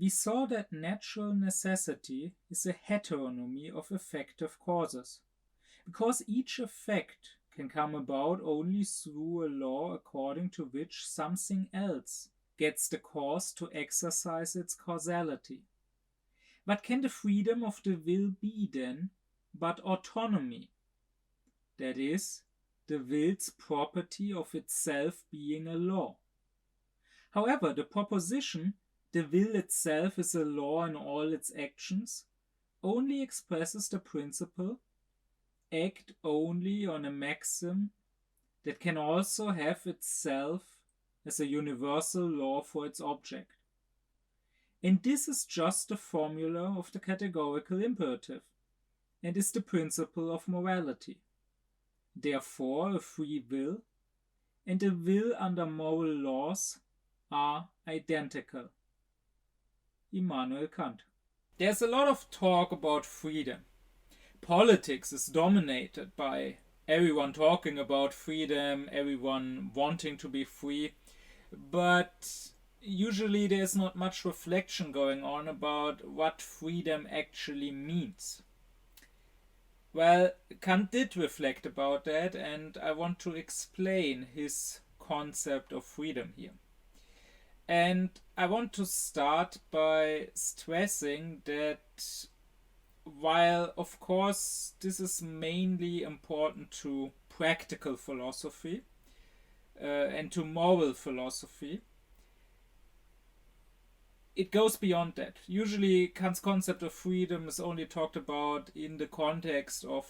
we saw that natural necessity is a heteronomy of effective causes, because each effect can come about only through a law according to which something else gets the cause to exercise its causality. What can the freedom of the will be then but autonomy? That is, the will's property of itself being a law. However, the proposition, the will itself is a law in all its actions, only expresses the principle, act only on a maxim that can also have itself as a universal law for its object. And this is just the formula of the categorical imperative, and is the principle of morality. Therefore, a free will and a will under moral laws are identical. Immanuel Kant. There's a lot of talk about freedom. Politics is dominated by everyone talking about freedom, everyone wanting to be free, but usually there's not much reflection going on about what freedom actually means. Well, Kant did reflect about that, and I want to explain his concept of freedom here. And I want to start by stressing that while, of course, this is mainly important to practical philosophy and to moral philosophy, it goes beyond that. Usually, Kant's concept of freedom is only talked about in the context of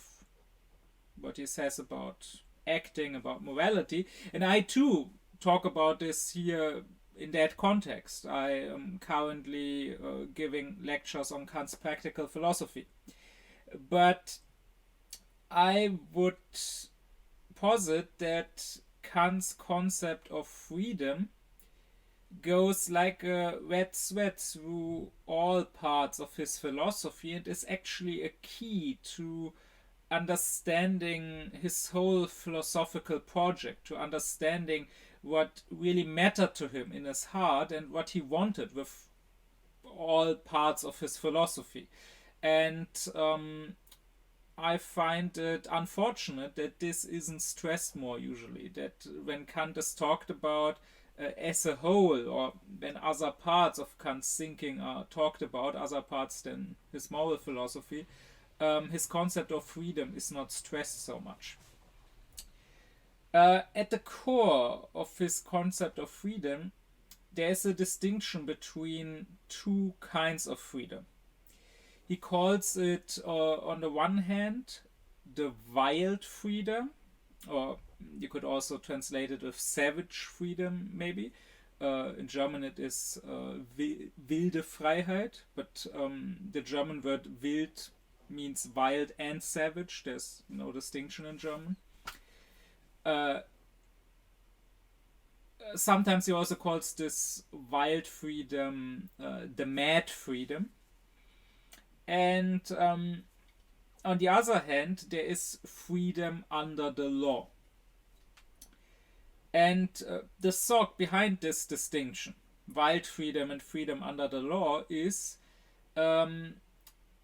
what he says about acting, about morality, and I too talk about this here in that context. I am currently giving lectures on Kant's practical philosophy. But I would posit that Kant's concept of freedom goes like a red thread through all parts of his philosophy and is actually a key to understanding his whole philosophical project, to understanding what really mattered to him in his heart and what he wanted with all parts of his philosophy. And I find it unfortunate that this isn't stressed more usually, that when Kant is talked about as a whole, or when other parts of Kant's thinking are talked about, other parts than his moral philosophy, his concept of freedom is not stressed so much. At the core of his concept of freedom, there is a distinction between two kinds of freedom. He calls it, on the one hand, the wild freedom, or you could also translate it with savage freedom, maybe. In German it is wilde Freiheit, but the German word wild means wild and savage. There's no distinction in German. Sometimes he also calls this wild freedom the mad freedom. And on the other hand, there is freedom under the law. And the thought behind this distinction, wild freedom and freedom under the law, is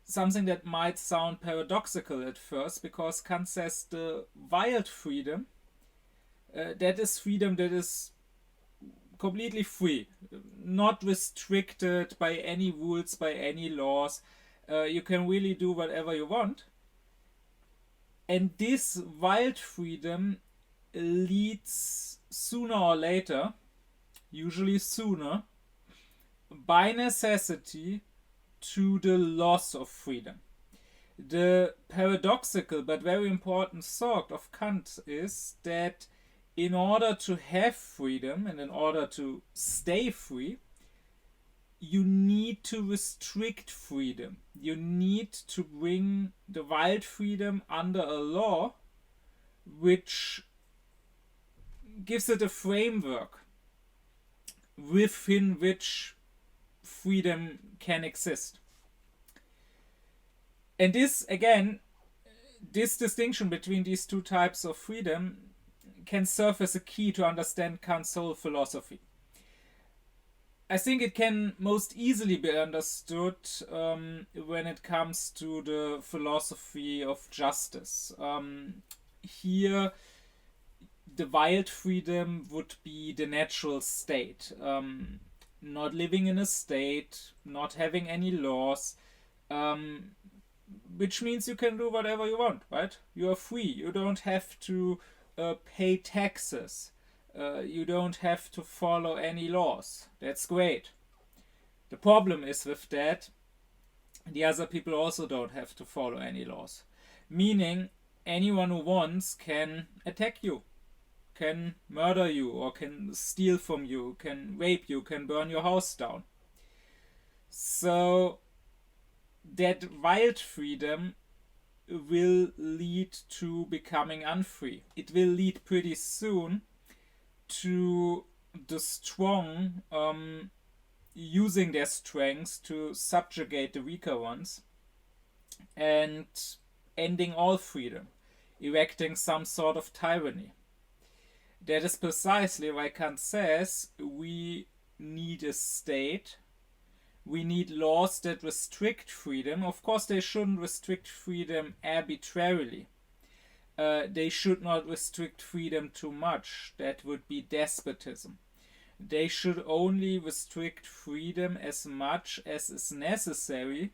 something that might sound paradoxical at first, because Kant says the wild freedom, that is freedom that is completely free, not restricted by any rules, by any laws. You can really do whatever you want. And this wild freedom leads sooner or later, usually sooner, by necessity to the loss of freedom. The paradoxical but very important thought of Kant is that in order to have freedom and in order to stay free, you need to restrict freedom. You need to bring the wild freedom under a law which gives it a framework within which freedom can exist. And this, again, this distinction between these two types of freedom can serve as a key to understand Kant's whole philosophy. I think it can most easily be understood when it comes to the philosophy of justice. Here, the wild freedom would be the natural state. Not living in a state, not having any laws, which means you can do whatever you want, right? You are free. You don't have to pay taxes. You don't have to follow any laws. That's great. The problem is with that, the other people also don't have to follow any laws. Meaning, anyone who wants can attack you, can murder you, or can steal from you, can rape you, can burn your house down. So, that wild freedom will lead to becoming unfree. It will lead pretty soon to the strong using their strengths to subjugate the weaker ones and ending all freedom, erecting some sort of tyranny. That is precisely why Kant says we need a state, we need laws that restrict freedom. Of course, they shouldn't restrict freedom arbitrarily. They should not restrict freedom too much. That would be despotism. They should only restrict freedom as much as is necessary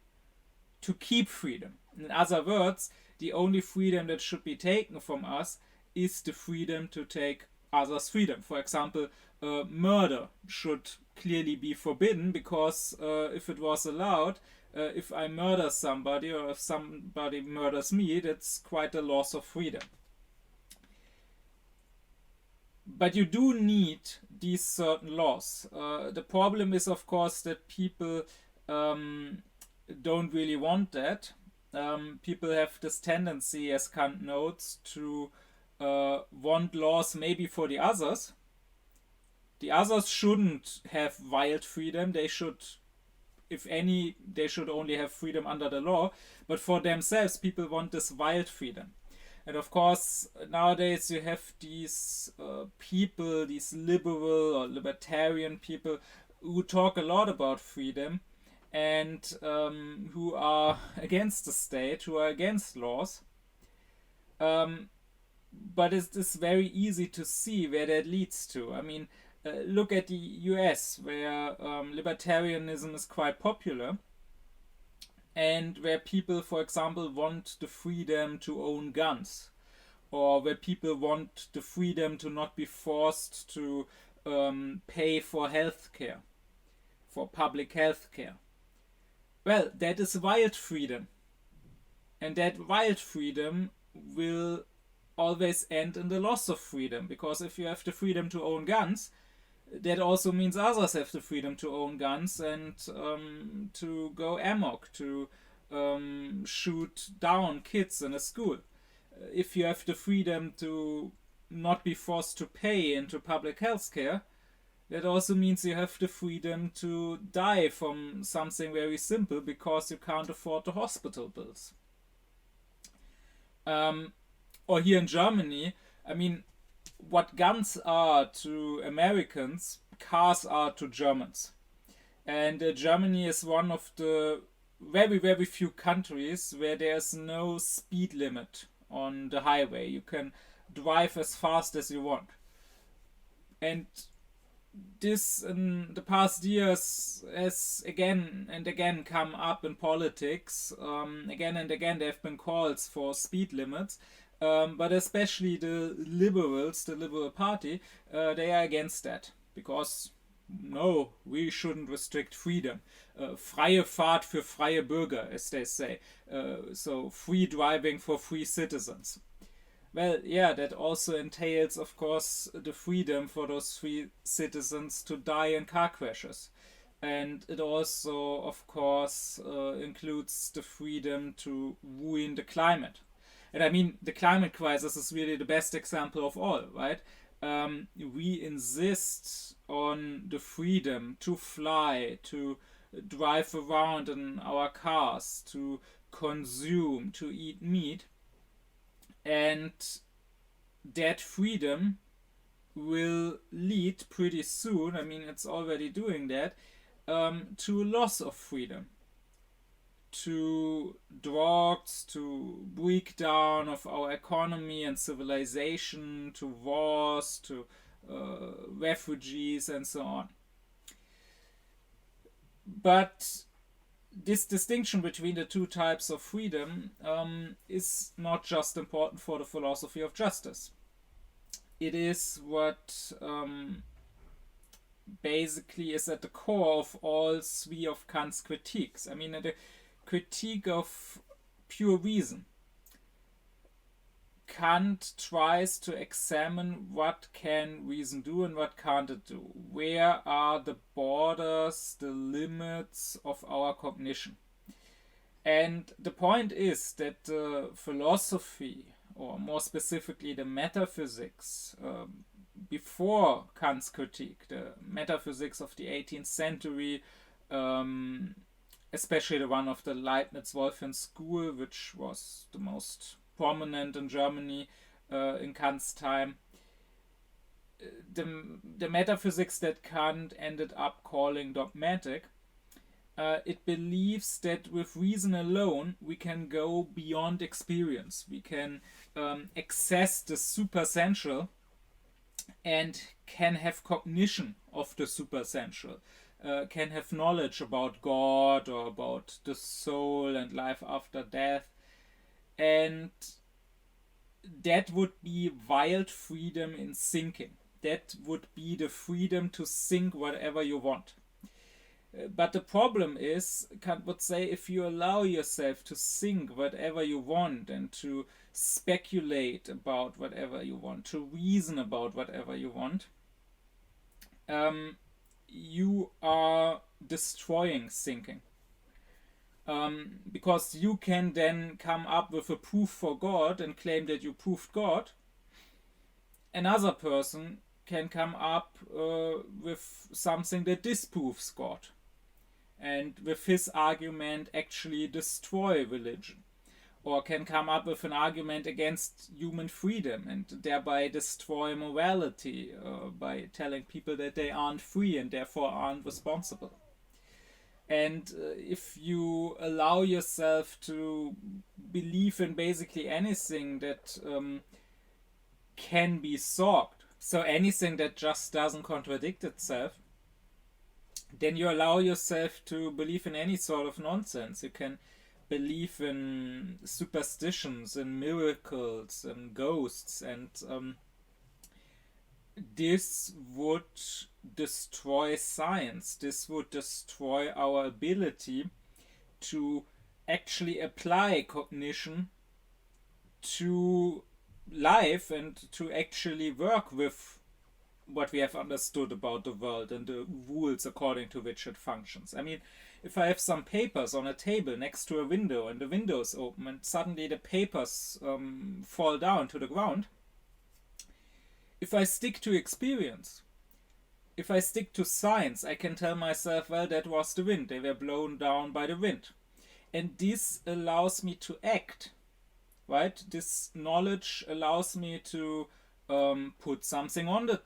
to keep freedom. In other words, the only freedom that should be taken from us is the freedom to take others' freedom. For example, murder should clearly be forbidden, because if it was allowed, if I murder somebody or if somebody murders me, that's quite a loss of freedom. But you do need these certain laws. The problem is, of course, that people don't really want that. People have this tendency, as Kant notes, to want laws maybe for the others. The others shouldn't have wild freedom. They should, if any, they should only have freedom under the law. But for themselves, people want this wild freedom. And of course, nowadays you have these people, these liberal or libertarian people, who talk a lot about freedom and who are against the state, who are against laws. But it's very easy to see where that leads to. I mean, look at the US, where libertarianism is quite popular, and where people, for example, want the freedom to own guns, or where people want the freedom to not be forced to pay for healthcare, for public healthcare. Well, that is wild freedom. And that wild freedom will always end in the loss of freedom, because if you have the freedom to own guns, that also means others have the freedom to own guns and to go amok, to shoot down kids in a school. If you have the freedom to not be forced to pay into public health care, that also means you have the freedom to die from something very simple because you can't afford the hospital bills. Or here in Germany, I mean, what guns are to Americans, cars are to Germans. And Germany is one of the very, very few countries where there's no speed limit on the highway. You can drive as fast as you want. And this in the past years has again and again come up in politics. Again and again there have been calls for speed limits. But especially the liberals, the Liberal Party, they are against that. Because, no, we shouldn't restrict freedom. Freie Fahrt für freie Bürger, as they say. So, free driving for free citizens. Well, yeah, that also entails, of course, the freedom for those free citizens to die in car crashes. And it also, of course, includes the freedom to ruin the climate. And I mean, the climate crisis is really the best example of all, right? We insist on the freedom to fly, to drive around in our cars, to consume, to eat meat. And that freedom will lead pretty soon, I mean it's already doing that, to loss of freedom, to droughts, to breakdown of our economy and civilization, to wars, to refugees and so on. But this distinction between the two types of freedom is not just important for the philosophy of justice. It is what basically is at the core of all three of Kant's critiques. I mean, the critique of pure reason, Kant tries to examine what can reason do and what can't it do. Where are the borders, the limits of our cognition? And the point is that the philosophy, or more specifically the metaphysics, before Kant's critique, the metaphysics of the 18th century, especially the one of the Leibniz-Wolffian school, which was the most prominent in Germany in Kant's time, the metaphysics that Kant ended up calling dogmatic, it believes that with reason alone we can go beyond experience. We can access the supersensual and can have cognition of the supersensual, can have knowledge about God or about the soul and life after death. And that would be wild freedom in thinking. That would be the freedom to think whatever you want. But the problem is, Kant would say, if you allow yourself to think whatever you want and to speculate about whatever you want, to reason about whatever you want, you are destroying thinking. Because you can then come up with a proof for God and claim that you proved God. Another person can come up with something that disproves God, and with his argument actually destroy religion, or can come up with an argument against human freedom and thereby destroy morality by telling people that they aren't free and therefore aren't responsible. And if you allow yourself to believe in basically anything that can be solved, so anything that just doesn't contradict itself, then you allow yourself to believe in any sort of nonsense. You can believe in superstitions, in miracles, in ghosts, and this would destroy science. This would destroy our ability to actually apply cognition to life and to actually work with what we have understood about the world and the rules according to which it functions. I mean, if I have some papers on a table next to a window and the window is open and suddenly the papers fall down to the ground, if I stick to experience, if I stick to science, I can tell myself, well, that was the wind. They were blown down by the wind. And this allows me to act, right? This knowledge allows me to put something on the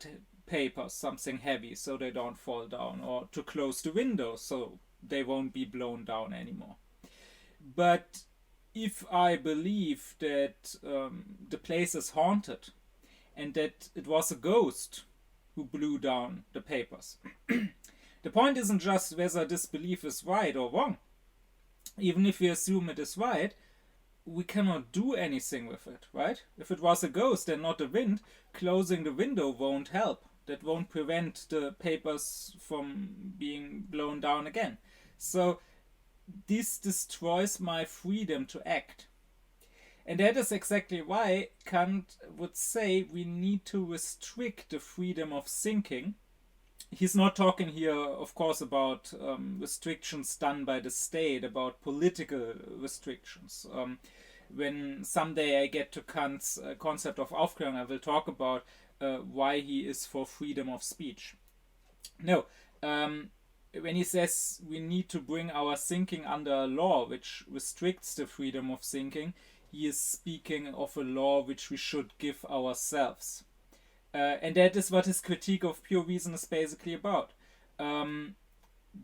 paper, something heavy, so they don't fall down, or to close the window so they won't be blown down anymore. But if I believe that the place is haunted and that it was a ghost who blew down the papers, the point isn't just whether this belief is right or wrong. Even if we assume it is right, we cannot do anything with it, right? If it was a ghost and not the wind, closing the window won't help. That won't prevent the papers from being blown down again. So this destroys my freedom to act. And that is exactly why Kant would say we need to restrict the freedom of thinking. He's not talking here, of course, about restrictions done by the state, about political restrictions. When someday I get to Kant's concept of Aufklärung, I will talk about why he is for freedom of speech. No, when he says we need to bring our thinking under a law which restricts the freedom of thinking, he is speaking of a law which we should give ourselves. And that is what his critique of pure reason is basically about. Um,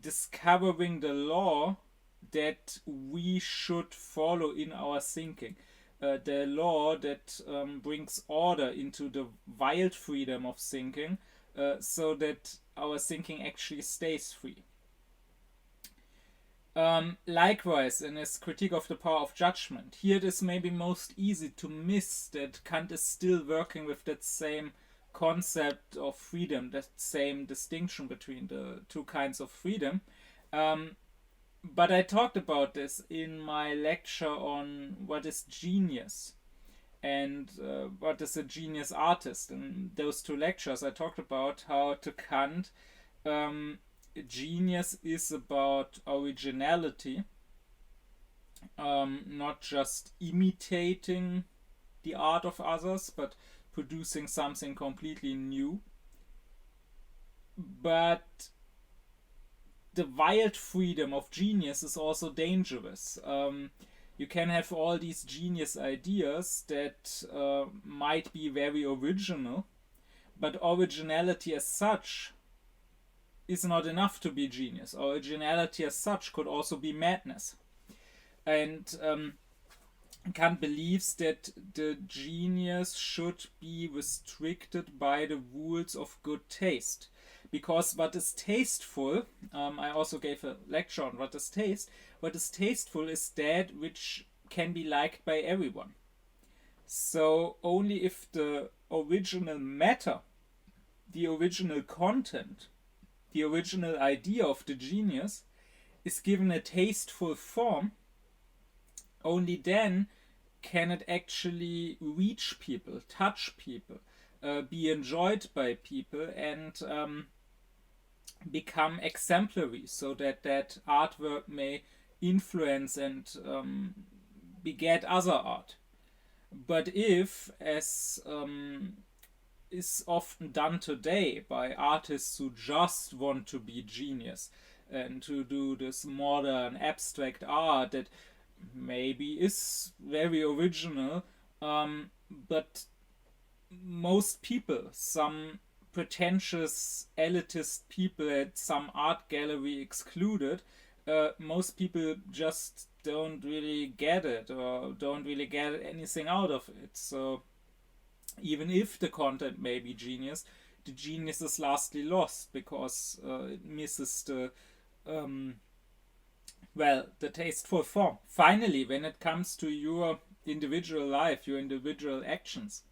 Discovering the law that we should follow in our thinking. The law that brings order into the wild freedom of thinking, so that our thinking actually stays free. Likewise, in his critique of the power of judgment, here it is maybe most easy to miss that Kant is still working with that same concept of freedom, that same distinction between the two kinds of freedom. But I talked about this in my lecture on what is genius and what is a genius artist. In those two lectures, I talked about how to Kant, genius is about originality, not just imitating the art of others, but producing something completely new. But the wild freedom of genius is also dangerous. You can have all these genius ideas that might be very original, but originality as such is not enough to be genius. Originality as such could also be madness. And Kant believes that the genius should be restricted by the rules of good taste. Because what is tasteful, I also gave a lecture on what is taste. What is tasteful is that which can be liked by everyone. So only if the original matter, the original content, the original idea of the genius is given a tasteful form, only then can it actually reach people, touch people, be enjoyed by people, and become exemplary, so that that artwork may influence and beget other art. But if, as is often done today by artists who just want to be genius and to do this modern abstract art that maybe is very original, but most people, some pretentious elitist people at some art gallery excluded, most people just don't really get it or don't really get anything out of it. So even if the content may be genius, the genius is lastly lost because it misses the the tasteful form. Finally, when it comes to your individual life, your individual actions,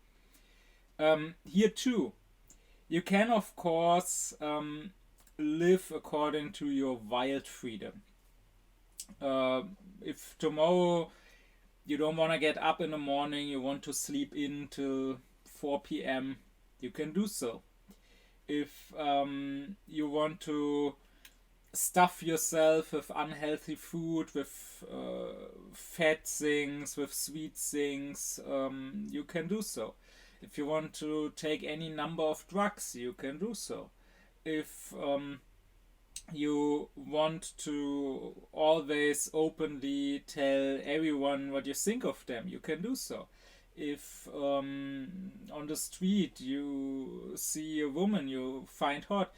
here too, you can of course live according to your wild freedom. If tomorrow you don't want to get up in the morning, you want to sleep in till 4 p.m., you can do so. If you want to stuff yourself with unhealthy food, with fat things, with sweet things, you can do so. If you want to take any number of drugs, you can do so. If you want to always openly tell everyone what you think of them, you can do so. If on the street you see a woman you find hot,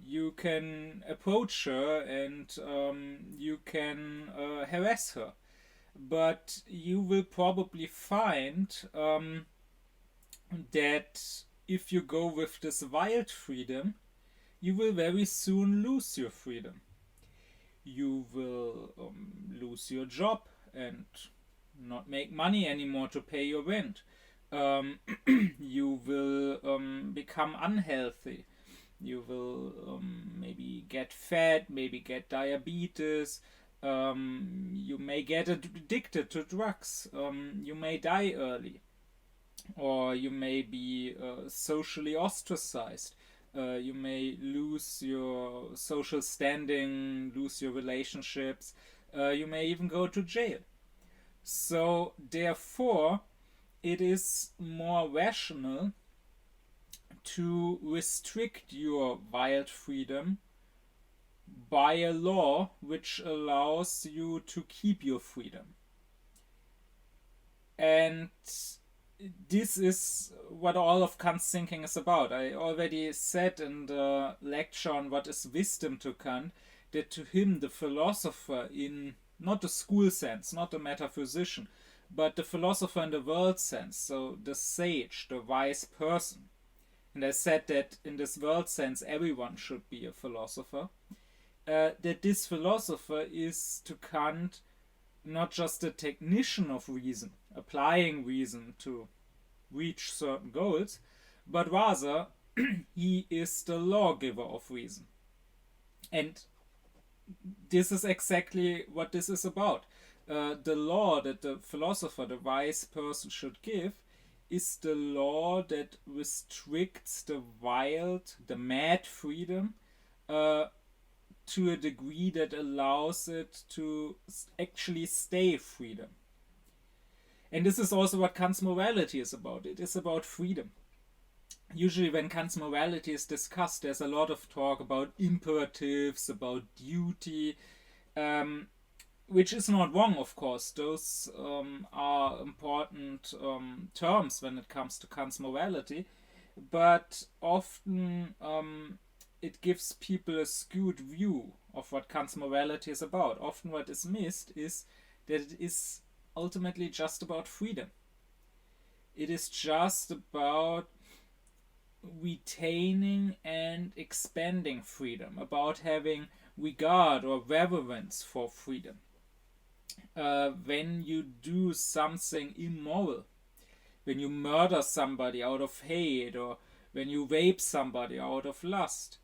you can approach her and you can harass her. But you will probably find that if you go with this wild freedom, you will very soon lose your freedom. You will lose your job and not make money anymore to pay your rent. You will become unhealthy. You will maybe get fat, maybe get diabetes. You may get addicted to drugs. You may die early. Or you may be socially ostracized. You may lose your social standing, lose your relationships. You may even go to jail. So, therefore, it is more rational to restrict your wild freedom by a law which allows you to keep your freedom. And this is what all of Kant's thinking is about. I already said in the lecture on what is wisdom to Kant, that to him the philosopher, in not the school sense, not the metaphysician, but the philosopher in the world sense, so the sage, the wise person. And I said that in this world sense everyone should be a philosopher. That this philosopher is to Kant not just a technician of reason, applying reason to reach certain goals, but rather he is the lawgiver of reason. And this is exactly what this is about. The law that the philosopher, the wise person, should give is the law that restricts the wild, the mad freedom to a degree that allows it to actually stay freedom. And this is also what Kant's morality is about. It is about freedom. Usually when Kant's morality is discussed, there's a lot of talk about imperatives, about duty, which is not wrong, of course. Those are important terms when it comes to Kant's morality. But often it gives people a skewed view of what Kant's morality is about. Often what is missed is that it is ultimately just about freedom. It is just about retaining and expanding freedom, about having regard or reverence for freedom. When you do something immoral, when you murder somebody out of hate, or when you rape somebody out of lust,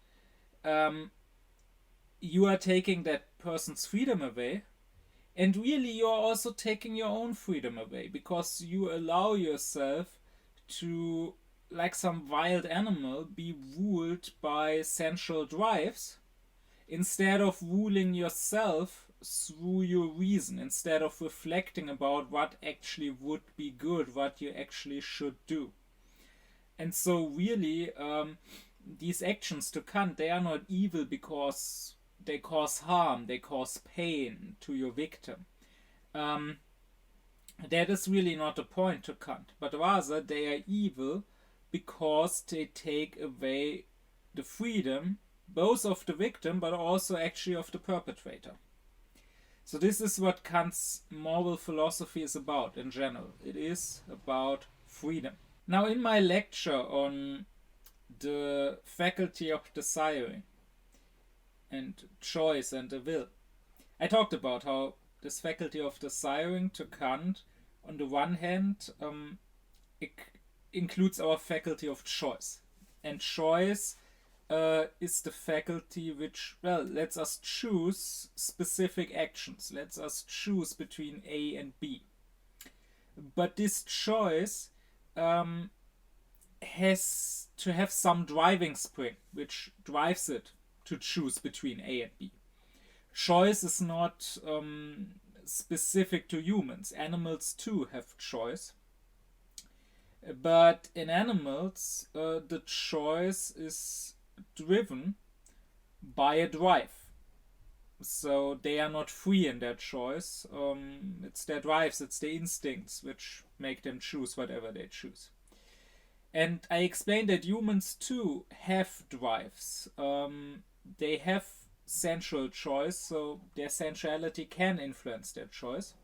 you are taking that person's freedom away, and really you are also taking your own freedom away, because you allow yourself to, like some wild animal, be ruled by sensual drives instead of ruling yourself through your reason, instead of reflecting about what actually would be good, what you actually should do. And so really these actions to Kant, they are not evil because they cause harm, they cause pain to your victim. That is really not the point to Kant, but rather they are evil because they take away the freedom both of the victim but also actually of the perpetrator. So this is what Kant's moral philosophy is about in general. It is about freedom. Now, in my lecture on the faculty of desiring and choice and the will, I talked about how this faculty of desiring to Kant, on the one hand, it includes our faculty of choice. And choice is the faculty which, lets us choose specific actions, lets us choose between A and B. But this choice has to have some driving spring, which drives it to choose between A and B. Choice is not specific to humans. Animals too have choice. But in animals, the choice is driven by a drive. So they are not free in their choice. It's their drives, it's their instincts which make them choose whatever they choose. And I explained that humans too have drives. They have sensual choice, so their sensuality can influence their choice.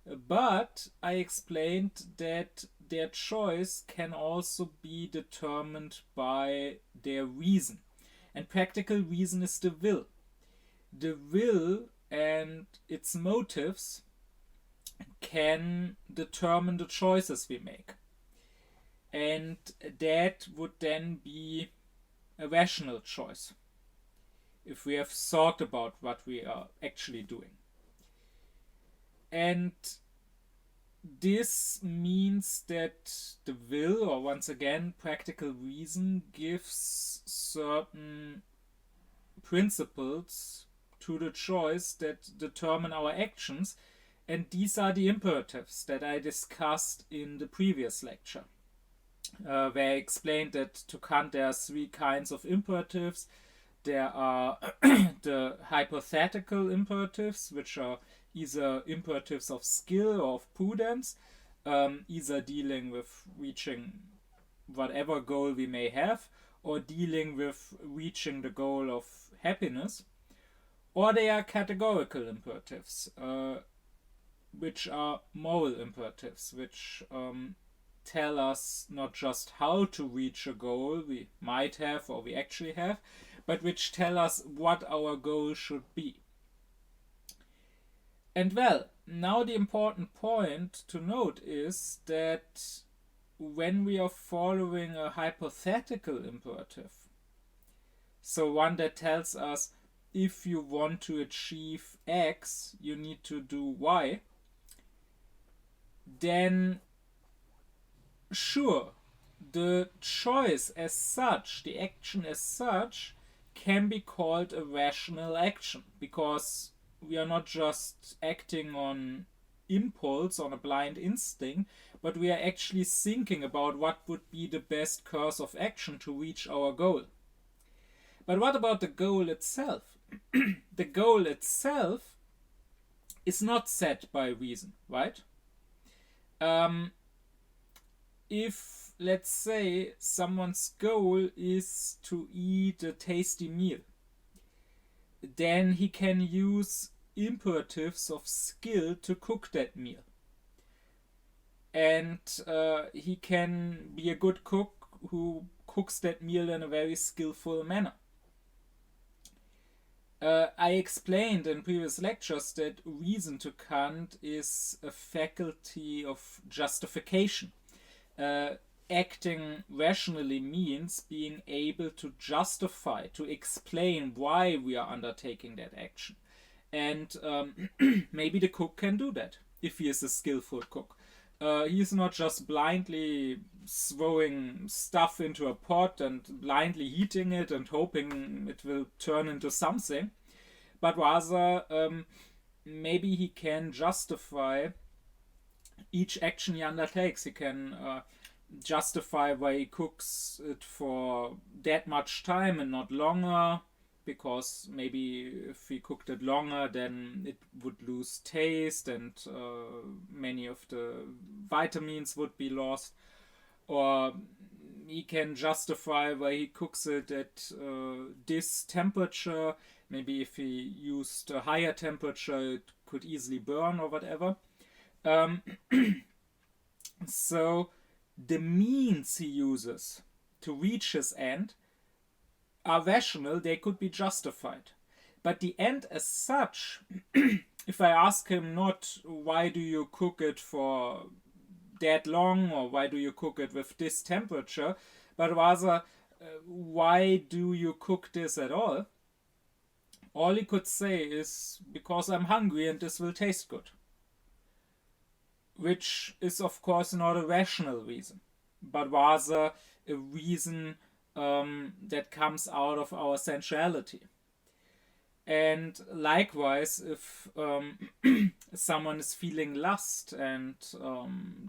But I explained that their choice can also be determined by their reason. And practical reason is the will. The will and its motives can determine the choices we make. And that would then be a rational choice, if we have thought about what we are actually doing. And this means that the will, or once again practical reason, gives certain principles to the choice that determine our actions, and these are the imperatives that I discussed in the previous lecture, where I explained that to Kant there are three kinds of imperatives. There are the hypothetical imperatives, which are either imperatives of skill or of prudence. either dealing with reaching whatever goal we may have, or dealing with reaching the goal of happiness, or they are categorical imperatives, which are moral imperatives, which tell us not just how to reach a goal we might have or we actually have, but which tell us what our goal should be. And well, now the important point to note is that when we are following a hypothetical imperative, so one that tells us if you want to achieve X, you need to do Y, then sure, the choice as such, the action as such, can be called a rational action, because we are not just acting on impulse, on a blind instinct, but we are actually thinking about what would be the best course of action to reach our goal. But what about the goal itself? The goal itself is not set by reason, right? If, let's say, someone's goal is to eat a tasty meal, then he can use imperatives of skill to cook that meal. And he can be a good cook who cooks that meal in a very skillful manner. I explained in previous lectures that reason to Kant is a faculty of justification. Acting rationally means being able to justify, to explain why we are undertaking that action. And maybe the cook can do that if he is a skillful cook. He's not just blindly throwing stuff into a pot and blindly heating it and hoping it will turn into something, but rather maybe he can justify each action he undertakes. He can justify why he cooks it for that much time and not longer, because maybe if he cooked it longer then it would lose taste and many of the vitamins would be lost. Or he can justify why he cooks it at this temperature. Maybe if he used a higher temperature it could easily burn or whatever. So the means he uses to reach his end are rational, they could be justified. But the end as such, if I ask him not why do you cook it for that long or why do you cook it with this temperature, but rather why do you cook this at all he could say is because I'm hungry and this will taste good. Which is of course not a rational reason, but rather a reason that comes out of our sensuality. And likewise, if someone is feeling lust and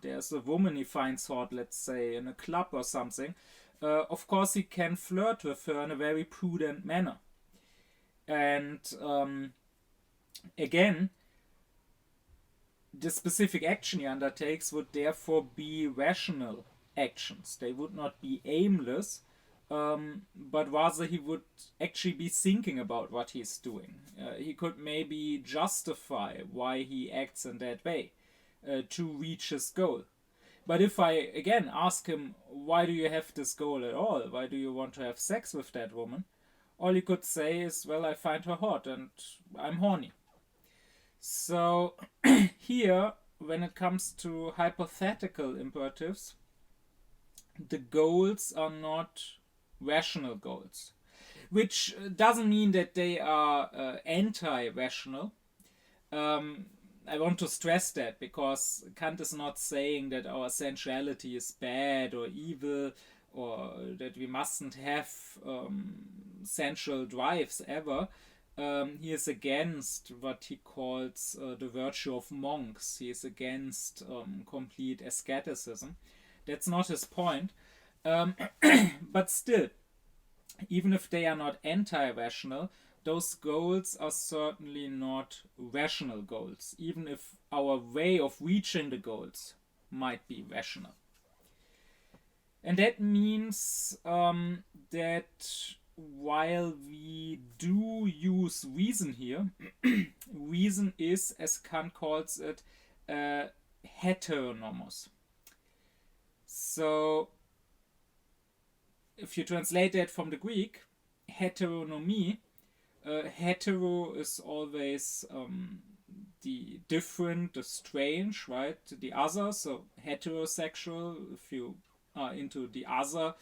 there's a woman he finds hot, let's say in a club or something, of course he can flirt with her in a very prudent manner. And again, the specific action he undertakes would therefore be rational actions. They would not be aimless, but rather he would actually be thinking about what he's doing. He could maybe justify why he acts in that way to reach his goal. But if I again ask him, why do you have this goal at all? Why do you want to have sex with that woman? All he could say is, well, I find her hot and I'm horny. So here, when it comes to hypothetical imperatives, the goals are not rational goals, which doesn't mean that they are anti-rational. I want to stress that, because Kant is not saying that our sensuality is bad or evil, or that we mustn't have sensual drives ever. He is against what he calls the virtue of monks. He is against complete asceticism. That's not his point. But still, even if they are not anti-rational, those goals are certainly not rational goals, even if our way of reaching the goals might be rational. And that means that while we do use reason here, reason is, as Kant calls it, heteronomous. So if you translate that from the Greek, heteronomy, hetero is always the different, the strange, right? The other, so heterosexual, if you are into the other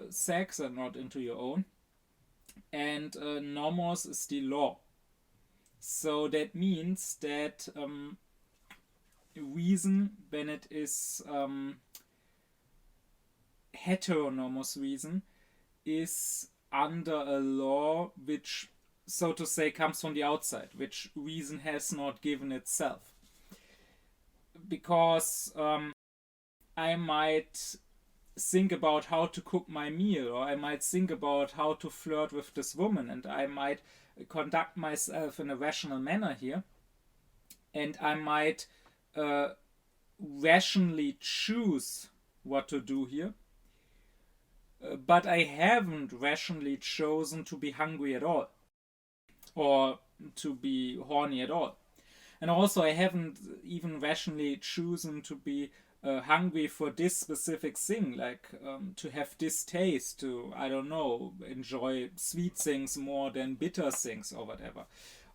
sex and not into your own. And nomos is the law. So that means that reason, when it is heteronomous reason, is under a law which, so to say, comes from the outside, which reason has not given itself. Because I might think about how to cook my meal, or I might think about how to flirt with this woman, and I might conduct myself in a rational manner here, and I might rationally choose what to do here, but I haven't rationally chosen to be hungry at all, or to be horny at all. And also I haven't even rationally chosen to be hungry for this specific thing, like to have this taste, to, I don't know, enjoy sweet things more than bitter things or whatever.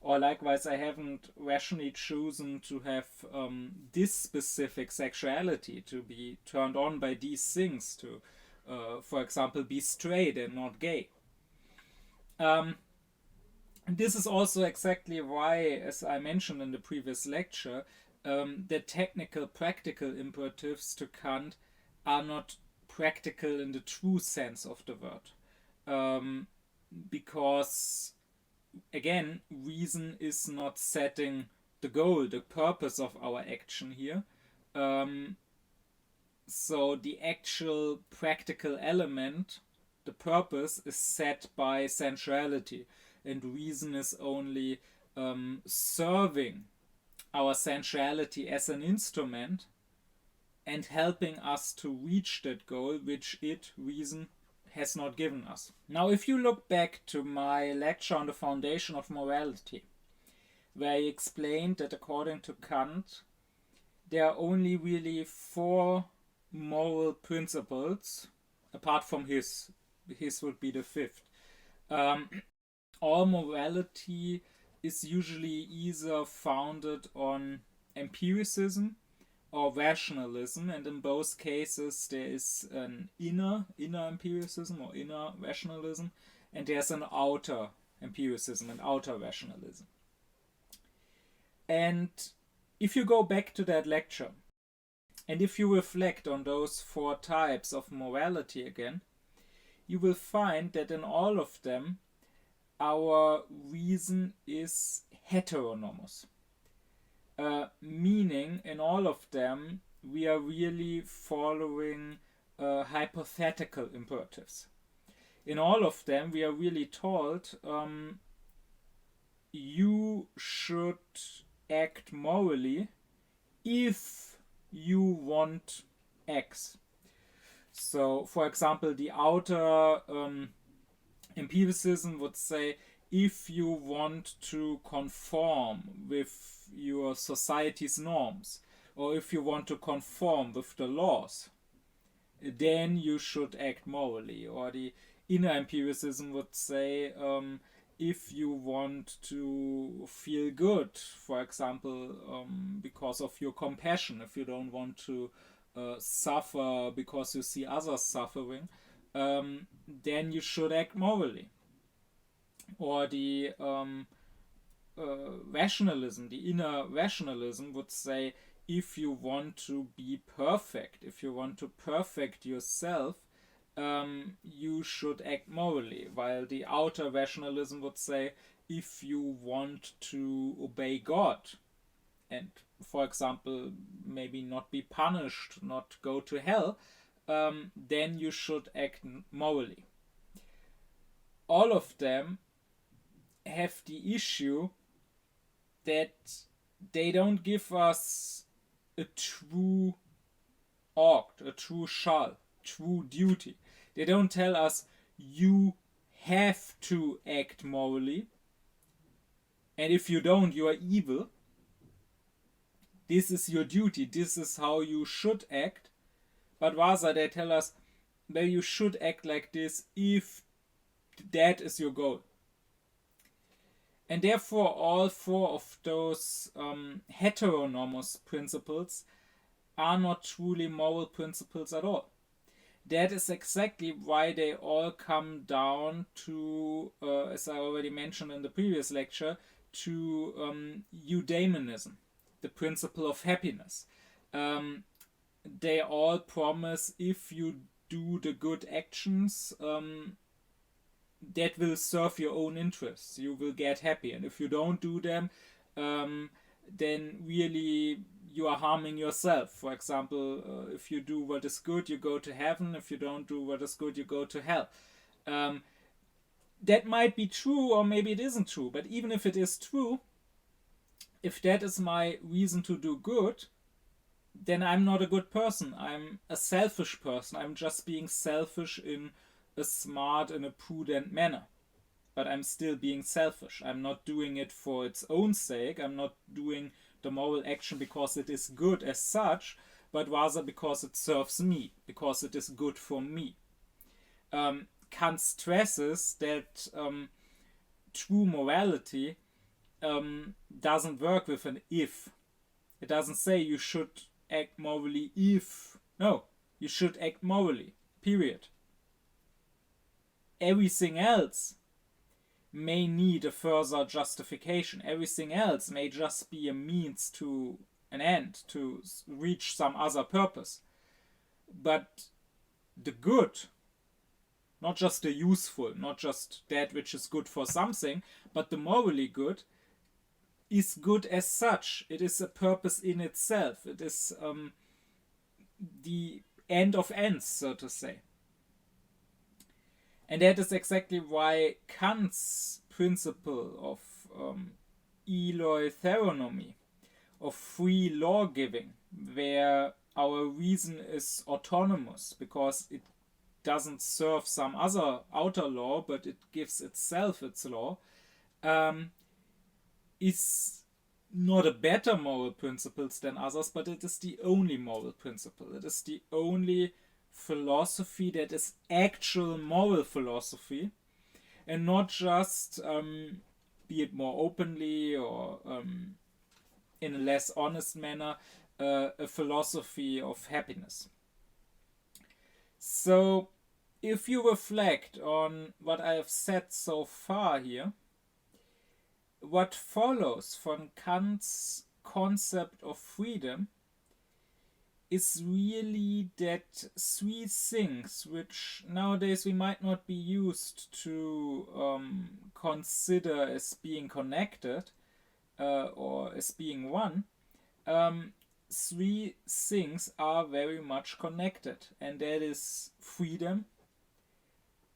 Or likewise, I haven't rationally chosen to have this specific sexuality, to be turned on by these things, to, for example, be straight and not gay. This is also exactly why, as I mentioned in the previous lecture, the technical, practical imperatives to Kant are not practical in the true sense of the word. Because, again, reason is not setting the goal, the purpose of our action here. So the actual practical element, the purpose, is set by sensuality, and reason is only serving our sensuality as an instrument and helping us to reach that goal which reason, has not given us. Now, if you look back to my lecture on the foundation of morality, where I explained that according to Kant, there are only really 4 moral principles, apart from his would be the 5th. All morality is usually either founded on empiricism or rationalism, and in both cases there is an inner empiricism or inner rationalism, and there's an outer empiricism and outer rationalism. And if you go back to that lecture, and if you reflect on those 4 types of morality again, you will find that in all of them our reason is heteronomous. Meaning, in all of them, we are really following hypothetical imperatives. In all of them, we are really told you should act morally if you want X. So, for example, the outer empiricism would say, if you want to conform with your society's norms, or if you want to conform with the laws, then you should act morally. Or the inner empiricism would say, if you want to feel good, for example, because of your compassion, if you don't want to suffer because you see others suffering, then you should act morally. Or the rationalism, the inner rationalism would say, if you want to be perfect, if you want to perfect yourself, you should act morally. While the outer rationalism would say, if you want to obey God and, for example, maybe not be punished, not go to hell, then you should act morally. All of them have the issue that they don't give us a true ought, a true shall, true duty. They don't tell us you have to act morally, and if you don't, you are evil. This is your duty, this is how you should act. But rather they tell us that you should act like this if that is your goal. And therefore all four of those heteronomous principles are not truly moral principles at all. That is exactly why they all come down to, as I already mentioned in the previous lecture, to eudaemonism, the principle of happiness. They all promise if you do the good actions, that will serve your own interests. You will get happy. And if you don't do them, then really you are harming yourself. For example, if you do what is good, you go to heaven. If you don't do what is good, you go to hell. That might be true, or maybe it isn't true. But even if it is true, if that is my reason to do good, then I'm not a good person. I'm a selfish person. I'm just being selfish in a smart and a prudent manner. But I'm still being selfish. I'm not doing it for its own sake. I'm not doing the moral action because it is good as such, but rather because it serves me, because it is good for me. Kant stresses that true morality doesn't work with an if. It doesn't say you should act morally if. No, you should act morally, period. Everything else may need a further justification. Everything else may just be a means to an end, to reach some other purpose. But the good, not just the useful, not just that which is good for something, but the morally good, is good as such. It is a purpose in itself. It is the end of ends, so to say. And that is exactly why Kant's principle of heteronomy, of free law-giving, where our reason is autonomous because it doesn't serve some other outer law, but it gives itself its law, is not a better moral principle than others, but it is the only moral principle. It is the only philosophy that is actual moral philosophy, and not just, be it more openly or in a less honest manner, a philosophy of happiness. So, if you reflect on what I have said so far here, what follows from Kant's concept of freedom is really that three things which nowadays we might not be used to consider as being connected or as being one. Three things are very much connected, and that is freedom,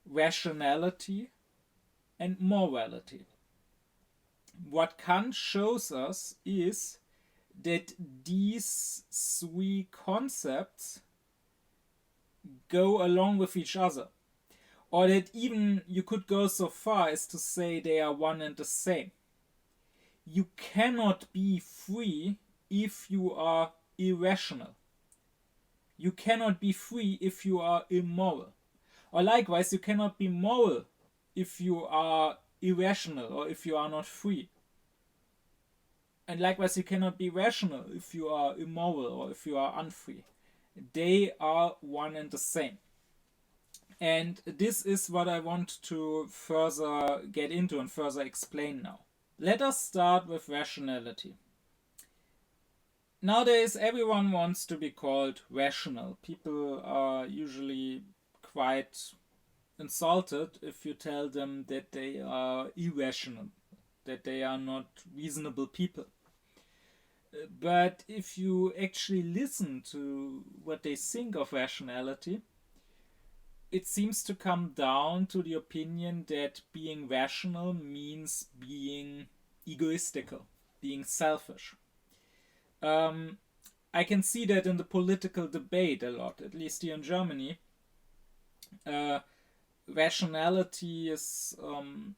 rationality, and morality. What Kant shows us is that these three concepts go along with each other, or that even you could go so far as to say they are one and the same. You cannot be free if you are irrational. You cannot be free if you are immoral. Or likewise, you cannot be moral if you are irrational or if you are not free. And likewise, you cannot be rational if you are immoral or if you are unfree. They are one and the same. And this is what I want to further get into and further explain now. Let us start with rationality. Nowadays, everyone wants to be called rational. People are usually quite insulted if you tell them that they are irrational, that they are not reasonable people. But if you actually listen to what they think of rationality, it seems to come down to the opinion that being rational means being egoistical, being selfish. I can see that in the political debate a lot, at least here in Germany. Rationality is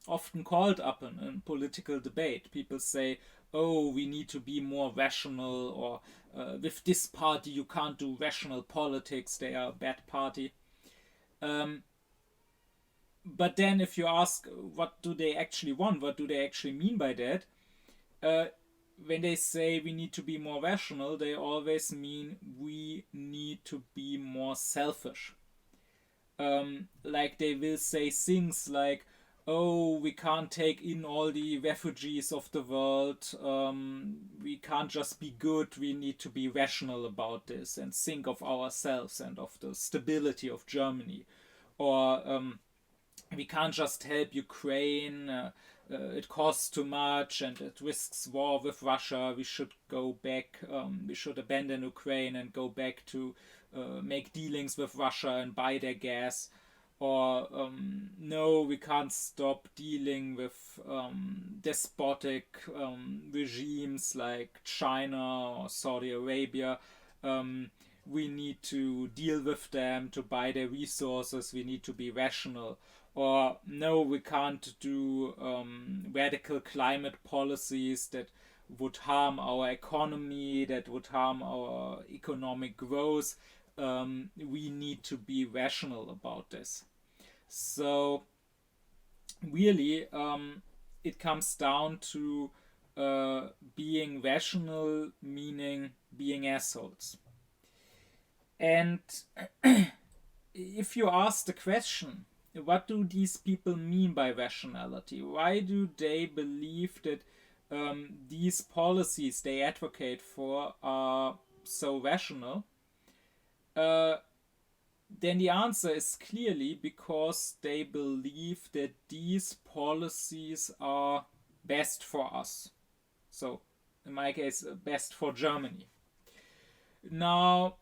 often called up in political debate. People say, oh, we need to be more rational, or with this party you can't do rational politics, they are a bad party. But then if you ask what do they actually want, what do they actually mean by that, when they say we need to be more rational, they always mean we need to be more selfish. Like they will say things like, oh, we can't take in all the refugees of the world, we can't just be good, we need to be rational about this and think of ourselves and of the stability of Germany. Or we can't just help Ukraine, it costs too much and it risks war with Russia, we should go back, we should abandon Ukraine and go back to make dealings with Russia and buy their gas. Or no, we can't stop dealing with despotic regimes like China or Saudi Arabia. We need to deal with them to buy their resources, we need to be rational. Or no, we can't do radical climate policies that would harm our economy, that would harm our economic growth. We need to be rational about this. So really, it comes down to being rational, meaning being assholes. And if you ask the question, what do these people mean by rationality? Why do they believe that these policies they advocate for are so rational? Then the answer is clearly because they believe that these policies are best for us. So, in my case, best for Germany. Now,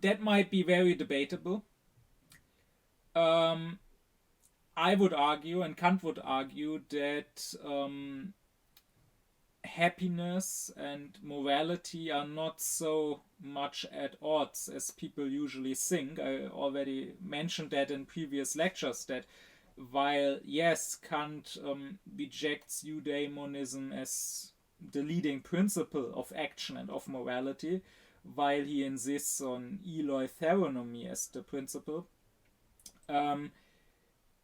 that might be very debatable. I would argue, and Kant would argue, that happiness and morality are not so much at odds as people usually think. I already mentioned that in previous lectures, that while, yes, Kant rejects eudaemonism as the leading principle of action and of morality, while he insists on heteronomy as the principle,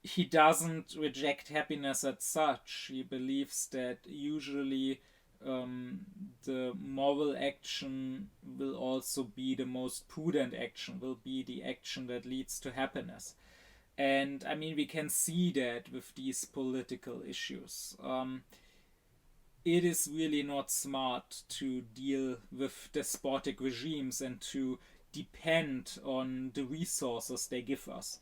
he doesn't reject happiness as such. He believes that usually the moral action will also be the most prudent action, will be the action that leads to happiness. And I mean, we can see that with these political issues. It is really not smart to deal with despotic regimes and to depend on the resources they give us.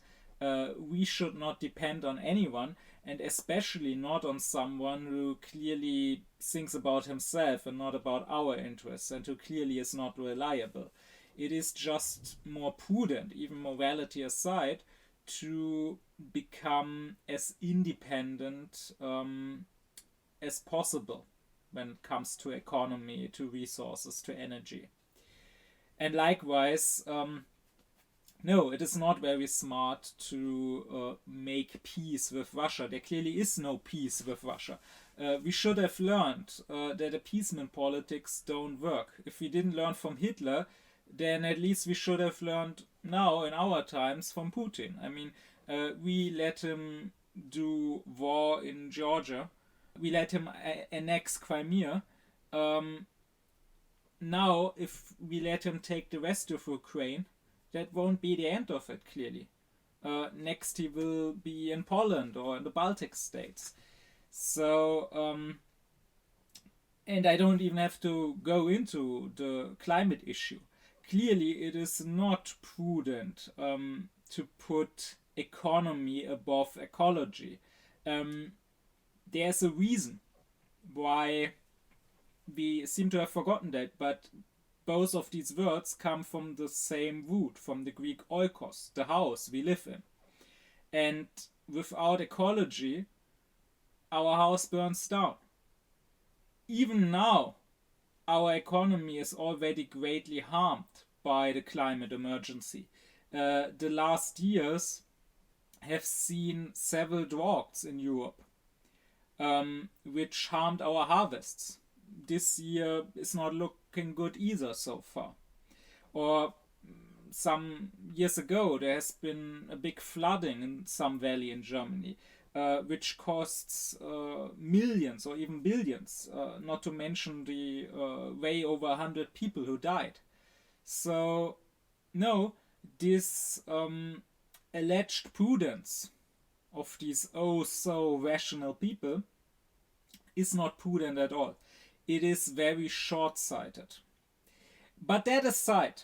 We should not depend on anyone, and especially not on someone who clearly thinks about himself and not about our interests, and who clearly is not reliable. It is just more prudent, even morality aside, to become as independent as possible when it comes to economy, to resources, to energy. And likewise, no, it is not very smart to make peace with Russia. There clearly is no peace with Russia. We should have learned that appeasement politics don't work. If we didn't learn from Hitler, then at least we should have learned now in our times from Putin. I mean, we let him do war in Georgia. We let him annex Crimea. Now, if we let him take the rest of Ukraine, that won't be the end of it, clearly. Next he will be in Poland or in the Baltic states. So, and I don't even have to go into the climate issue. Clearly it is not prudent to put economy above ecology. There's a reason why we seem to have forgotten that, but both of these words come from the same root, from the Greek oikos, the house we live in. And without ecology, our house burns down. Even now, our economy is already greatly harmed by the climate emergency. The last years have seen several droughts in Europe, which harmed our harvests. This year is not looking good either so far. Or some years ago, there has been a big flooding in some valley in Germany, which costs millions or even billions, not to mention the way over 100 people who died. So, no, this alleged prudence of these oh so rational people is not prudent at all. It is very short-sighted. But that aside,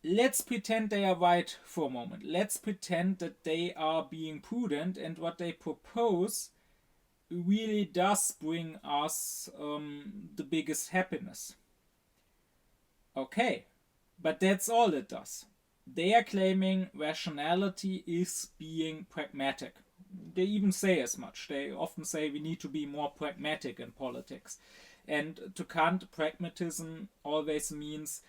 let's pretend they are right for a moment. Let's pretend that they are being prudent and what they propose really does bring us the biggest happiness. Okay, but that's all it does. They are claiming rationality is being pragmatic. They even say as much. They often say we need to be more pragmatic in politics. And to Kant, pragmatism always means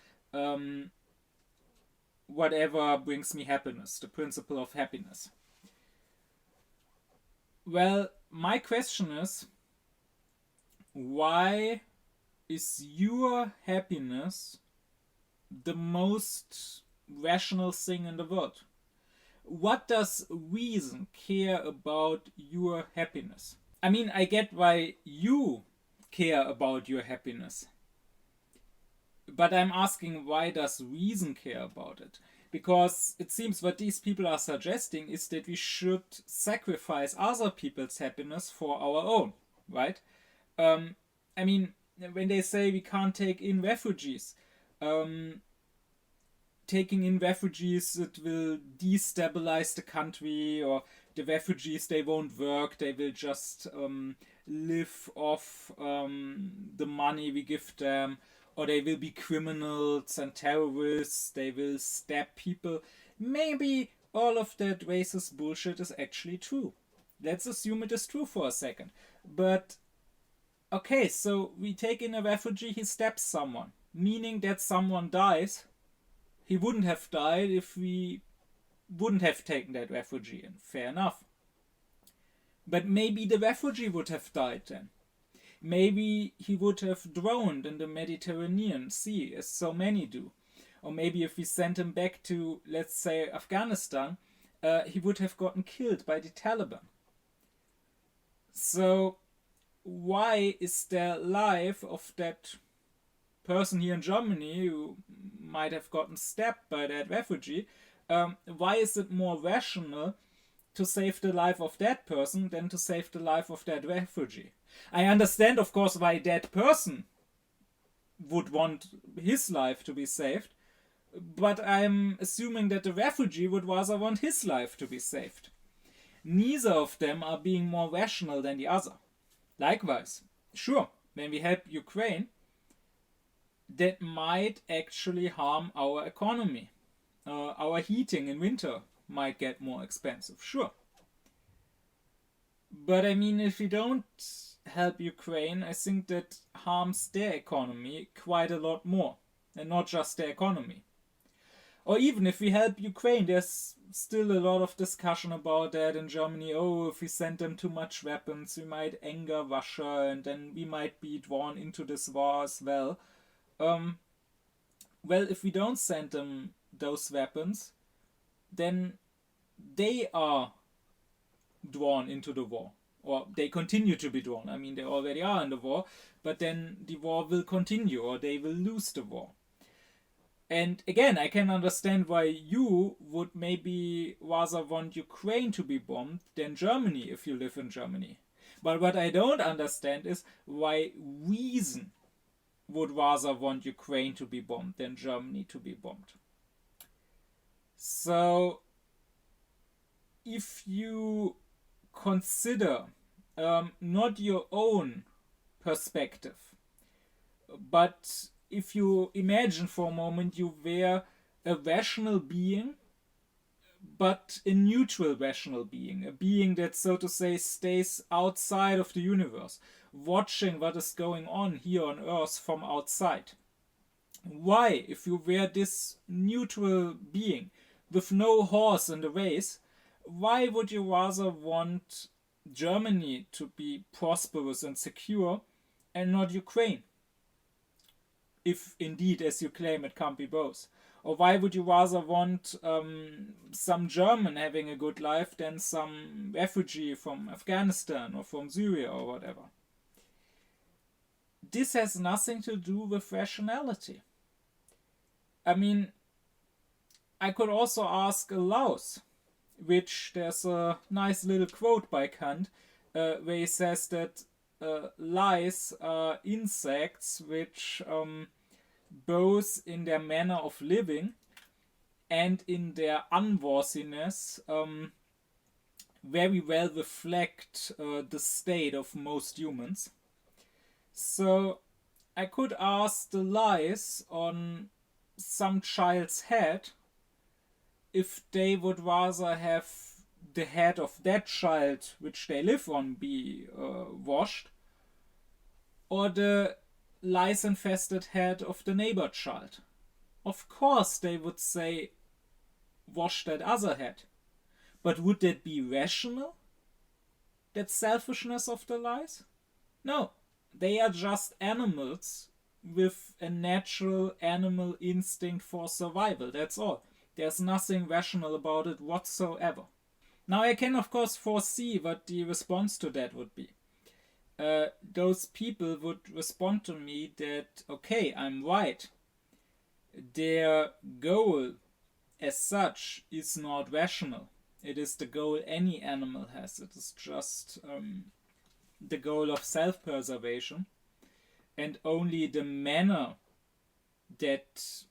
whatever brings me happiness, the principle of happiness. Well, my question is, why is your happiness the most rational thing in the world? What does reason care about your happiness? I mean, I get why you care about your happiness. But I'm asking, why does reason care about it? Because it seems what these people are suggesting is that we should sacrifice other people's happiness for our own, right? I mean, when they say we can't take in refugees, taking in refugees, it will destabilize the country, or the refugees, they won't work, they will just live off the money we give them, or they will be criminals and terrorists, they will stab people. Maybe all of that racist bullshit is actually true. Let's assume it is true for a second. But, okay, so we take in a refugee, he stabs someone, meaning that someone dies. He wouldn't have died if we wouldn't have taken that refugee in. Fair enough. But maybe the refugee would have died then. Maybe he would have drowned in the Mediterranean Sea, as so many do. Or maybe if we sent him back to, let's say, Afghanistan, he would have gotten killed by the Taliban. So, why is the life of that person here in Germany who might have gotten stabbed by that refugee, why is it more rational to save the life of that person than to save the life of that refugee? I understand, of course, why that person would want his life to be saved, but I'm assuming that the refugee would rather want his life to be saved. Neither of them are being more rational than the other. Likewise, sure, when we help Ukraine, that might actually harm our economy. Our heating in winter might get more expensive, sure. But I mean, if we don't help Ukraine, I think that harms their economy quite a lot more, and not just their economy. Or even if we help Ukraine, there's still a lot of discussion about that in Germany. Oh, if we send them too much weapons, we might anger Russia, and then we might be drawn into this war as well. Well, if we don't send them those weapons, then they are drawn into the war. Or they continue to be drawn. I mean, they already are in the war, but then the war will continue, or they will lose the war. And again, I can understand why you would maybe rather want Ukraine to be bombed than Germany if you live in Germany. But what I don't understand is why reason would rather want Ukraine to be bombed than Germany to be bombed. So, if you consider not your own perspective, but if you imagine for a moment you were a rational being, but a neutral rational being, a being that, so to say, stays outside of the universe, watching what is going on here on Earth from outside. Why, if you were this neutral being with no horse in the race, why would you rather want Germany to be prosperous and secure and not Ukraine? If indeed, as you claim, it can't be both. Or why would you rather want some German having a good life than some refugee from Afghanistan or from Syria or whatever? This has nothing to do with rationality. I mean, I could also ask a louse, which there's a nice little quote by Kant where he says that lice are insects which both in their manner of living and in their unworthiness very well reflect the state of most humans. So I could ask the lice on some child's head if they would rather have the head of that child which they live on be washed, or the lice-infested head of the neighbor child. Of course they would say, wash that other head. But would that be rational? That selfishness of the lice? No, they are just animals with a natural animal instinct for survival, that's all. There's nothing rational about it whatsoever. Now I can of course foresee what the response to that would be. Those people would respond to me that, okay, I'm right. Their goal as such is not rational. It is the goal any animal has. It is just the goal of self-preservation. And only the manner that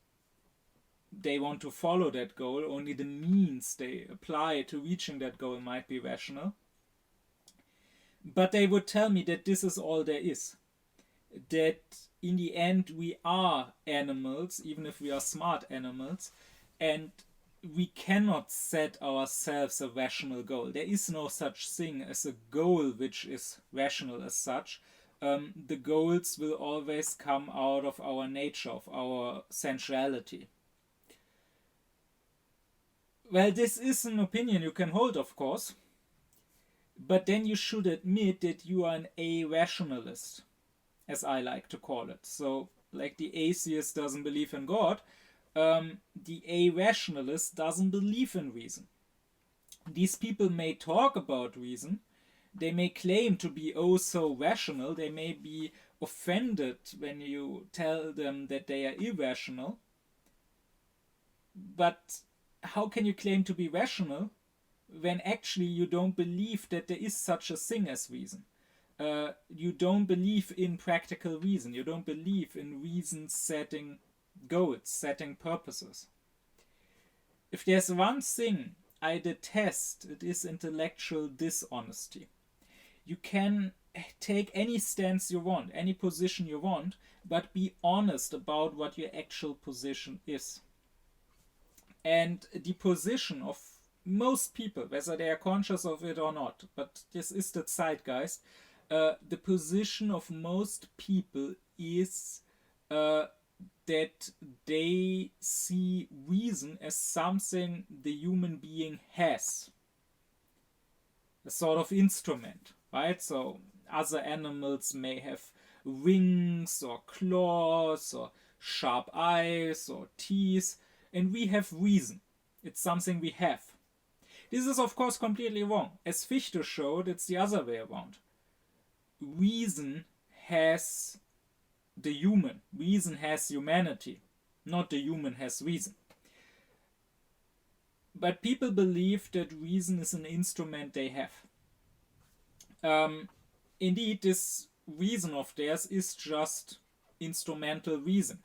they want to follow that goal, only the means they apply to reaching that goal might be rational. But they would tell me that this is all there is. That in the end we are animals, even if we are smart animals, and we cannot set ourselves a rational goal. There is no such thing as a goal which is rational as such. The goals will always come out of our nature, of our sensuality. Well, this is an opinion you can hold, of course, but then you should admit that you are an arationalist, as I like to call it. So, like the atheist doesn't believe in God, the arationalist doesn't believe in reason. These people may talk about reason, they may claim to be oh so rational, they may be offended when you tell them that they are irrational, but how can you claim to be rational when actually you don't believe that there is such a thing as reason? You don't believe in practical reason, you don't believe in reason setting goals, setting purposes. If there's one thing I detest, it is intellectual dishonesty. You can take any stance you want, any position you want, but be honest about what your actual position is. And the position of most people, whether they are conscious of it or not, but this is the zeitgeist, the position of most people is that they see reason as something the human being has. A sort of instrument, right? So other animals may have wings or claws or sharp eyes or teeth, and we have reason. It's something we have. This is of course completely wrong. As Fichte showed, it's the other way around. Reason has the human. Reason has humanity. Not the human has reason. But people believe that reason is an instrument they have. Indeed, this reason of theirs is just instrumental reason.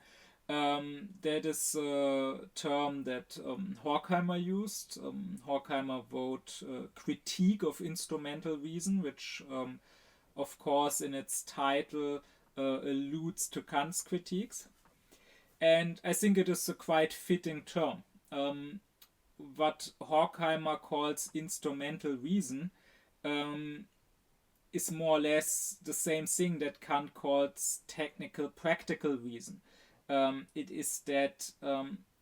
That is a term that Horkheimer used. Horkheimer wrote Critique of Instrumental Reason, which of course in its title alludes to Kant's critiques. And I think it is a quite fitting term. What Horkheimer calls instrumental reason is more or less the same thing that Kant calls technical practical reason. It is that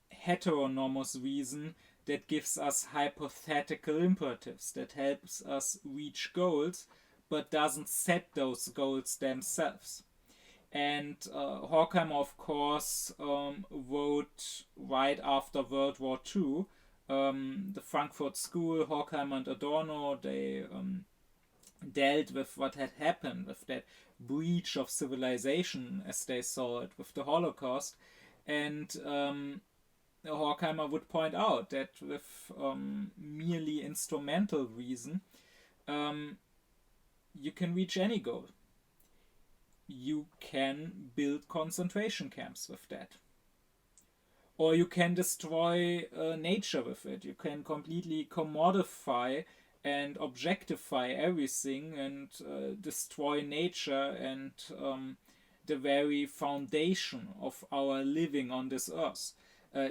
heteronomous reason that gives us hypothetical imperatives, that helps us reach goals, but doesn't set those goals themselves. And Horkheimer, of course, wrote right after World War II. The Frankfurt School, Horkheimer and Adorno, they dealt with what had happened, with that breach of civilization, as they saw it, with the Holocaust. And Horkheimer would point out that with merely instrumental reason, you can reach any goal. You can build concentration camps with that. Or you can destroy nature with it. You can completely commodify and objectify everything and destroy nature and the very foundation of our living on this earth.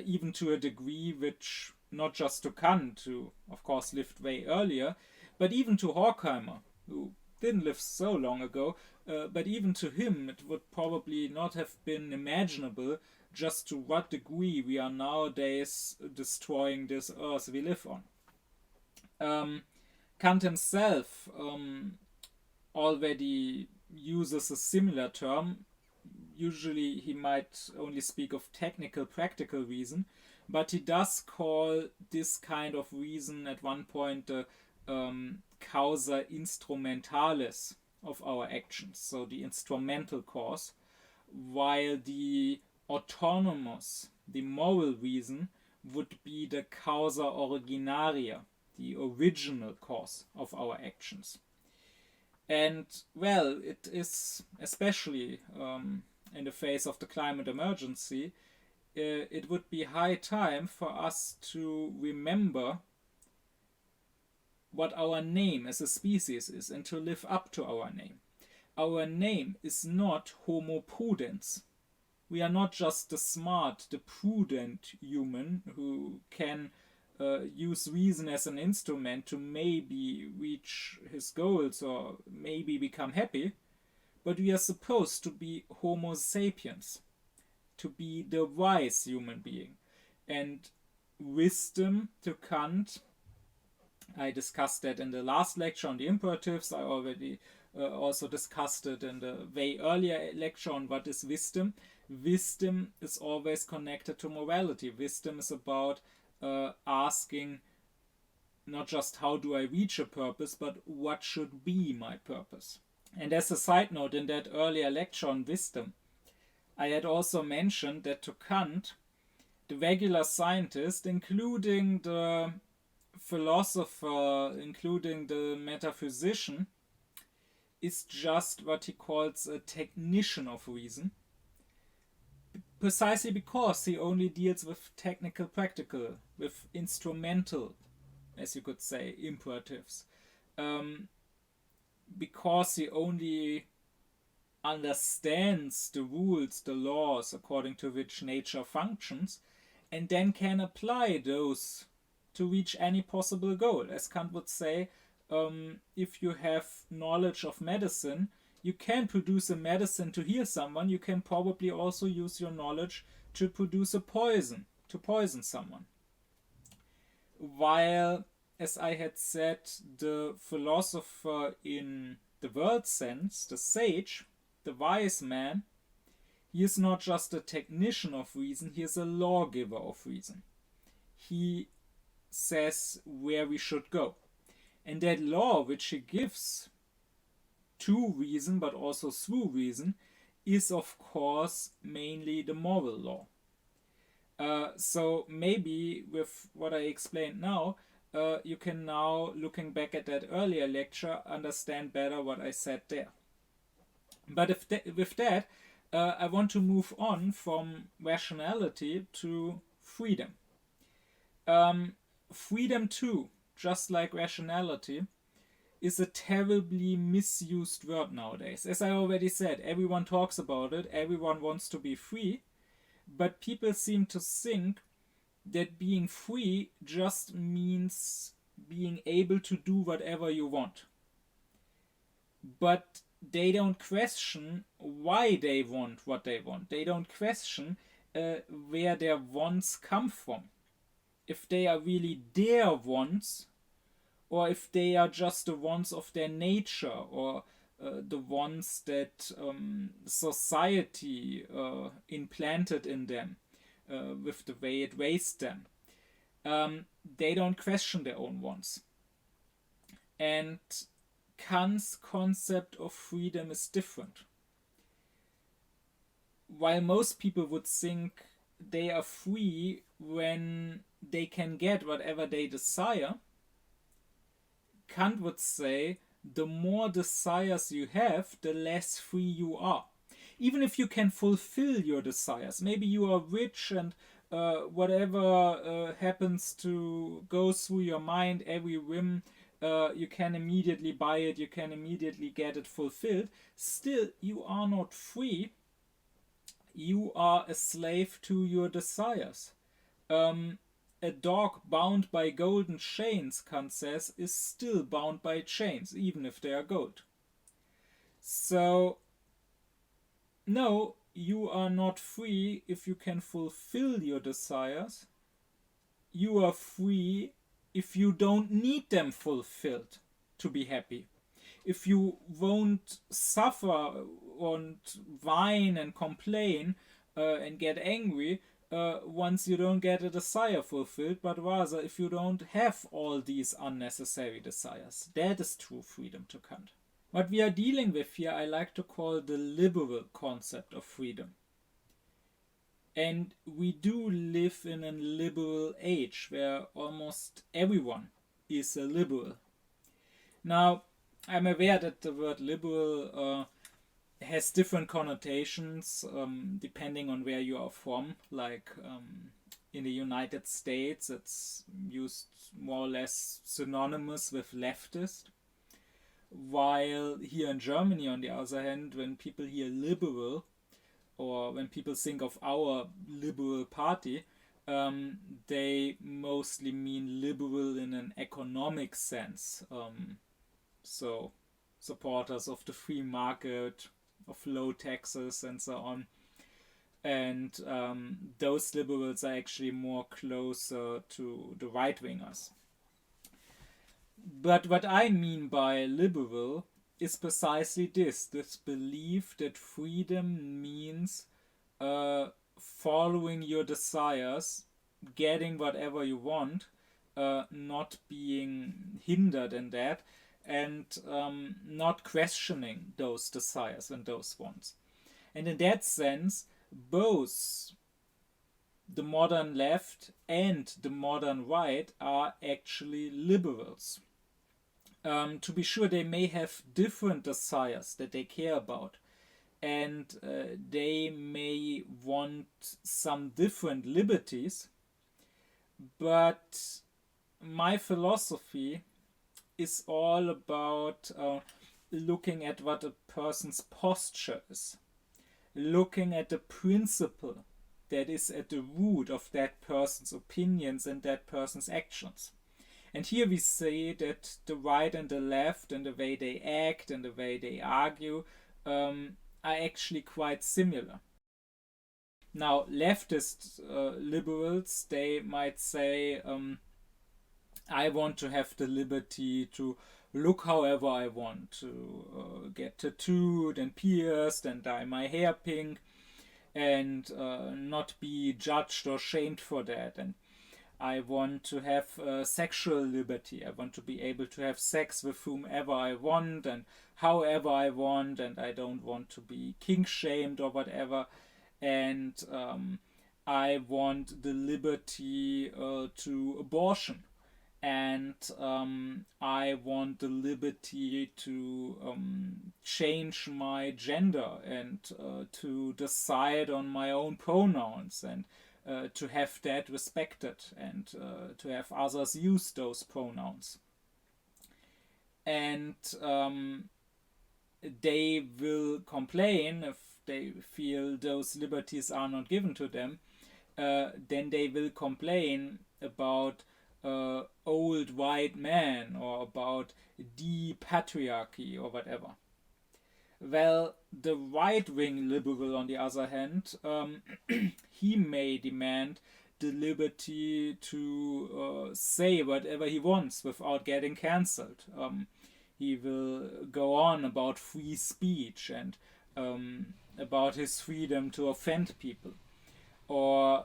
Even to a degree which, not just to Kant, who of course lived way earlier, but even to Horkheimer, who didn't live so long ago, but even to him it would probably not have been imaginable just to what degree we are nowadays destroying this earth we live on. Kant himself already uses a similar term. Usually he might only speak of technical practical reason, but he does call this kind of reason at one point the causa instrumentalis of our actions, so the instrumental cause, while the autonomous, the moral reason, would be the causa originaria, the original cause of our actions. And, well, it is, especially in the face of the climate emergency, it would be high time for us to remember what our name as a species is and to live up to our name. Our name is not Homo prudens. We are not just the smart, the prudent human who can use reason as an instrument to maybe reach his goals or maybe become happy, but we are supposed to be Homo sapiens, to be the wise human being. And wisdom to Kant, I discussed that in the last lecture on the imperatives. I already also discussed it in the way earlier lecture on what is wisdom. Wisdom is always connected to morality. Wisdom is about asking not just how do I reach a purpose, but what should be my purpose. And as a side note, in that earlier lecture on wisdom, I had also mentioned that to Kant, the regular scientist, including the philosopher, including the metaphysician, is just what he calls a technician of reason, precisely because he only deals with technical practical, with instrumental, as you could say, imperatives. Because he only understands the rules, the laws according to which nature functions, and then can apply those to reach any possible goal. As Kant would say, if you have knowledge of medicine, you can produce a medicine to heal someone. You can probably also use your knowledge to produce a poison, to poison someone. While, as I had said, the philosopher in the world sense, the sage, the wise man, he is not just a technician of reason, he is a lawgiver of reason. He says where we should go. And that law which he gives to reason, but also through reason, is of course mainly the moral law. So maybe with what I explained now, you can now, looking back at that earlier lecture, understand better what I said there. But with that, I want to move on from rationality to freedom. Freedom too, just like rationality, is a terribly misused word nowadays. As I already said, everyone talks about it, everyone wants to be free, but people seem to think that being free just means being able to do whatever you want. but they don't question why they want what they want. They don't question where their wants come from. If they are really their wants, or if they are just the wants of their nature, or the wants that society implanted in them with the way it raised them. They don't question their own wants. And Kant's concept of freedom is different. While most people would think they are free when they can get whatever they desire, Kant would say the more desires you have, the less free you are. Even if you can fulfill your desires, maybe you are rich and whatever happens to go through your mind, every whim, you can immediately buy it, you can immediately get it fulfilled. Still, you are not free. You are a slave to your desires. A dog bound by golden chains, Kant says, is still bound by chains, even if they are gold. So, no, you are not free if you can fulfill your desires. You are free if you don't need them fulfilled to be happy. If you won't suffer and whine and complain and get angry once you don't get a desire fulfilled, but rather if you don't have all these unnecessary desires. That is true freedom to Kant. What we are dealing with here I like to call the liberal concept of freedom. And we do live in a liberal age where almost everyone is a liberal. Now, I'm aware that the word liberal has different connotations depending on where you are from. Like in the United States, it's used more or less synonymous with leftist. While here in Germany, on the other hand, when people hear liberal, or when people think of our liberal party, they mostly mean liberal in an economic sense. So supporters of the free market, of low taxes and so on. And those liberals are actually more closer to the right-wingers. But what I mean by liberal is precisely this belief that freedom means following your desires, getting whatever you want, not being hindered in that, and not questioning those desires and those wants. And in that sense, both the modern left and the modern right are actually liberals. To be sure, they may have different desires that they care about, and they may want some different liberties, but my philosophy is all about looking at what a person's posture is, looking at the principle that is at the root of that person's opinions and that person's actions. And here we say that the right and the left and the way they act and the way they argue are actually quite similar. Now, leftist liberals, they might say, I want to have the liberty to look however I want, to get tattooed and pierced and dye my hair pink and not be judged or shamed for that. And I want to have sexual liberty. I want to be able to have sex with whomever I want and however I want, and I don't want to be kink shamed or whatever. And I want the liberty to abortion. And I want the liberty to change my gender and to decide on my own pronouns and to have that respected and to have others use those pronouns. And they will complain if they feel those liberties are not given to them. Then they will complain about old white men or about the patriarchy or whatever. Well, the right-wing liberal, on the other hand, he may demand the liberty to say whatever he wants without getting cancelled. He will go on about free speech and about his freedom to offend people. Or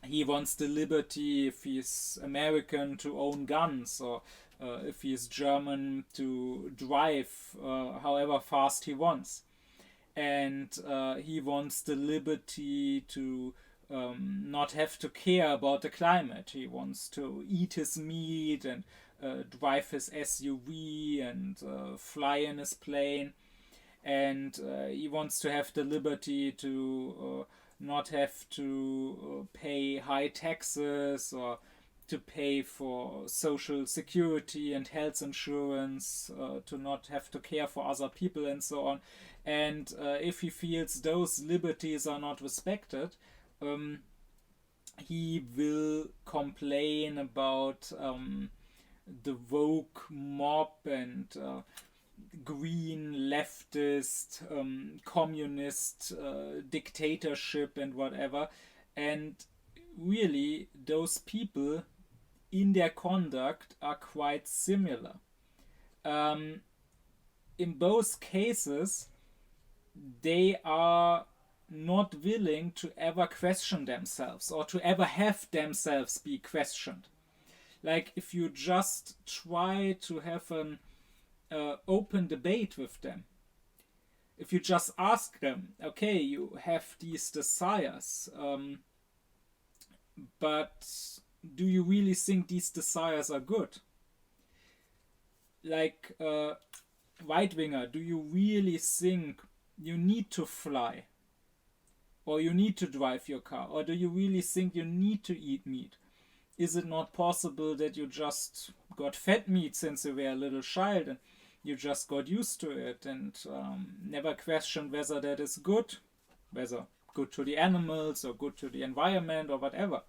he wants the liberty, if he's American, to own guns, or if he's German, to drive however fast he wants. And he wants the liberty to not have to care about the climate. He wants to eat his meat and drive his SUV and fly in his plane. And he wants to have the liberty to not have to pay high taxes or to pay for social security and health insurance, to not have to care for other people and so on. And if he feels those liberties are not respected, he will complain about the woke mob and green leftist communist dictatorship and whatever. And really, those people in their conduct are quite similar. In both cases, they are not willing to ever question themselves or to ever have themselves be questioned. Like, if you just try to have an open debate with them, if you just ask them, okay, you have these desires, but do you really think these desires are good? Like, right-winger, do you really think you need to fly? Or you need to drive your car? Or do you really think you need to eat meat? Is it not possible that you just got fed meat since you were a little child and you just got used to it and never questioned whether that is good, whether good to the animals or good to the environment or whatever?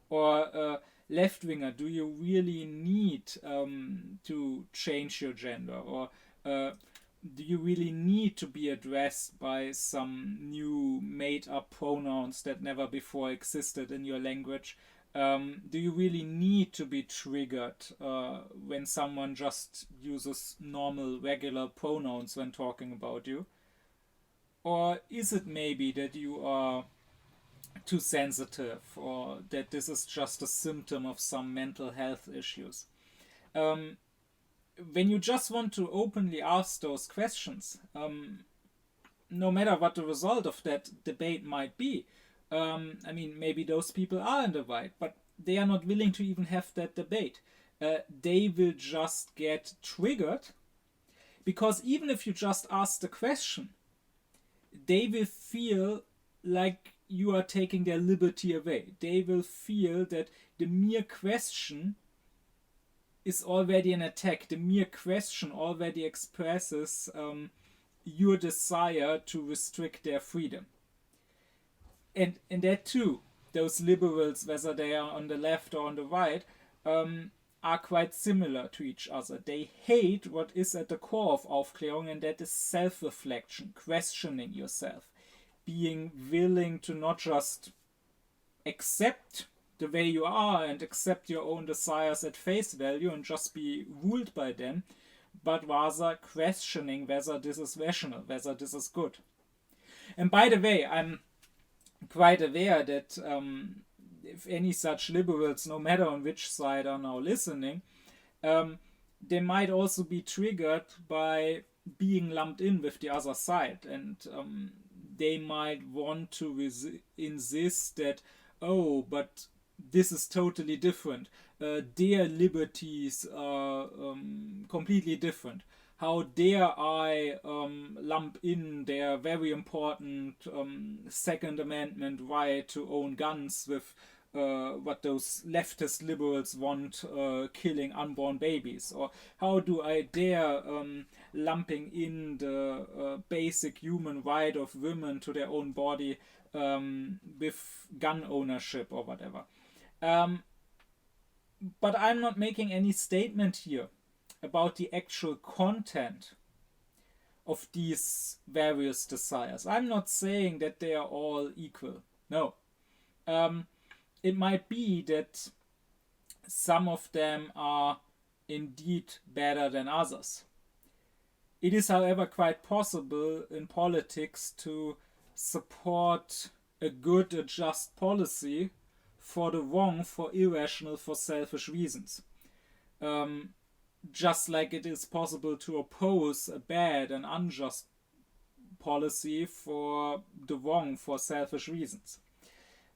Or left-winger, do you really need to change your gender? Or do you really need to be addressed by some new made-up pronouns that never before existed in your language? Do you really need to be triggered when someone just uses normal, regular pronouns when talking about you? Or is it maybe that you are too sensitive, or that this is just a symptom of some mental health issues? When you just want to openly ask those questions, no matter what the result of that debate might be, I mean, maybe those people are in the right, but they are not willing to even have that debate. They will just get triggered, because even if you just ask the question, they will feel like you are taking their liberty away. They will feel that the mere question is already an attack. The mere question already expresses your desire to restrict their freedom. And that too, those liberals, whether they are on the left or on the right, are quite similar to each other. They hate what is at the core of Aufklärung, and that is self-reflection, questioning yourself, being willing to not just accept the way you are and accept your own desires at face value and just be ruled by them, but rather questioning whether this is rational, whether this is good. And by the way, I'm quite aware that if any such liberals, no matter on which side, are now listening, they might also be triggered by being lumped in with the other side, and they might want to insist that, oh, but this is totally different. Their liberties are completely different. How dare I lump in their very important Second Amendment right to own guns with what those leftist liberals want, killing unborn babies? Or how do I dare lumping in the basic human right of women to their own body with gun ownership or whatever? But I'm not making any statement here about the actual content of these various desires. I'm not saying that they are all equal. No. It might be that some of them are indeed better than others. It is, however, quite possible in politics to support a good, a just policy for the wrong, for irrational, for selfish reasons. Just like it is possible to oppose a bad and unjust policy for the wrong, for selfish reasons.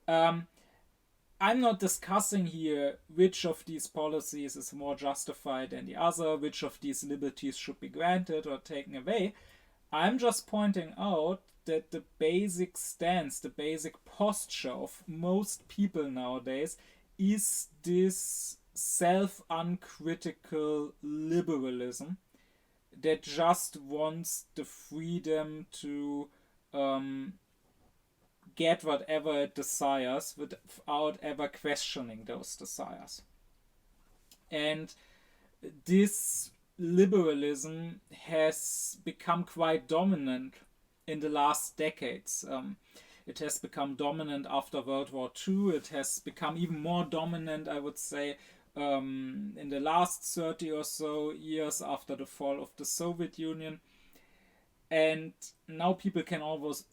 I'm not discussing here which of these policies is more justified than the other, which of these liberties should be granted or taken away. I'm just pointing out that the basic stance, the basic posture of most people nowadays is this self-uncritical liberalism that just wants the freedom to get whatever it desires without ever questioning those desires. And this liberalism has become quite dominant in the last decades. It has become dominant after World War II. It has become even more dominant, I would say, in the last 30 or so years after the fall of the Soviet Union. And now people can almost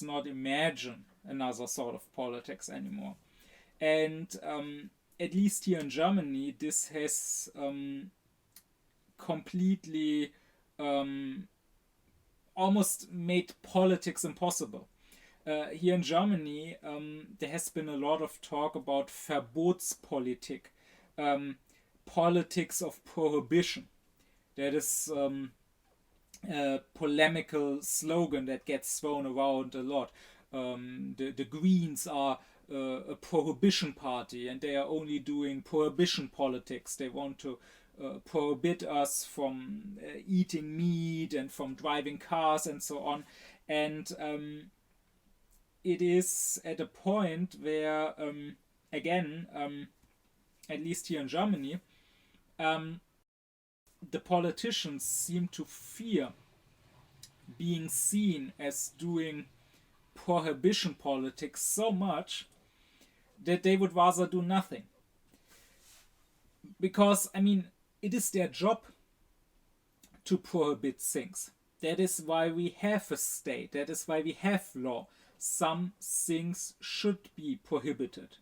not imagine another sort of politics anymore. And at least here in Germany, this has completely almost made politics impossible. Here in Germany, there has been a lot of talk about Verbotspolitik, politics of prohibition. That is a polemical slogan that gets thrown around a lot. The Greens are a prohibition party, and they are only doing prohibition politics. They want to prohibit us from eating meat and from driving cars and so on. And it is at a point where, again, at least here in Germany, the politicians seem to fear being seen as doing prohibition politics so much that they would rather do nothing. Because, I mean, it is their job to prohibit things. That is why we have a state. That is why we have law. Some things should be prohibited.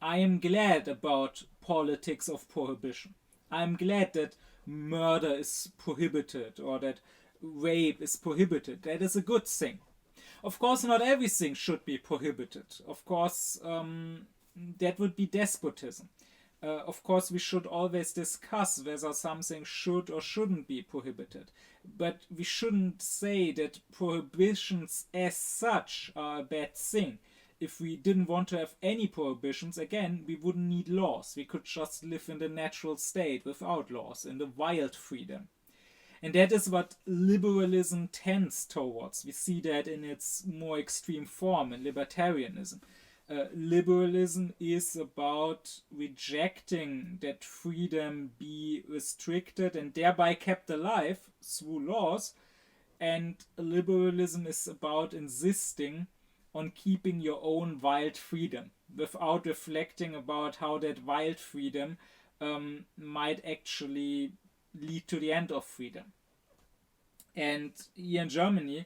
I am glad about politics of prohibition. I am glad that murder is prohibited or that rape is prohibited. That is a good thing. Of course, not everything should be prohibited. Of course, that would be despotism. Of course, we should always discuss whether something should or shouldn't be prohibited. But we shouldn't say that prohibitions as such are a bad thing. If we didn't want to have any prohibitions, again, we wouldn't need laws. We could just live in the natural state without laws, in the wild freedom. And that is what liberalism tends towards. We see that in its more extreme form in libertarianism. Liberalism is about rejecting that freedom be restricted and thereby kept alive through laws. And liberalism is about insisting on keeping your own wild freedom without reflecting about how that wild freedom might actually lead to the end of freedom. And here in Germany,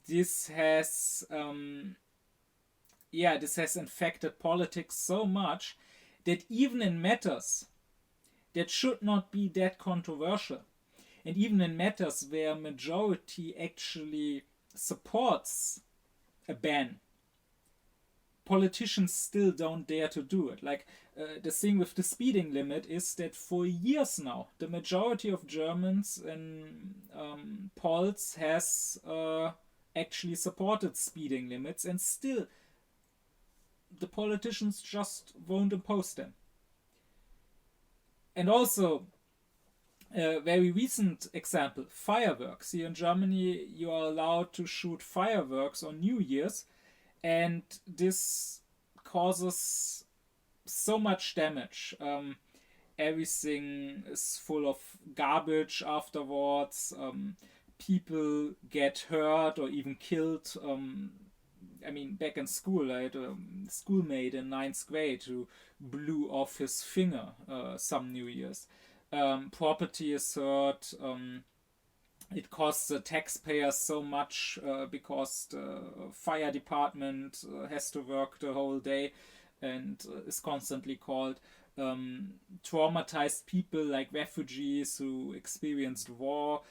this has infected politics so much that even in matters that should not be that controversial, and even in matters where majority actually supports a ban, politicians still don't dare to do it. Like the thing with the speeding limit is that for years now, the majority of Germans in polls has actually supported speeding limits, and still the politicians just won't impose them. And also, a very recent example, fireworks. Here in Germany, you are allowed to shoot fireworks on New Year's, and this causes so much damage. everything is full of garbage afterwards. People get hurt or even killed. Back in school, I had a schoolmate in ninth grade who blew off his finger some New Year's. Property is hurt. It costs the taxpayers so much because the fire department has to work the whole day and is constantly called. Traumatized people like refugees who experienced war,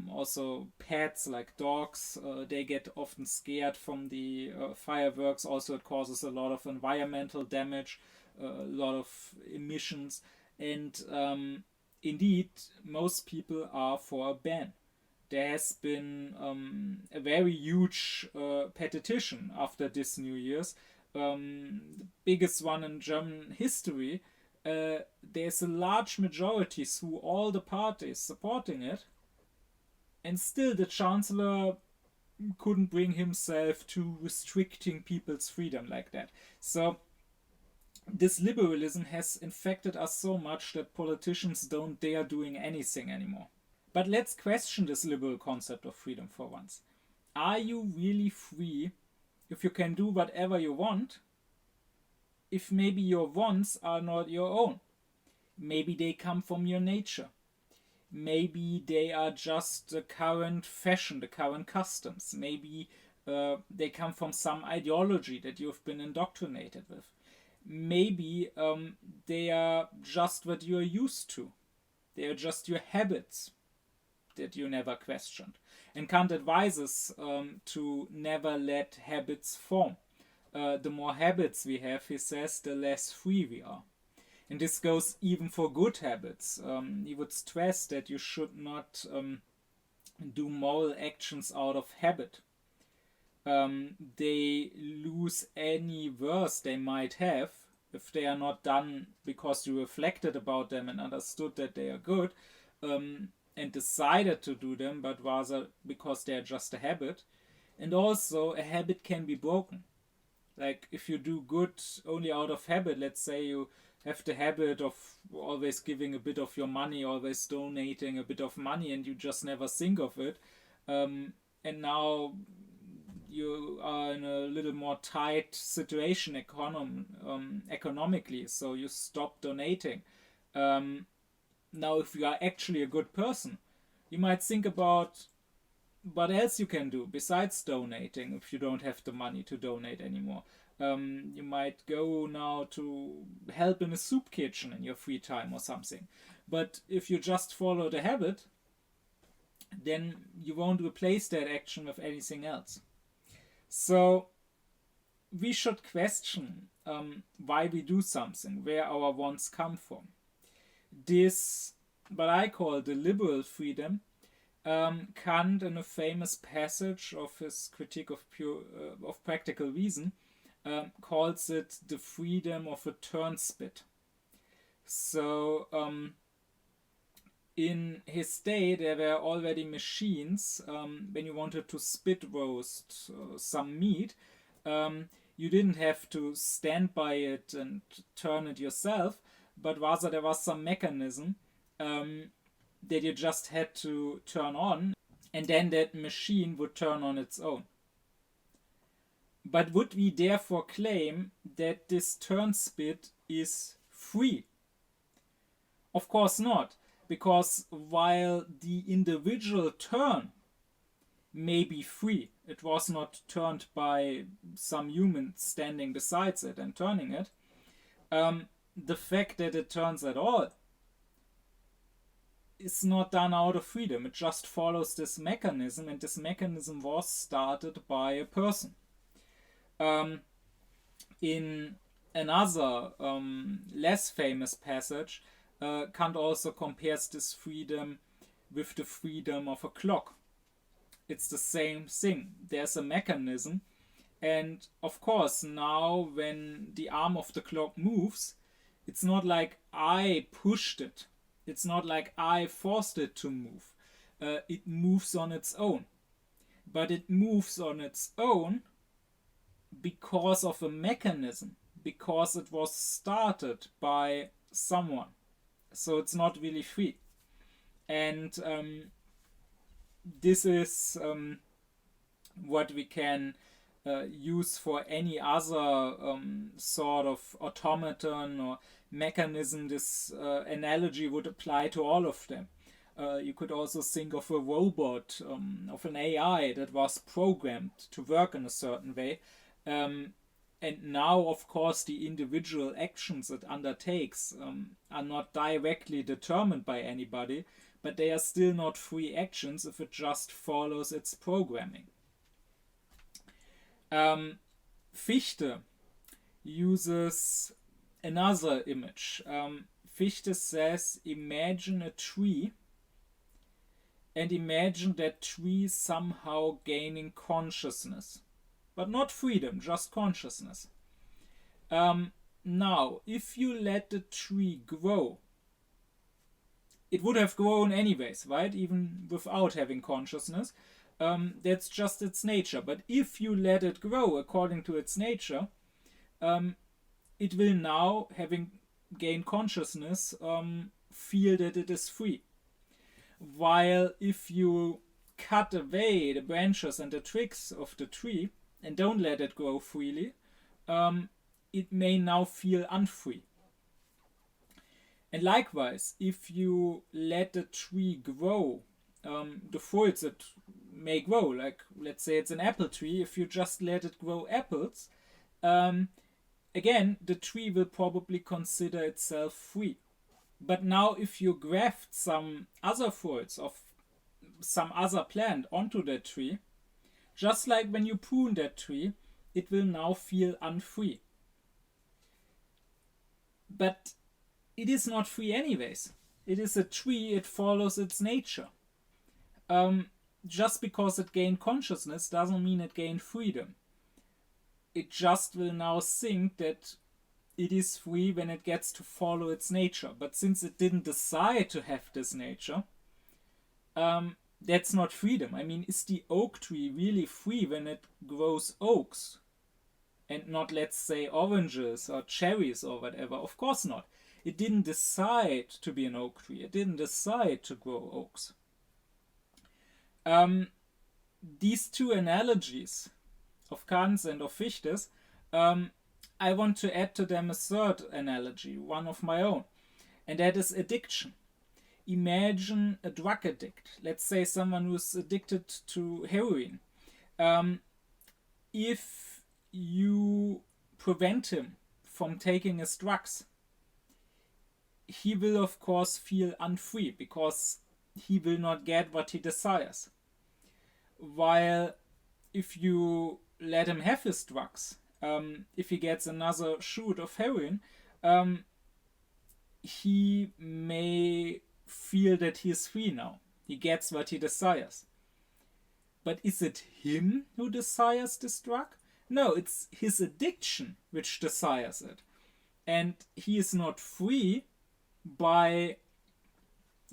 also pets like dogs, they get often scared from the fireworks. Also, it causes a lot of environmental damage, a lot of emissions, and indeed, most people are for a ban. There has been a very huge petition after this New Year's, the biggest one in German history. There's a large majority through all the parties supporting it, and still the Chancellor couldn't bring himself to restricting people's freedom like that. So this liberalism has infected us so much that politicians don't dare doing anything anymore. But let's question this liberal concept of freedom for once. Are you really free if you can do whatever you want, if maybe your wants are not your own? Maybe they come from your nature. Maybe they are just the current fashion, the current customs. Maybe they come from some ideology that you've been indoctrinated with. Maybe they are just what you're used to. They are just your habits that you never questioned. And Kant advises to never let habits form. The more habits we have, he says, the less free we are. And this goes even for good habits. He would stress that you should not do moral actions out of habit. They lose any worth they might have if they are not done because you reflected about them and understood that they are good and decided to do them, but rather because they are just a habit. And also, a habit can be broken. Like if you do good only out of habit, let's say you have the habit of always giving a bit of your money, always donating a bit of money, and you just never think of it. And now you are in a little more tight situation economically, so you stop donating. Now, if you are actually a good person, you might think about what else you can do besides donating if you don't have the money to donate anymore. You might go now to help in a soup kitchen in your free time or something. But if you just follow the habit, then you won't replace that action with anything else. So we should question why we do something, where our wants come from. This, what I call the liberal freedom, Kant, in a famous passage of his critique of practical reason, calls it the freedom of a turnspit. So in his day there were already machines. When you wanted to spit roast some meat, you didn't have to stand by it and turn it yourself, but rather there was some mechanism that you just had to turn on, and then that machine would turn on its own. But would we therefore claim that this turnspit is free? Of course not, because while the individual turn may be free, it was not turned by some human standing beside it and turning it, the fact that it turns at all is not done out of freedom. It just follows this mechanism, and this mechanism was started by a person. In another less famous passage, Kant also compares this freedom with the freedom of a clock. It's the same thing. There's a mechanism, and of course now when the arm of the clock moves, it's not like I pushed it. It's not like I forced it to move. It moves on its own. But it moves on its own because of a mechanism, because it was started by someone. So it's not really free. And this is what we can use for any other sort of automaton or mechanism. This analogy would apply to all of them. You could also think of a robot, of an AI that was programmed to work in a certain way. And now, of course, the individual actions it undertakes are not directly determined by anybody, but they are still not free actions if it just follows its programming. Fichte uses another image. Fichte says, imagine a tree and imagine that tree somehow gaining consciousness. But not freedom, just consciousness. Now, if you let the tree grow, it would have grown anyways, right? Even without having consciousness. That's just its nature. But if you let it grow according to its nature, it will now, having gained consciousness, feel that it is free. While if you cut away the branches and the twigs of the tree and don't let it grow freely, it may now feel unfree. And likewise, if you let the tree grow, the fruits it may grow, like let's say it's an apple tree, if you just let it grow apples, again, the tree will probably consider itself free. But now if you graft some other fruits of some other plant onto that tree, just like when you prune that tree, it will now feel unfree. But it is not free anyways. It is a tree, it follows its nature. Just because it gained consciousness doesn't mean it gained freedom. It just will now think that it is free when it gets to follow its nature. But since it didn't decide to have this nature, that's not freedom. I mean, is the oak tree really free when it grows oaks and not, let's say, oranges or cherries or whatever? Of course not. It didn't decide to be an oak tree. It didn't decide to grow oaks. These two analogies of Kant's and of Fichte's, I want to add to them a third analogy, one of my own, and that is addiction. Imagine a drug addict, let's say someone who's addicted to heroin. If you prevent him from taking his drugs, he will of course feel unfree because he will not get what he desires. While if you let him have his drugs, if he gets another shoot of heroin, he may feel that he is free now. He gets what he desires. But is it him who desires this drug? No, it's his addiction which desires it. And he is not free by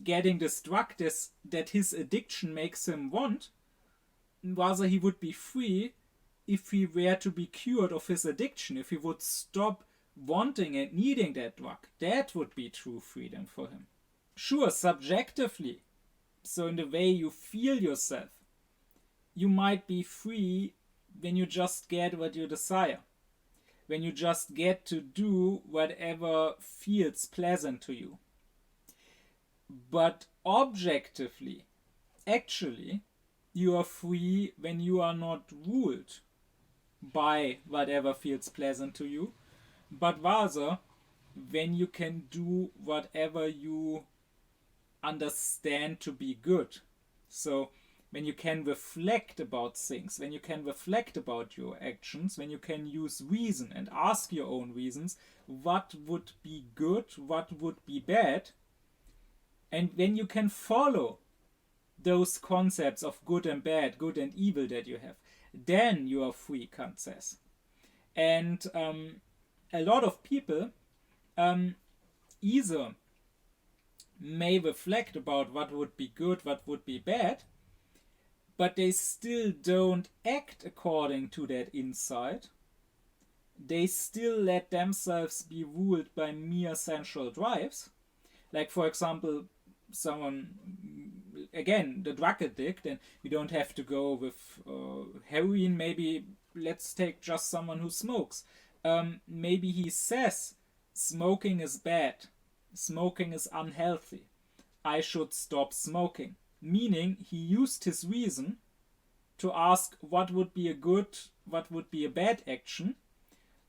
getting this drug that his addiction makes him want. Rather, he would be free if he were to be cured of his addiction, if he would stop wanting and needing that drug. That would be true freedom for him. Sure, subjectively, so in the way you feel yourself, you might be free when you just get what you desire, when you just get to do whatever feels pleasant to you. But objectively, actually, you are free when you are not ruled by whatever feels pleasant to you, but rather when you can do whatever you understand to be good. So when you can reflect about things, when you can reflect about your actions, when you can use reason and ask your own reasons, what would be good, what would be bad, and when you can follow those concepts of good and bad, good and evil that you have, then you are free, Kant says. And a lot of people either may reflect about what would be good, what would be bad, but they still don't act according to that insight. They still let themselves be ruled by mere sensual drives, Like, for example, someone, again, the drug addict, and we don't have to go with heroin, maybe let's take just someone who smokes. Maybe he says smoking is bad, smoking is unhealthy, I should stop smoking. Meaning he used his reason to ask what would be a good, what would be a bad action.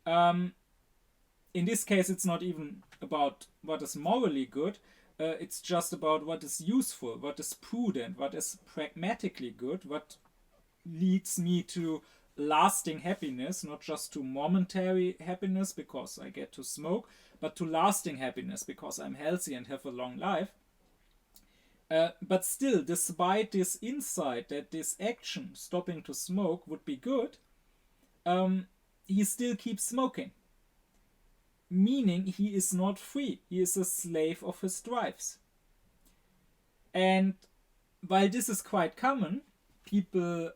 In this case, it's not even about what is morally good. It's just about what is useful, what is prudent, what is pragmatically good, what leads me to lasting happiness, not just to momentary happiness because I get to smoke, but to lasting happiness because I'm healthy and have a long life. But still, despite this insight that this action, stopping to smoke, would be good, he still keeps smoking. Meaning he is not free. He is a slave of his drives. And while this is quite common, people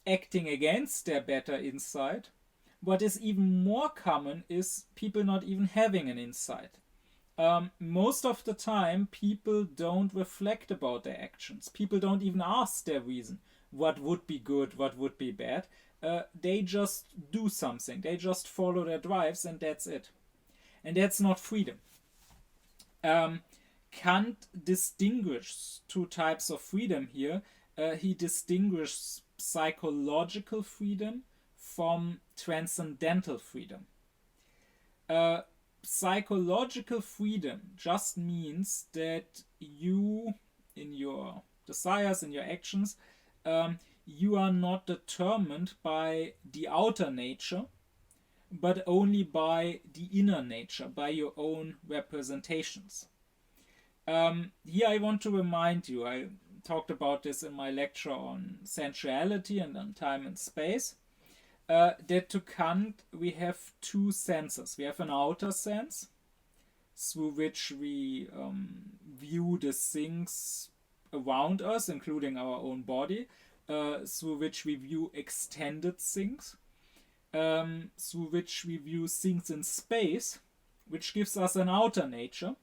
acting against their better insight, what is even more common is people not even having an insight. Most of the time, people don't reflect about their actions. People don't even ask their reason. What would be good? What would be bad? They just do something. They just follow their drives, and that's it. And that's not freedom. Kant distinguishes two types of freedom here. He distinguishes psychological freedom from transcendental freedom. Psychological freedom just means that you, in your desires, in your actions, you are not determined by the outer nature, but only by the inner nature, by your own representations. Here I want to remind you, I talked about this in my lecture on sensuality and on time and space, that to Kant we have two senses. We have an outer sense, through which we view the things around us, including our own body, through which we view extended things, through which we view things in space, which gives us an outer nature.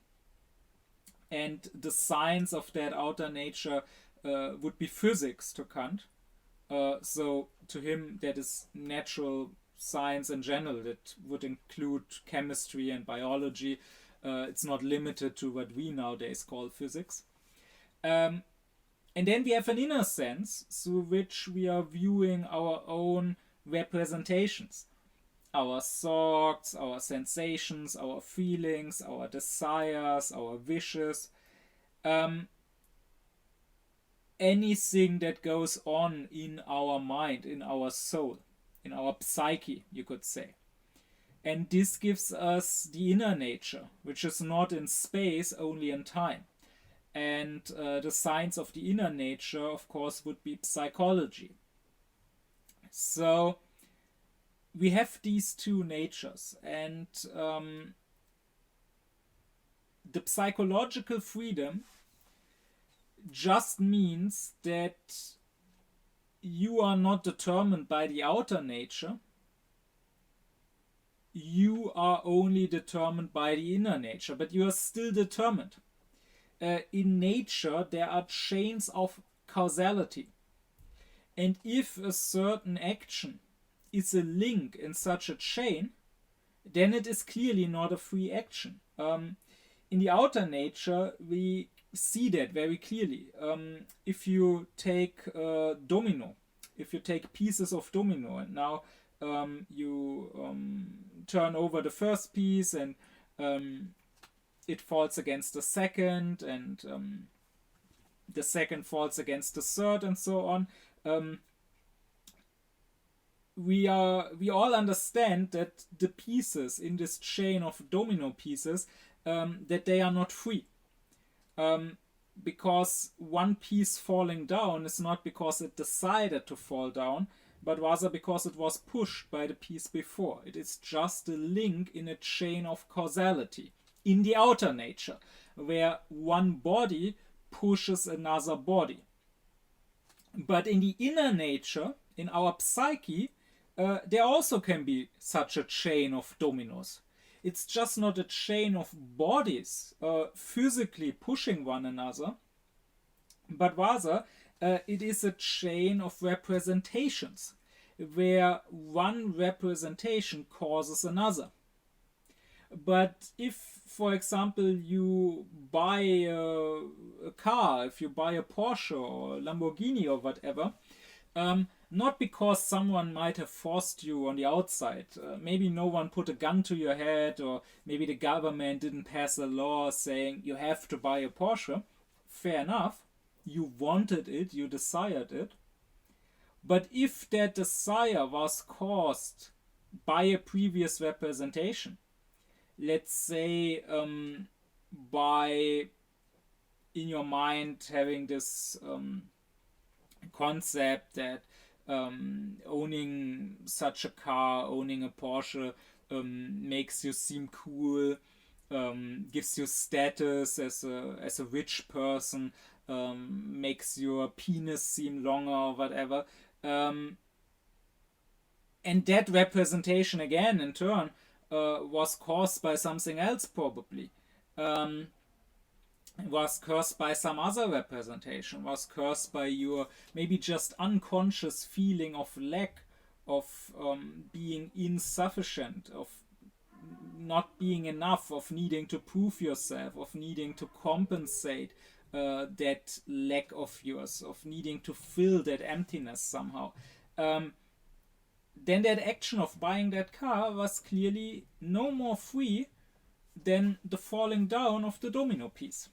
And the science of that outer nature would be physics to Kant. So to him, that is natural science in general. That would include chemistry and biology. It's not limited to what we nowadays call physics. And then we have an inner sense through which we are viewing our own representations. Our thoughts, our sensations, our feelings, our desires, our wishes. Anything that goes on in our mind, in our soul, in our psyche, you could say. And this gives us the inner nature, which is not in space, only in time. And the science of the inner nature, of course, would be psychology. So we have these two natures, and the psychological freedom just means that you are not determined by the outer nature. You are only determined by the inner nature, but you are still determined. In nature, there are chains of causality. And if a certain action is a link in such a chain, then it is clearly not a free action. In the outer nature, we see that very clearly. If you take domino, if you take pieces of domino, and now you turn over the first piece, and it falls against the second, and the second falls against the third, and so on. We all understand that the pieces in this chain of domino pieces, that they are not free. Because one piece falling down is not because it decided to fall down, but rather because it was pushed by the piece before. It is just a link in a chain of causality in the outer nature, where one body pushes another body. But in the inner nature, in our psyche, there also can be such a chain of dominoes. it's just not a chain of bodies physically pushing one another, but rather it is a chain of representations where one representation causes another. But if, for example, you buy a car, if you buy a Porsche or a Lamborghini or whatever, not because someone might have forced you on the outside. Maybe no one put a gun to your head, or maybe the government didn't pass a law saying you have to buy a Porsche. Fair enough. You wanted it, you desired it. But if that desire was caused by a previous representation, let's say by, in your mind, having this concept that owning such a car, owning a Porsche, makes you seem cool, gives you status as a rich person, makes your penis seem longer or whatever. And that representation again, in turn, was caused by something else probably. Was cursed by some other representation, was cursed by your maybe just unconscious feeling of lack, of being insufficient, of not being enough, of needing to prove yourself, of needing to compensate that lack of yours, of needing to fill that emptiness somehow. Then that action of buying that car was clearly no more free than the falling down of the domino piece.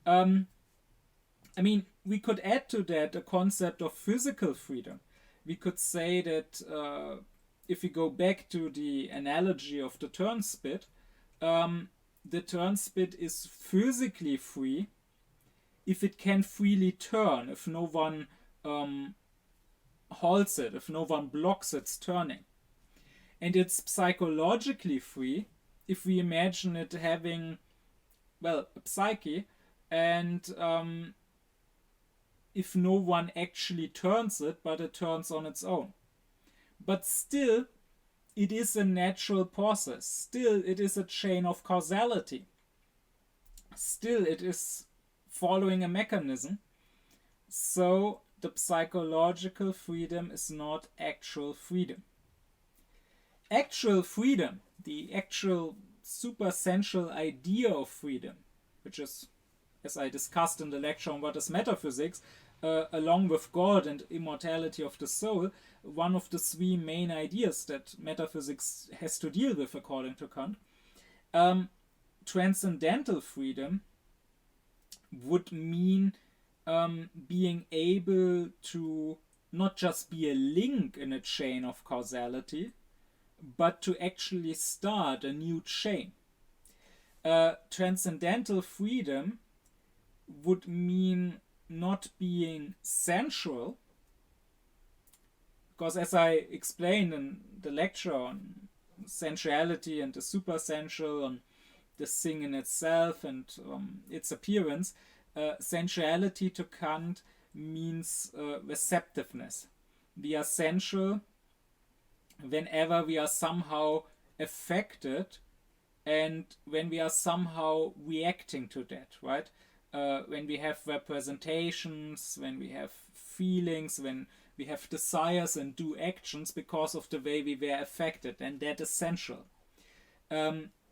I mean, we could add to that a concept of physical freedom. We could say that if we go back to the analogy of the turnspit, the turnspit is physically free if it can freely turn, if no one halts it, if no one blocks its turning. And it's psychologically free if we imagine it having, well, a psyche, and if no one actually turns it, but it turns on its own. But still, it is a natural process. Still, it is a chain of causality. Still, it is following a mechanism. So, the psychological freedom is not actual freedom. Actual freedom, the actual superessential idea of freedom, which is, as I discussed in the lecture on what is metaphysics, along with God and immortality of the soul, one of the three main ideas that metaphysics has to deal with, according to Kant. Transcendental freedom would mean being able to not just be a link in a chain of causality, but to actually start a new chain. Transcendental freedom would mean not being sensual, because as I explained in the lecture on sensuality and the supersensual, on the thing in itself and its appearance, sensuality to Kant means receptiveness. We are sensual whenever we are somehow affected and when we are somehow reacting to that, right? When we have representations, when we have feelings, when we have desires and do actions because of the way we were affected, and that is sensual.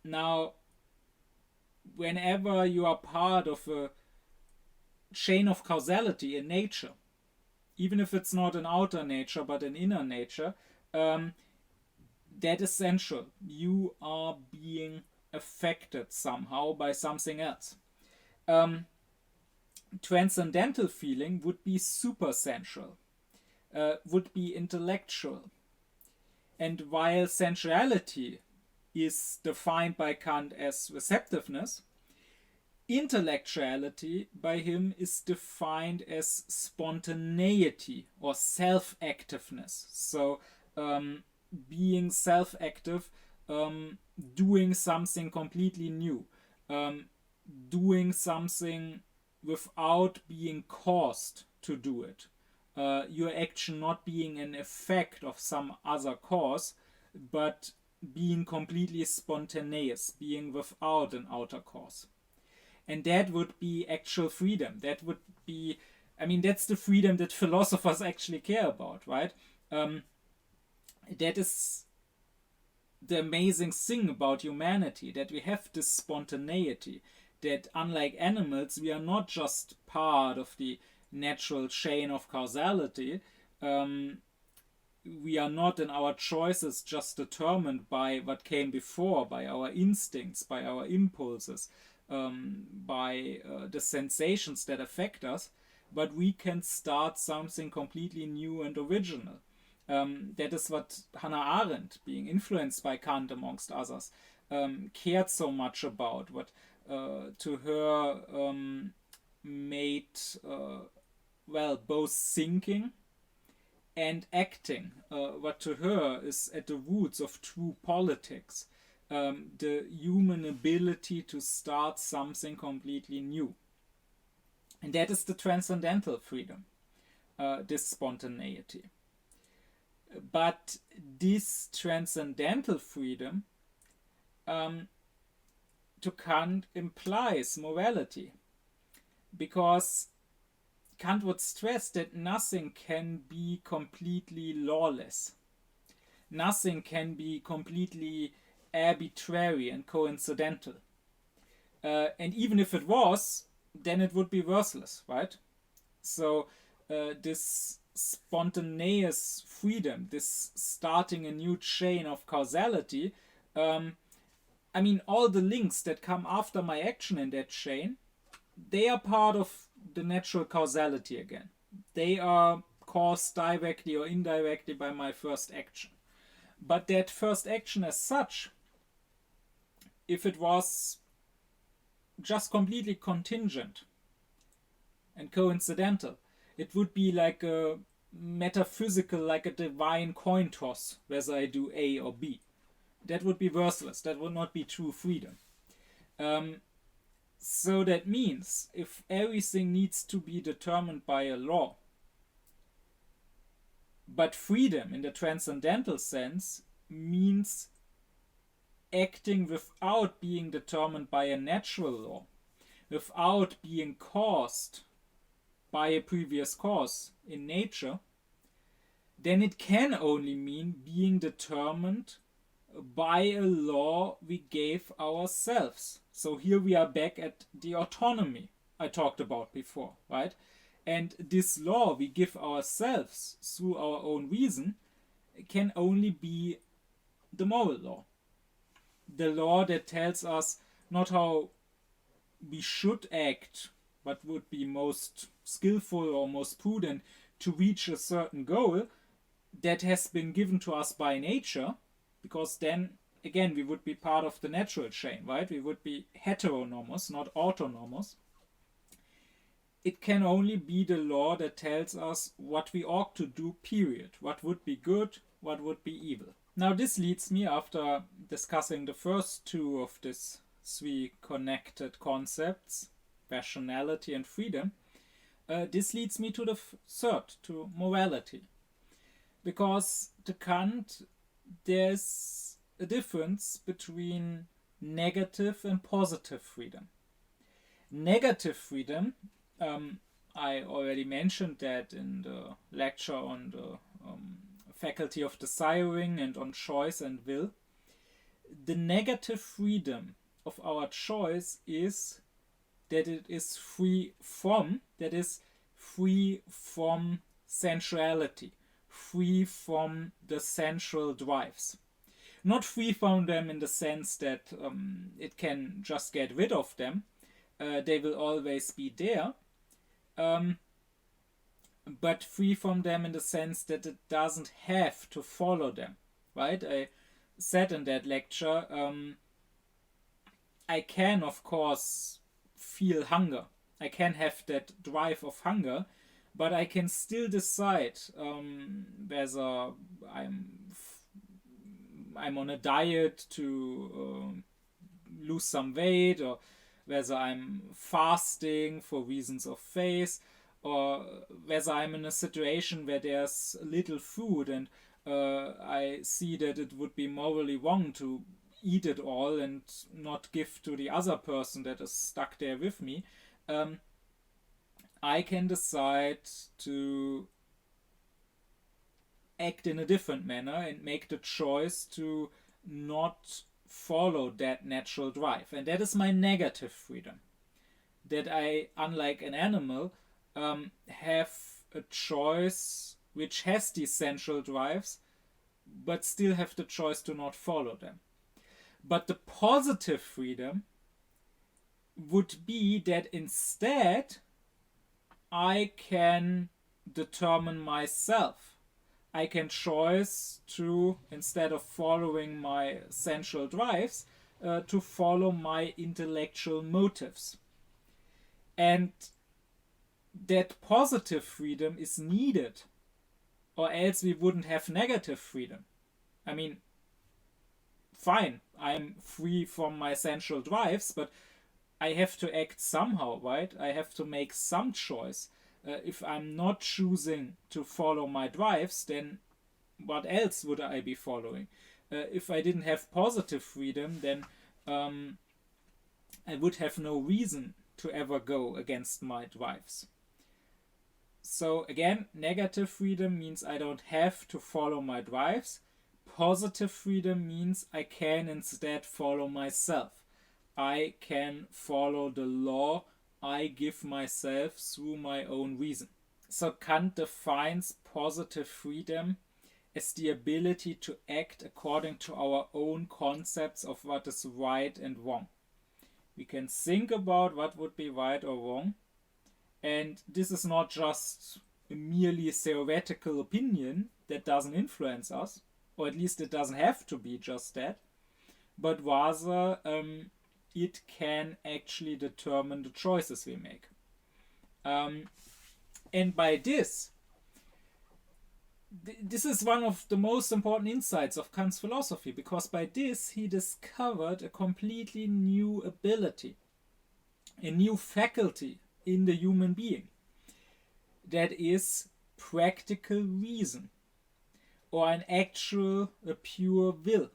Now, whenever you are part of a chain of causality in nature, even if it's not an outer nature but an inner nature, that is sensual. You are being affected somehow by something else. Transcendental feeling would be supersensual, would be intellectual. And while sensuality is defined by Kant as receptiveness, intellectuality by him is defined as spontaneity or self-activeness. So being self-active, doing something completely new, doing something without being caused to do it. Your action not being an effect of some other cause, but being completely spontaneous, being without an outer cause. And that would be actual freedom. That would be, I mean, that's the freedom that philosophers actually care about, right? That is the amazing thing about humanity, that we have this spontaneity, that unlike animals, we are not just part of the natural chain of causality. We are not in our choices just determined by what came before, by our instincts, by our impulses, by the sensations that affect us, but we can start something completely new and original. That is what Hannah Arendt, being influenced by Kant amongst others, cared so much about, what to her made, both thinking and acting, what to her is at the roots of true politics, the human ability to start something completely new. And that is the transcendental freedom, this spontaneity. But this transcendental freedom, to Kant, implies morality, because Kant would stress that nothing can be completely lawless. Nothing can be completely arbitrary and coincidental. And even if it was, then it would be worthless, right? So this spontaneous freedom, this starting a new chain of causality, I mean, all the links that come after my action in that chain, they are part of the natural causality again. They are caused directly or indirectly by my first action. But that first action as such, if it was just completely contingent and coincidental, it would be like a metaphysical, like a divine coin toss, whether I do A or B. That would be worthless. That would not be true freedom. So that means if everything needs to be determined by a law, but freedom in the transcendental sense means acting without being determined by a natural law, without being caused by a previous cause in nature, then it can only mean being determined by a law we gave ourselves. So here we are back at the autonomy I talked about before, right? And this law we give ourselves through our own reason can only be the moral law. The law that tells us not how we should act, but would be most skillful or most prudent to reach a certain goal that has been given to us by nature, because then again we would be part of the natural chain, right? We would be heteronomous, not autonomous. It can only be the law that tells us what we ought to do, period. What would be good, what would be evil. Now this leads me, after discussing the first two of these three connected concepts, rationality and freedom, this leads me to the third, to morality. Because to Kant, there's a difference between negative and positive freedom. Negative freedom, I already mentioned that in the lecture on the faculty of desiring and on choice and will. The negative freedom of our choice is that it is free from, that is free from sensuality, free from the sensual drives. Not free from them in the sense that it can just get rid of them. They will always be there. But free from them in the sense that it doesn't have to follow them, right? I said in that lecture, I can, of course, feel hunger. I can have that drive of hunger, but I can still decide whether I'm on a diet to lose some weight, or whether I'm fasting for reasons of faith, or whether I'm in a situation where there's little food and I see that it would be morally wrong to eat it all and not give to the other person that is stuck there with me, I can decide to act in a different manner and make the choice to not follow that natural drive. And that is my negative freedom. That I, unlike an animal, have a choice which has these central drives, but still have the choice to not follow them. But the positive freedom would be that instead I can determine myself. I can choose to, instead of following my central drives, to follow my intellectual motives. And that positive freedom is needed, or else we wouldn't have negative freedom. I mean, fine, I'm free from my central drives, but I have to act somehow, right? I have to make some choice. If I'm not choosing to follow my drives, then what else would I be following? If I didn't have positive freedom, then I would have no reason to ever go against my drives. So again, negative freedom means I don't have to follow my drives. Positive freedom means I can instead follow myself. I can follow the law I give myself through my own reason. So Kant defines positive freedom as the ability to act according to our own concepts of what is right and wrong. We can think about what would be right or wrong, and this is not just a merely theoretical opinion that doesn't influence us, or at least it doesn't have to be just that, but rather it can actually determine the choices we make. And by this is one of the most important insights of Kant's philosophy, because by this he discovered a completely new ability, a new faculty in the human being, that is practical reason, or an actual, a pure will.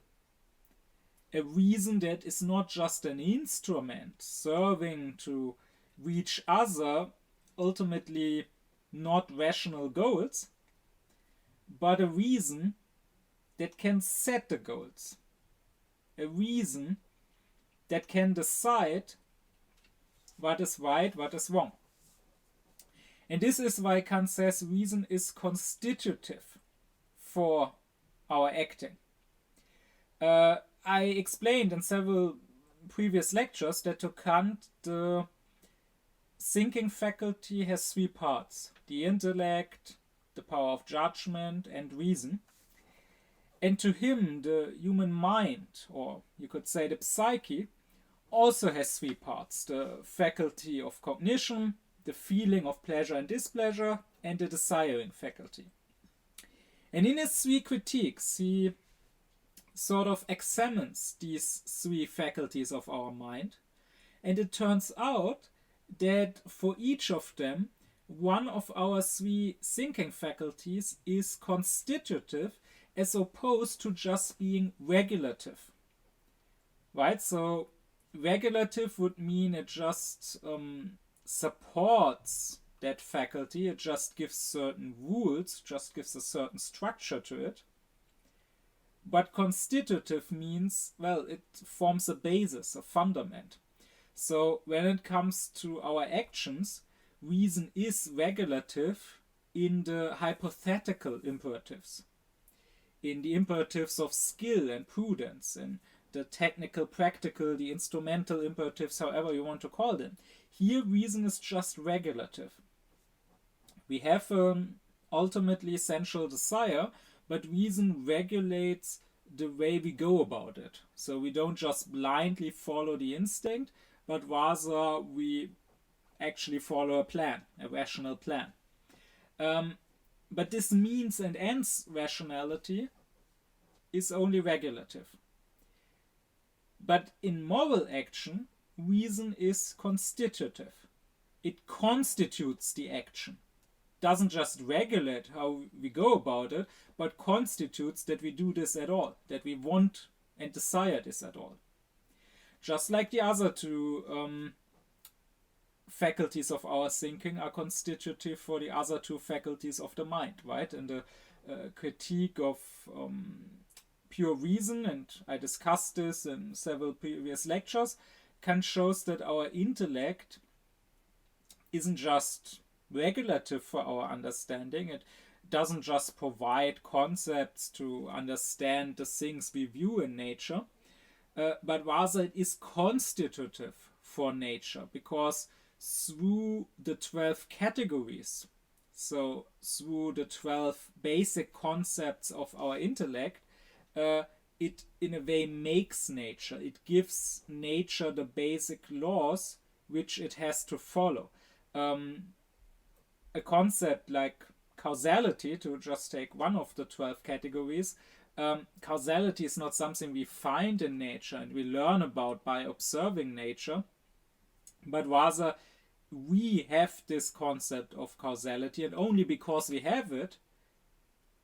A reason that is not just an instrument serving to reach other, ultimately not rational goals, but a reason that can set the goals. A reason that can decide what is right, what is wrong. And this is why Kant says reason is constitutive for our acting. I explained in several previous lectures that to Kant the thinking faculty has three parts: the intellect, the power of judgment, and reason. And to him the human mind, or you could say the psyche, also has three parts: the faculty of cognition, the feeling of pleasure and displeasure, and the desiring faculty. And in his three critiques he sort of examines these three faculties of our mind, and it turns out that for each of them one of our three thinking faculties is constitutive, as opposed to just being regulative. Right? So regulative would mean it just supports that faculty, it just gives certain rules, just gives a certain structure to it. But constitutive means, well, it forms a basis, a fundament. So when it comes to our actions, reason is regulative in the hypothetical imperatives, in the imperatives of skill and prudence, in the technical, practical, the instrumental imperatives, however you want to call them. Here reason is just regulative. We have ultimately essential desire, but reason regulates the way we go about it. So we don't just blindly follow the instinct, but rather we actually follow a plan, a rational plan. But this means and ends rationality is only regulative. But in moral action, reason is constitutive. It constitutes the action. doesn't just regulate how we go about it, but constitutes that we do this at all, that we want and desire this at all. Just like the other two faculties of our thinking are constitutive for the other two faculties of the mind, right? In the critique of pure reason, and I discussed this in several previous lectures, Kant shows that our intellect isn't just regulative for our understanding. It doesn't just provide concepts to understand the things we view in nature, but rather it is constitutive for nature, because through the 12 categories, so through the 12 basic concepts of our intellect, it in a way makes nature. It gives nature the basic laws which it has to follow. A concept like causality, to just take one of the 12 categories, causality is not something we find in nature and we learn about by observing nature, but rather we have this concept of causality, and only because we have it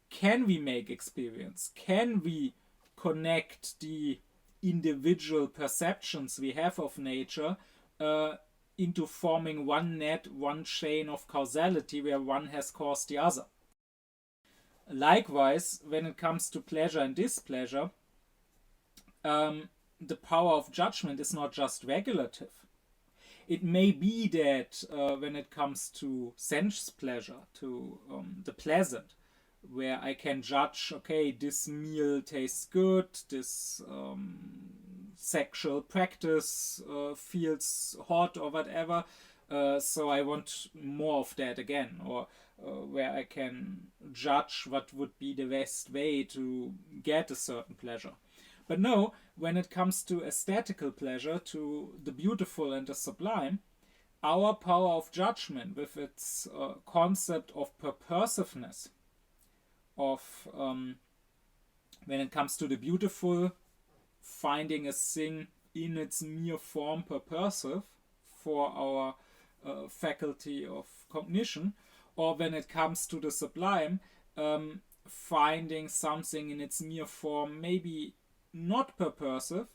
can we make experience, can we connect the individual perceptions we have of nature into forming one net, one chain of causality where one has caused the other. Likewise, when it comes to pleasure and displeasure, the power of judgment is not just regulative. It may be that when it comes to sense pleasure, to the pleasant, where I can judge, okay, this meal tastes good, this sexual practice feels hot or whatever, so I want more of that again, or where I can judge what would be the best way to get a certain pleasure. But no, when it comes to aesthetical pleasure, to the beautiful and the sublime, our power of judgment with its concept of purposiveness, of when it comes to the beautiful, finding a thing in its mere form purposive for our faculty of cognition, or when it comes to the sublime, finding something in its mere form maybe not purposive,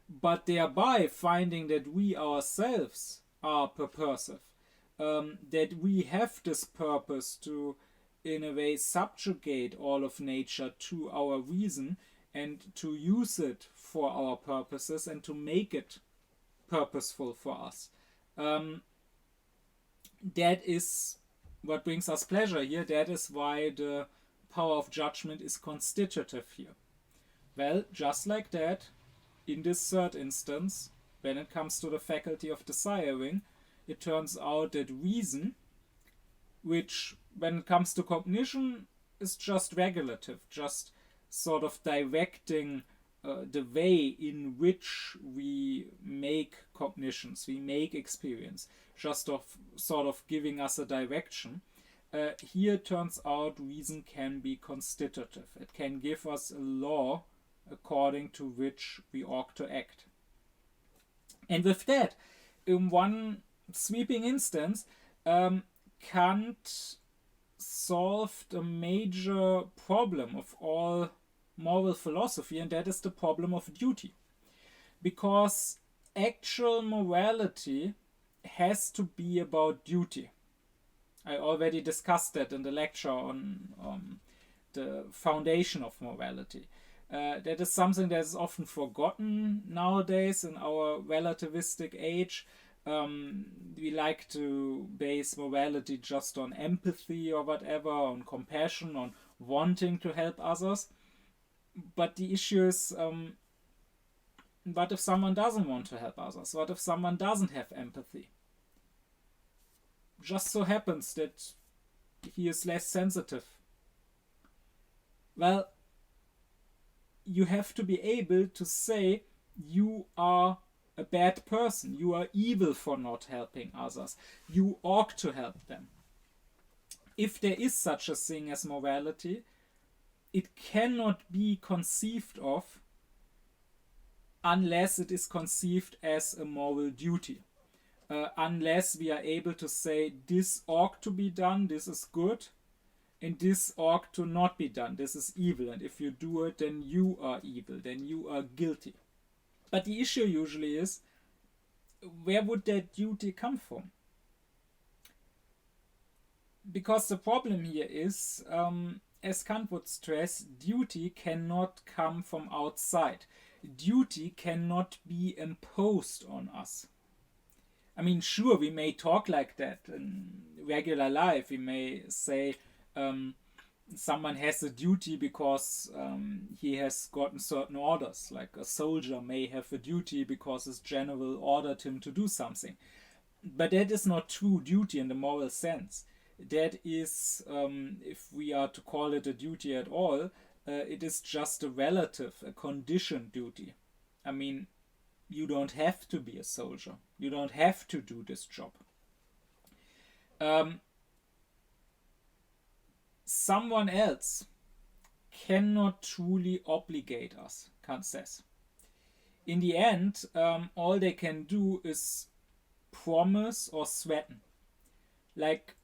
but thereby finding that we ourselves are purposive, that we have this purpose to, in a way, subjugate all of nature to our reason and to use it for our purposes and to make it purposeful for us. That is what brings us pleasure here. That is why the power of judgment is constitutive here. Well, just like that, in this third instance, when it comes to the faculty of desiring, it turns out that reason, which when it comes to cognition is just regulative, just sort of directing the way in which we make cognitions, we make experience, just of sort of giving us a direction. Here it turns out reason can be constitutive. It can give us a law according to which we ought to act. And with that, in one sweeping instance, Kant solved a major problem of all moral philosophy, and that is the problem of duty. Because actual morality has to be about duty. I already discussed that in the lecture on the foundation of morality. That is something that is often forgotten nowadays in our relativistic age. We like to base morality just on empathy or whatever, on compassion, on wanting to help others. But the issue is, what if someone doesn't want to help others? What if someone doesn't have empathy? Just so happens that he is less sensitive. Well, you have to be able to say you are a bad person, you are evil for not helping others, you ought to help them. If there is such a thing as morality, it cannot be conceived of unless it is conceived as a moral duty. unless we are able to say this ought to be done, this is good, and this ought to not be done, this is evil, and if you do it, then you are evil, then you are guilty. But the issue usually is, where would that duty come from? Because the problem here is, as Kant would stress, duty cannot come from outside. Duty cannot be imposed on us. I mean, sure, we may talk like that in regular life. We may say someone has a duty because he has gotten certain orders. Like a soldier may have a duty because his general ordered him to do something. But that is not true duty in the moral sense. That is, if we are to call it a duty at all, it is just a relative, a conditioned duty. I mean, you don't have to be a soldier. You don't have to do this job. Someone else cannot truly obligate us, Kant says. In the end, all they can do is promise or threaten. Like,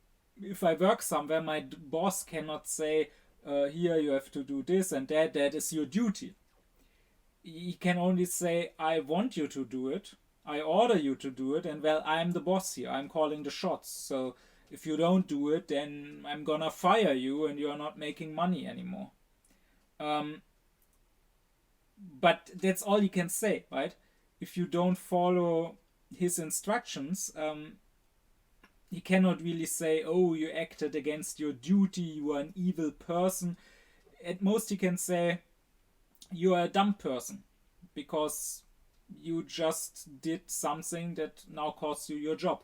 if I work somewhere, my boss cannot say, here you have to do this and that is your duty. He can only say, I want you to do it, I order you to do it, and well, I'm the boss here, I'm calling the shots. So if you don't do it, then I'm gonna fire you and you're not making money anymore. But that's all he can say, right? If you don't follow his instructions, he cannot really say, oh, you acted against your duty, you are an evil person. At most he can say, you are a dumb person because you just did something that now costs you your job.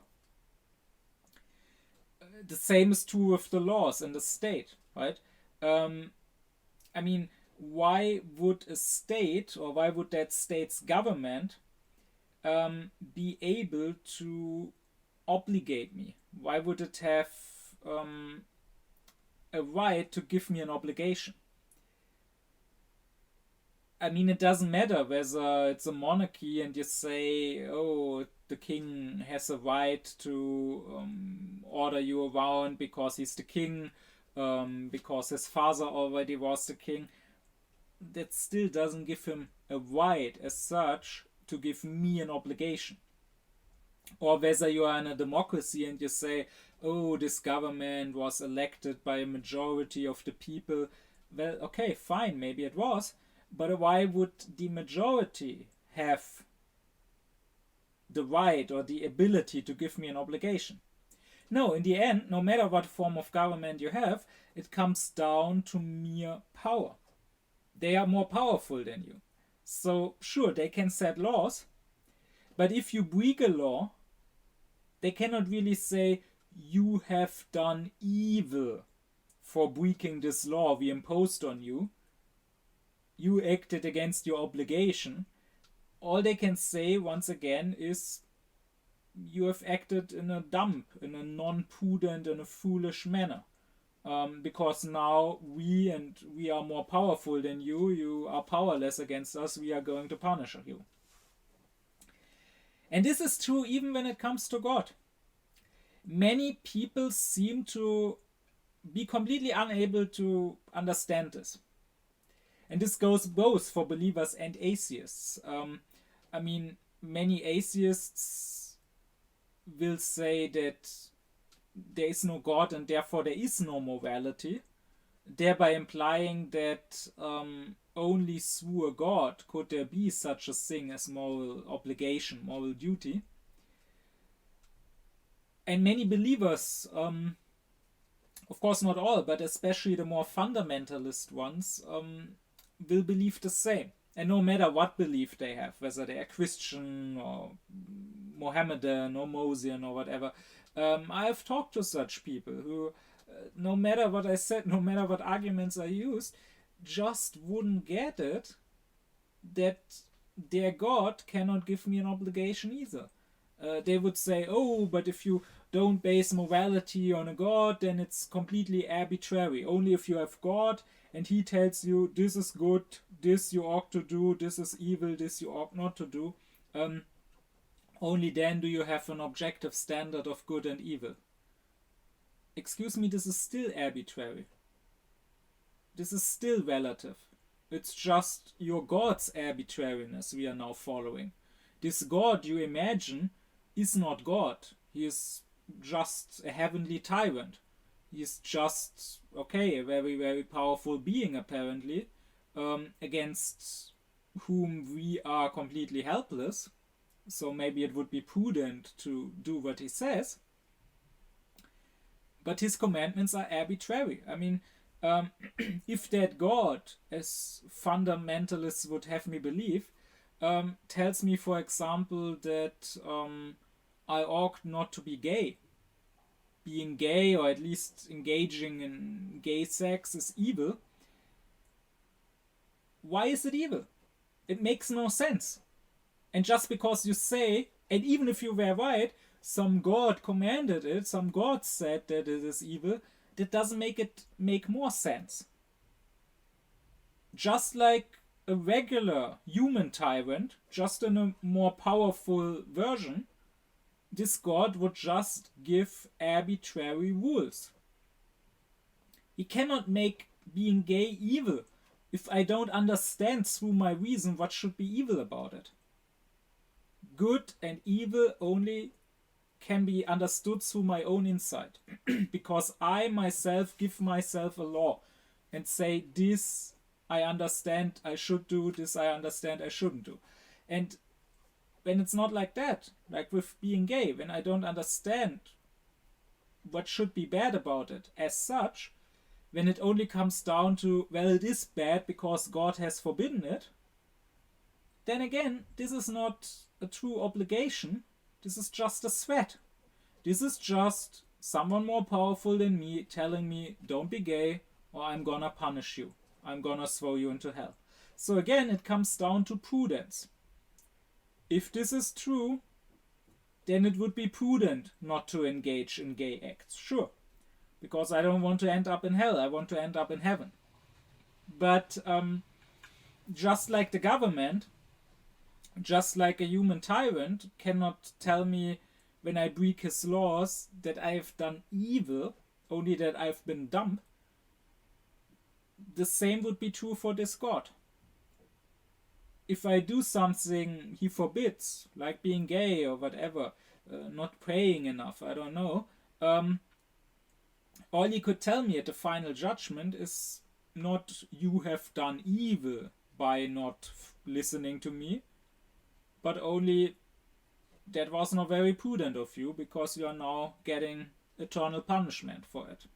The same is true with the laws in the state, right? I mean, why would a state, or why would that state's government be able to obligate me? Why would it have a right to give me an obligation? I mean, it doesn't matter whether it's a monarchy and you say, oh, the king has a right to order you around because he's the king, because his father already was the king. That still doesn't give him a right as such to give me an obligation. Or whether you are in a democracy and you say, oh, this government was elected by a majority of the people. Well, okay, fine, maybe it was. But why would the majority have the right or the ability to give me an obligation? No, in the end, no matter what form of government you have, it comes down to mere power. They are more powerful than you. So, sure, they can set laws, but if you break a law, they cannot really say, you have done evil for breaking this law we imposed on you. You acted against your obligation. All they can say, once again, is you have acted in a dumb, in a non-prudent, in a foolish manner. Because now we are more powerful than you. You are powerless against us. We are going to punish you. And this is true even when it comes to God. Many people seem to be completely unable to understand this. And this goes both for believers and atheists. I mean, many atheists will say that there is no God and therefore there is no morality, thereby implying that only through a God could there be such a thing as moral obligation, moral duty. And many believers, of course not all, but especially the more fundamentalist ones, will believe the same. And no matter what belief they have, whether they are Christian or Mohammedan or Mosian or whatever, I have talked to such people who, no matter what I said, no matter what arguments I used, just wouldn't get it that their God cannot give me an obligation either. They would say, oh, but if you don't base morality on a God, then it's completely arbitrary. Only if you have God and he tells you this is good, this you ought to do, this is evil, this you ought not to do, Only then do you have an objective standard of good and evil. Excuse me, this is still arbitrary. This is still relative. It's just your God's arbitrariness we are now following. This God you imagine is not God. He is just a heavenly tyrant. He is just, okay, a very, very powerful being apparently, against whom we are completely helpless. So maybe it would be prudent to do what he says. But his commandments are arbitrary. I mean, if that God, as fundamentalists would have me believe, tells me, for example, that I ought not to be gay. Being gay, or at least engaging in gay sex, is evil. Why is it evil? It makes no sense. And just because you say, and even if you were right, some God commanded it, some God said that it is evil, that doesn't make it make more sense. Just like a regular human tyrant, just in a more powerful version, this God would just give arbitrary rules. He cannot make being gay evil if I don't understand through my reason what should be evil about it. Good and evil only can be understood through my own insight, because I myself give myself a law and say, this I understand I should do, this I understand I shouldn't do. And when it's not like that, like with being gay, when I don't understand what should be bad about it as such, when it only comes down to, well, it is bad because God has forbidden it, then again, this is not a true obligation. This is just a threat. This is just someone more powerful than me telling me, don't be gay or I'm gonna punish you. I'm gonna throw you into hell. So again, it comes down to prudence. If this is true, then it would be prudent not to engage in gay acts. Sure. Because I don't want to end up in hell. I want to end up in heaven. But just like the government, just like a human tyrant cannot tell me when I break his laws that I have done evil, only that I've been dumb, the same would be true for this God. If I do something he forbids, like being gay or whatever, not praying enough, I don't know, all he could tell me at the final judgment is not you have done evil by not listening to me, but only that was not very prudent of you because you are now getting eternal punishment for it.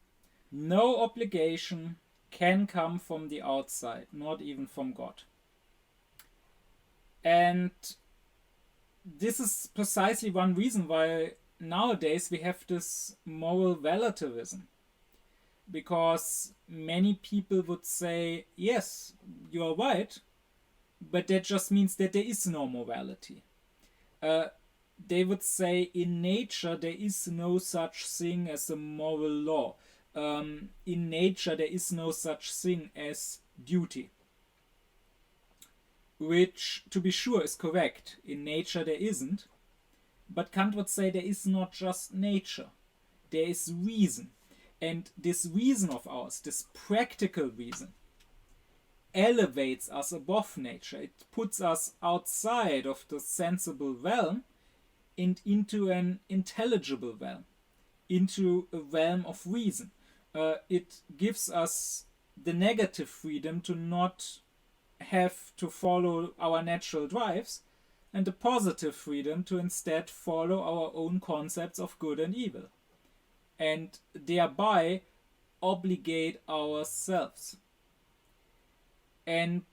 No obligation can come from the outside, not even from God. And this is precisely one reason why nowadays we have this moral relativism. Because many people would say, yes, you're right, but that just means that there is no morality. They would say in nature there is no such thing as a moral law. In nature there is no such thing as duty. Which, to be sure, is correct. In nature there isn't. But Kant would say there is not just nature. There is reason. And this reason of ours, this practical reason, elevates us above nature. It puts us outside of the sensible realm and into an intelligible realm, into a realm of reason. It gives us the negative freedom to not have to follow our natural drives, and the positive freedom to instead follow our own concepts of good and evil, and thereby obligate ourselves. And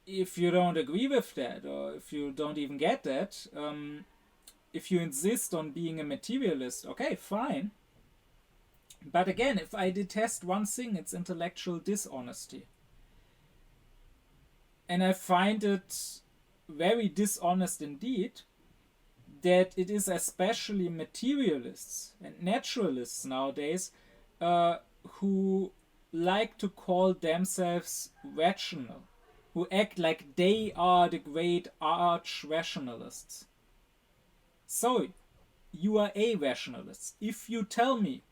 if you don't agree with that, or if you don't even get that, if you insist on being a materialist, okay, fine. But again, if I detest one thing, it's intellectual dishonesty. And I find it very dishonest indeed that it is especially materialists and naturalists nowadays who like to call themselves rational, who act like they are the great arch-rationalists. So, you are a rationalist. If you tell me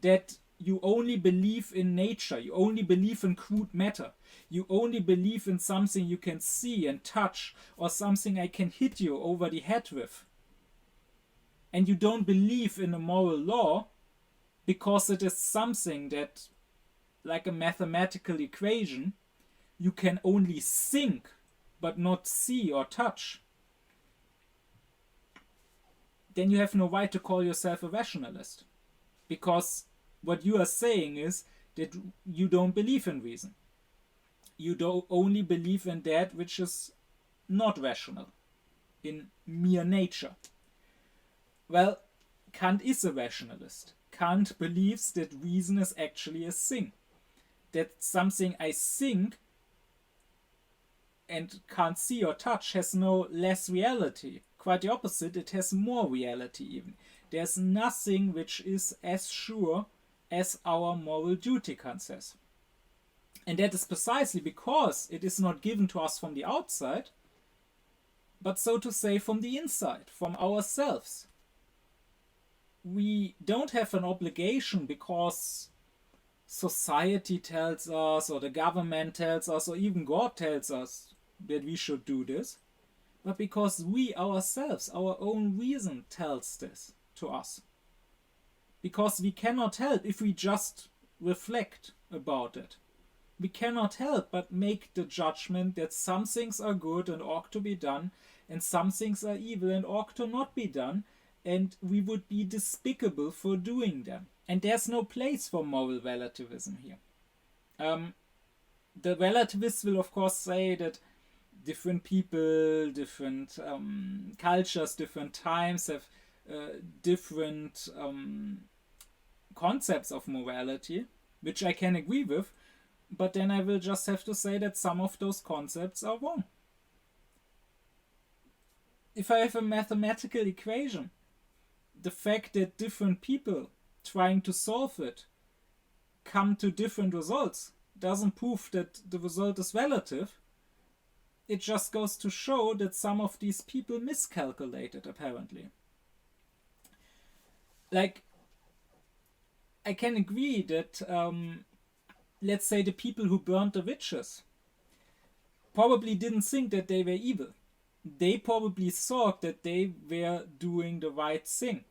that you only believe in nature, you only believe in crude matter, you only believe in something you can see and touch, or something I can hit you over the head with, and you don't believe in a moral law because it is something that, like a mathematical equation, you can only think but not see or touch, then you have no right to call yourself a rationalist. Because what you are saying is that you don't believe in reason. You don't only believe in that which is not rational, in mere nature. Well, Kant is a rationalist. Kant believes that reason is actually a thing. That something I think and can't see or touch has no less reality. Quite the opposite, it has more reality even. There's nothing which is as sure as our moral duty, Kant says. And that is precisely because it is not given to us from the outside, but so to say from the inside, from ourselves. We don't have an obligation because society tells us, or the government tells us, or even God tells us that we should do this, but because we ourselves, our own reason tells this to us. Because we cannot help if we just reflect about it. We cannot help but make the judgment that some things are good and ought to be done, and some things are evil and ought to not be done, and we would be despicable for doing them. And there's no place for moral relativism here. The relativists will of course say that different people, different cultures, different times have different concepts of morality, which I can agree with, but then I will just have to say that some of those concepts are wrong. If I have a mathematical equation, the fact that different people trying to solve it come to different results doesn't prove that the result is relative. It just goes to show that some of these people miscalculated, apparently. Like, I can agree that, let's say, the people who burned the witches probably didn't think that they were evil. They probably thought that they were doing the right thing.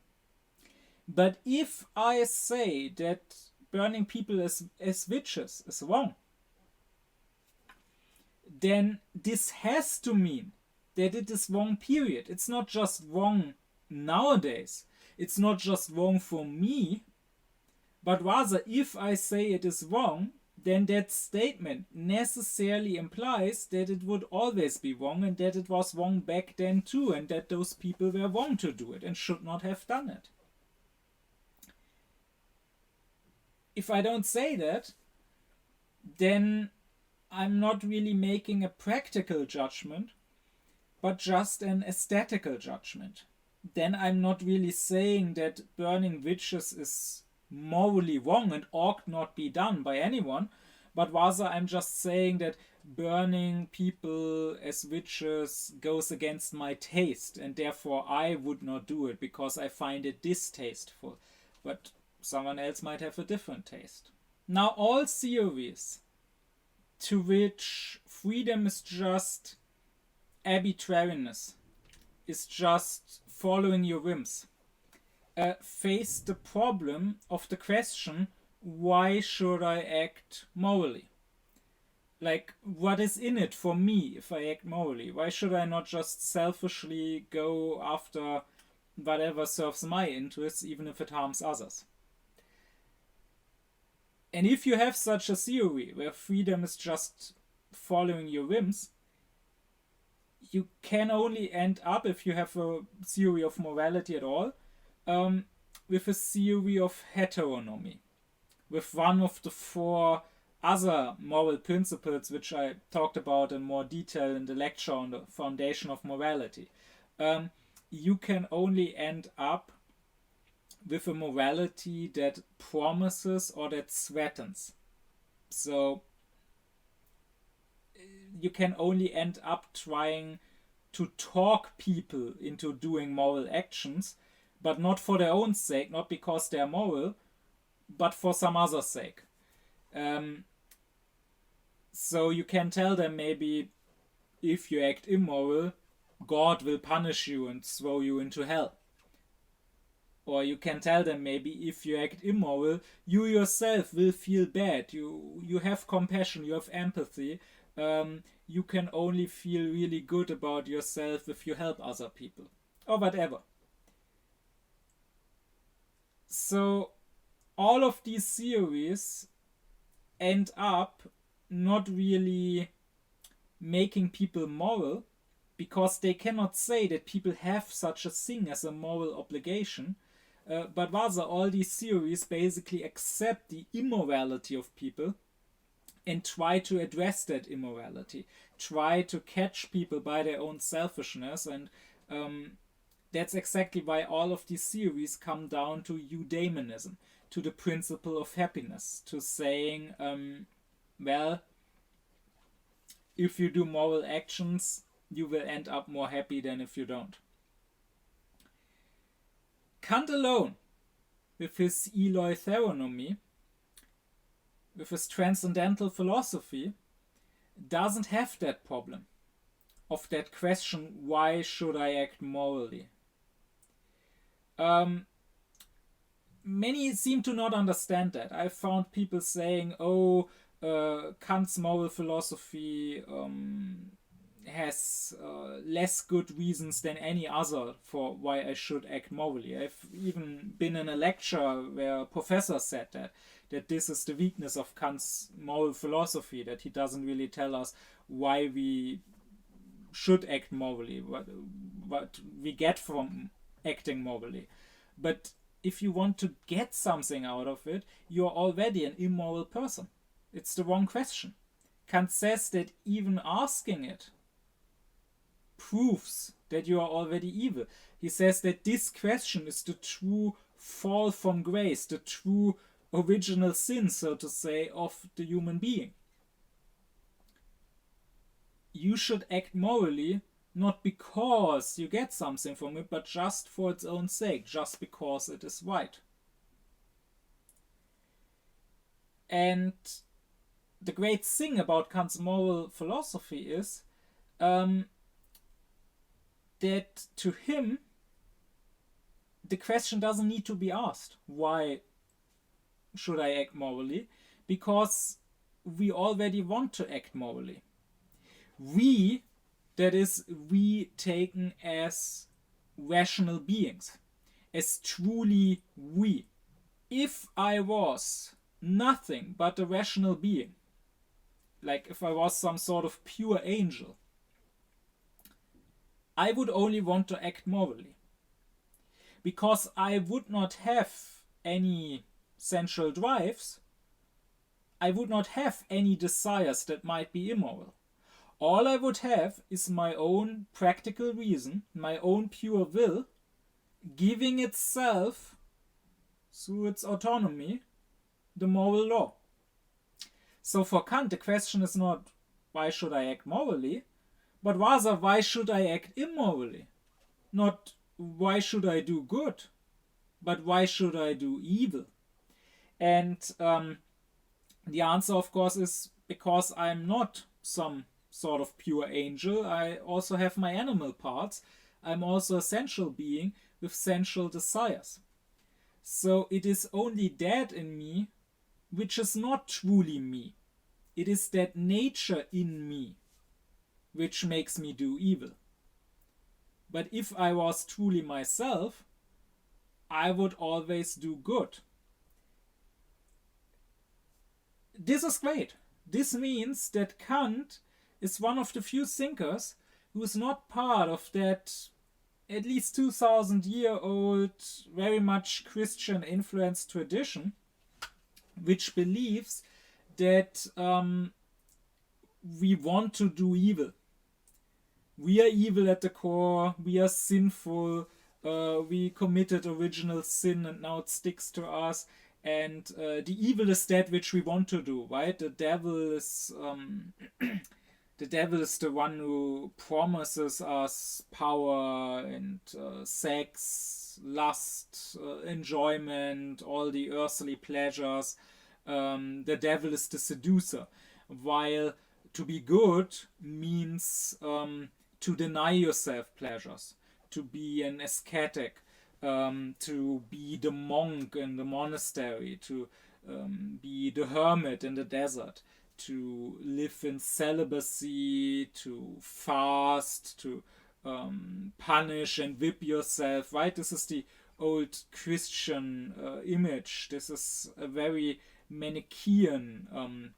But if I say that burning people as witches is wrong, then this has to mean that it is wrong, period. It's not just wrong nowadays. It's not just wrong for me, but rather if I say it is wrong, then that statement necessarily implies that it would always be wrong, and that it was wrong back then too, and that those people were wrong to do it and should not have done it. If I don't say that, then I'm not really making a practical judgment, but just an aesthetical judgment. Then I'm not really saying that burning witches is morally wrong and ought not be done by anyone, but rather I'm just saying that burning people as witches goes against my taste, and therefore I would not do it because I find it distasteful. But someone else might have a different taste. Now, all theories to which freedom is just arbitrariness, is just following your whims, face the problem of the question, why should I act morally? Like, what is in it for me if I act morally? Why should I not just selfishly go after whatever serves my interests, even if it harms others? And if you have such a theory where freedom is just following your whims, you can only end up, if you have a theory of morality at all, with a theory of heteronomy, with one of the four other moral principles which I talked about in more detail in the lecture on the foundation of morality. You can only end up with a morality that promises or that threatens. So you can only end up trying to talk people into doing moral actions, but not for their own sake, not because they're moral, but for some other sake. So you can tell them maybe, if you act immoral, God will punish you and throw you into hell. Or you can tell them maybe, if you act immoral, you yourself will feel bad. You have compassion, you have empathy. You can only feel really good about yourself if you help other people. Or whatever. So all of these theories end up not really making people moral, because they cannot say that people have such a thing as a moral obligation, but rather all these theories basically accept the immorality of people and try to address that immorality, try to catch people by their own selfishness. And that's exactly why all of these theories come down to eudaemonism, to the principle of happiness, to saying, well, if you do moral actions, you will end up more happy than if you don't. Kant alone, with his heteronomy, with his transcendental philosophy, doesn't have that problem of that question, why should I act morally? Many seem to not understand that. I've found people saying, Kant's moral philosophy has less good reasons than any other for why I should act morally. I've even been in a lecture where a professor said that this is the weakness of Kant's moral philosophy, that he doesn't really tell us why we should act morally, what we get from acting morally. But if you want to get something out of it, you're already an immoral person. It's the wrong question. Kant says that even asking it proves that you are already evil. He says that this question is the true fall from grace, the true original sin, so to say, of the human being. You should act morally not because you get something from it, but just for its own sake, just because it is right. And the great thing about Kant's moral philosophy is that to him, the question doesn't need to be asked, why should I act morally? Because we already want to act morally. We, that is, we taken as rational beings, as truly we. If I was nothing but a rational being, like if I was some sort of pure angel, I would only want to act morally. Because I would not have any sensual drives, I would not have any desires that might be immoral. All I would have is my own practical reason, my own pure will, giving itself, through its autonomy, the moral law. So for Kant, the question is not, why should I act morally, but rather, why should I act immorally? Not, why should I do good, but why should I do evil? And the answer, of course, is because I'm not some sort of pure angel. I also have my animal parts. I'm also a sensual being with sensual desires. So it is only that in me which is not truly me. It is that nature in me which makes me do evil. But if I was truly myself, I would always do good. This is great. This means that Kant is one of the few thinkers who is not part of that at least 2,000-year-old, very much Christian influenced tradition, which believes that we want to do evil. We are evil at the core, we are sinful, we committed original sin and now it sticks to us, and the evil is that which we want to do, right? The devil is the devil is the one who promises us power and sex, lust, enjoyment, all the earthly pleasures. The devil is the seducer, while to be good means to deny yourself pleasures, to be an ascetic, to be the monk in the monastery, to be the hermit in the desert, to live in celibacy, to fast, to punish and whip yourself, right? This is the old Christian image. This is a very Manichaean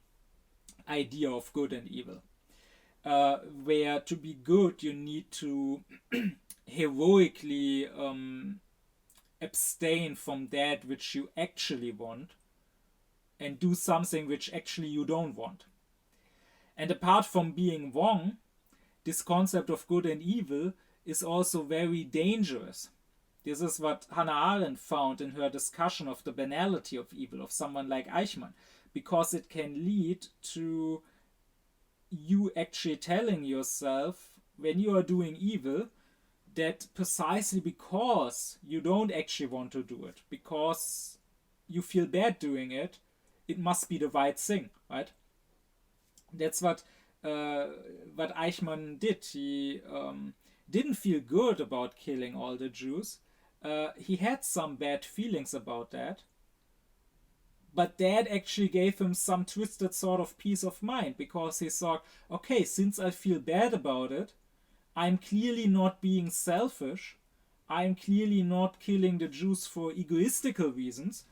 idea of good and evil, where to be good you need to heroically abstain from that which you actually want and do something which actually you don't want. And apart from being wrong, this concept of good and evil is also very dangerous. This is what Hannah Arendt found in her discussion of the banality of evil of someone like Eichmann, because it can lead to you actually telling yourself when you are doing evil that precisely because you don't actually want to do it, because you feel bad doing it, it must be the right thing, right? That's what Eichmann did. He didn't feel good about killing all the Jews. He had some bad feelings about that, but that actually gave him some twisted sort of peace of mind, because he thought, okay, since I feel bad about it, I'm clearly not being selfish, I'm clearly not killing the Jews for egoistical reasons,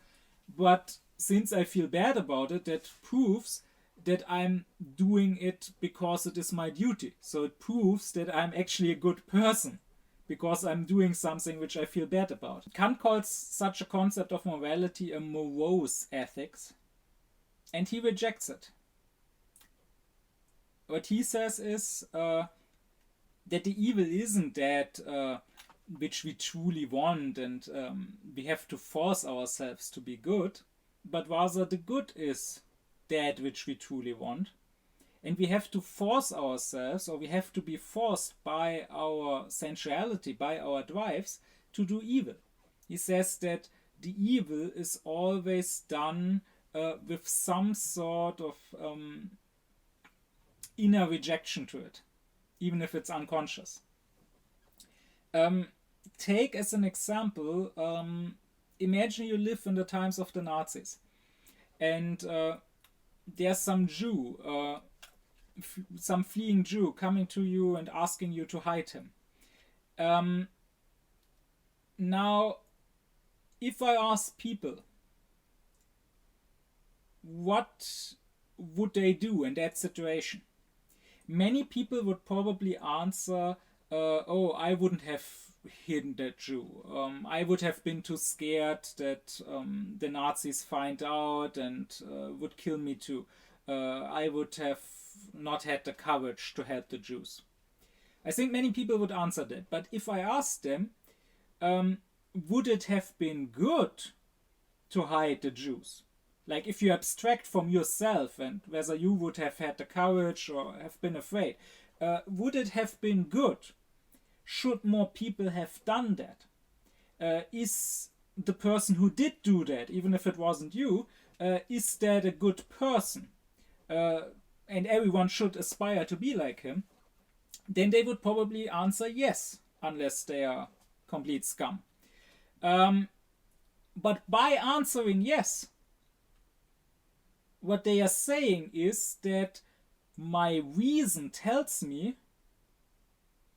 but since I feel bad about it, that proves that I'm doing it because it is my duty. So it proves that I'm actually a good person, because I'm doing something which I feel bad about. Kant calls such a concept of morality a morose ethics, and he rejects it. What he says is that the evil isn't that which we truly want and we have to force ourselves to be good, but rather the good is that which we truly want, and we have to force ourselves, or we have to be forced by our sensuality, by our drives, to do evil. He says that the evil is always done with some sort of inner rejection to it, even if it's unconscious. Take as an example, imagine you live in the times of the Nazis, and there's some Jew, some fleeing Jew coming to you and asking you to hide him. Now, if I ask people, what would they do in that situation? Many people would probably answer, oh, I wouldn't have hidden that Jew. I would have been too scared that the Nazis find out and would kill me too. I would have not had the courage to help the Jews. I think many people would answer that. But if I asked them, would it have been good to hide the Jews? Like if you abstract from yourself and whether you would have had the courage or have been afraid, would it have been good? Should more people have done that? Is the person who did do that, even if it wasn't you, is that a good person? And everyone should aspire to be like him? Then they would probably answer yes, unless they are complete scum. But by answering yes, what they are saying is that my reason tells me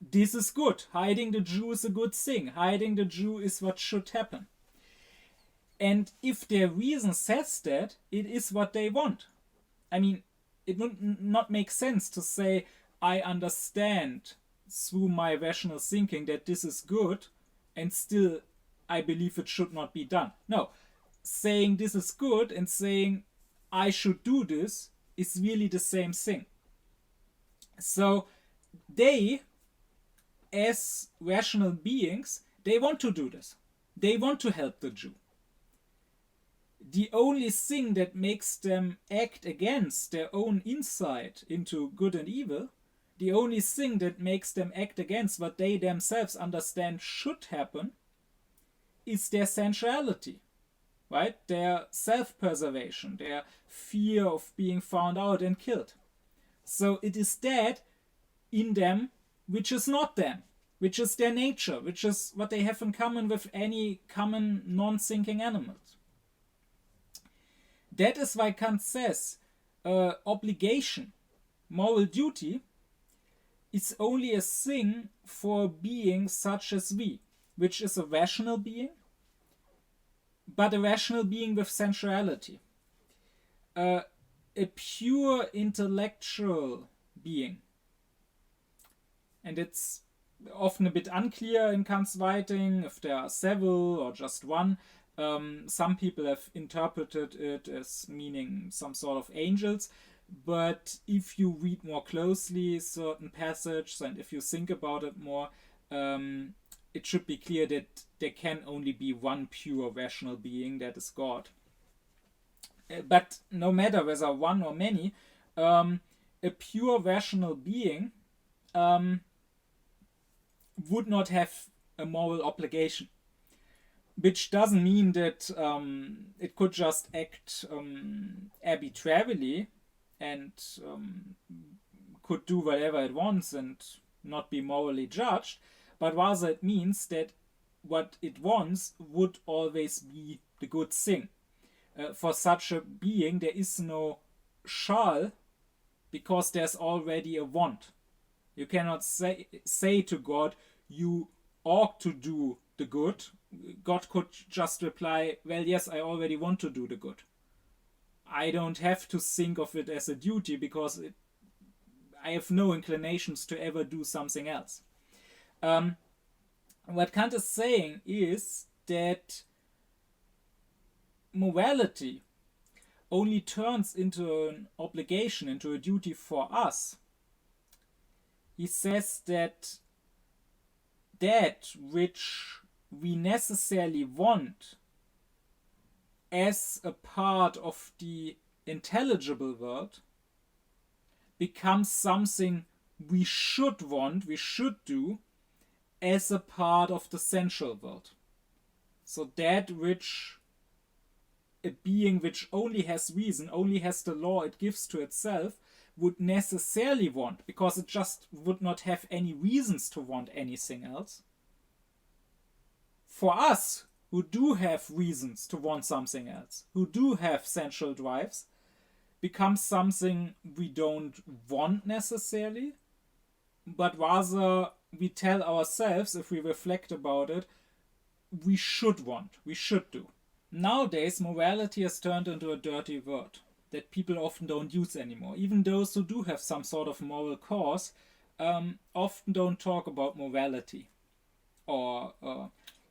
this is good. Hiding the Jew is a good thing. Hiding the Jew is what should happen. And if their reason says that, it is what they want. I mean, it would not make sense to say, I understand through my rational thinking that this is good, and still I believe it should not be done. No, saying this is good and saying I should do this is really the same thing. So they, as rational beings, they want to do this. They want to help the Jew. The only thing that makes them act against their own insight into good and evil the only thing that makes them act against what they themselves understand should happen is their sensuality, right? Their self-preservation, their fear of being found out and killed. So it is that in them which is not them, which is their nature, which is what they have in common with any common non-thinking animals. That is why Kant says obligation, moral duty, is only a thing for a being such as we, which is a rational being, but a rational being with sensuality. A pure intellectual being. And it's often a bit unclear in Kant's writing if there are several or just one. Some people have interpreted it as meaning some sort of angels, but if you read more closely certain passages and if you think about it more, it should be clear that there can only be one pure rational being, that is God. But no matter whether one or many, a pure rational being would not have a moral obligation. Which doesn't mean that it could just act arbitrarily and could do whatever it wants and not be morally judged, but rather it means that what it wants would always be the good thing. For such a being, there is no shall, because there's already a want. You cannot say to God, you ought to do the good. God could just reply, well, yes, I already want to do the good. I don't have to think of it as a duty because I have no inclinations to ever do something else. What Kant is saying is that morality only turns into an obligation, into a duty for us. He says that which we necessarily want as a part of the intelligible world becomes something we should want, we should do as a part of the sensual world. So that which a being which only has reason, only has the law it gives to itself, would necessarily want, because it just would not have any reasons to want anything else. For us, who do have reasons to want something else, who do have sensual drives, becomes something we don't want necessarily, but rather we tell ourselves, if we reflect about it, we should want, we should do. Nowadays, morality has turned into a dirty word that people often don't use anymore. Even those who do have some sort of moral cause often don't talk about morality, or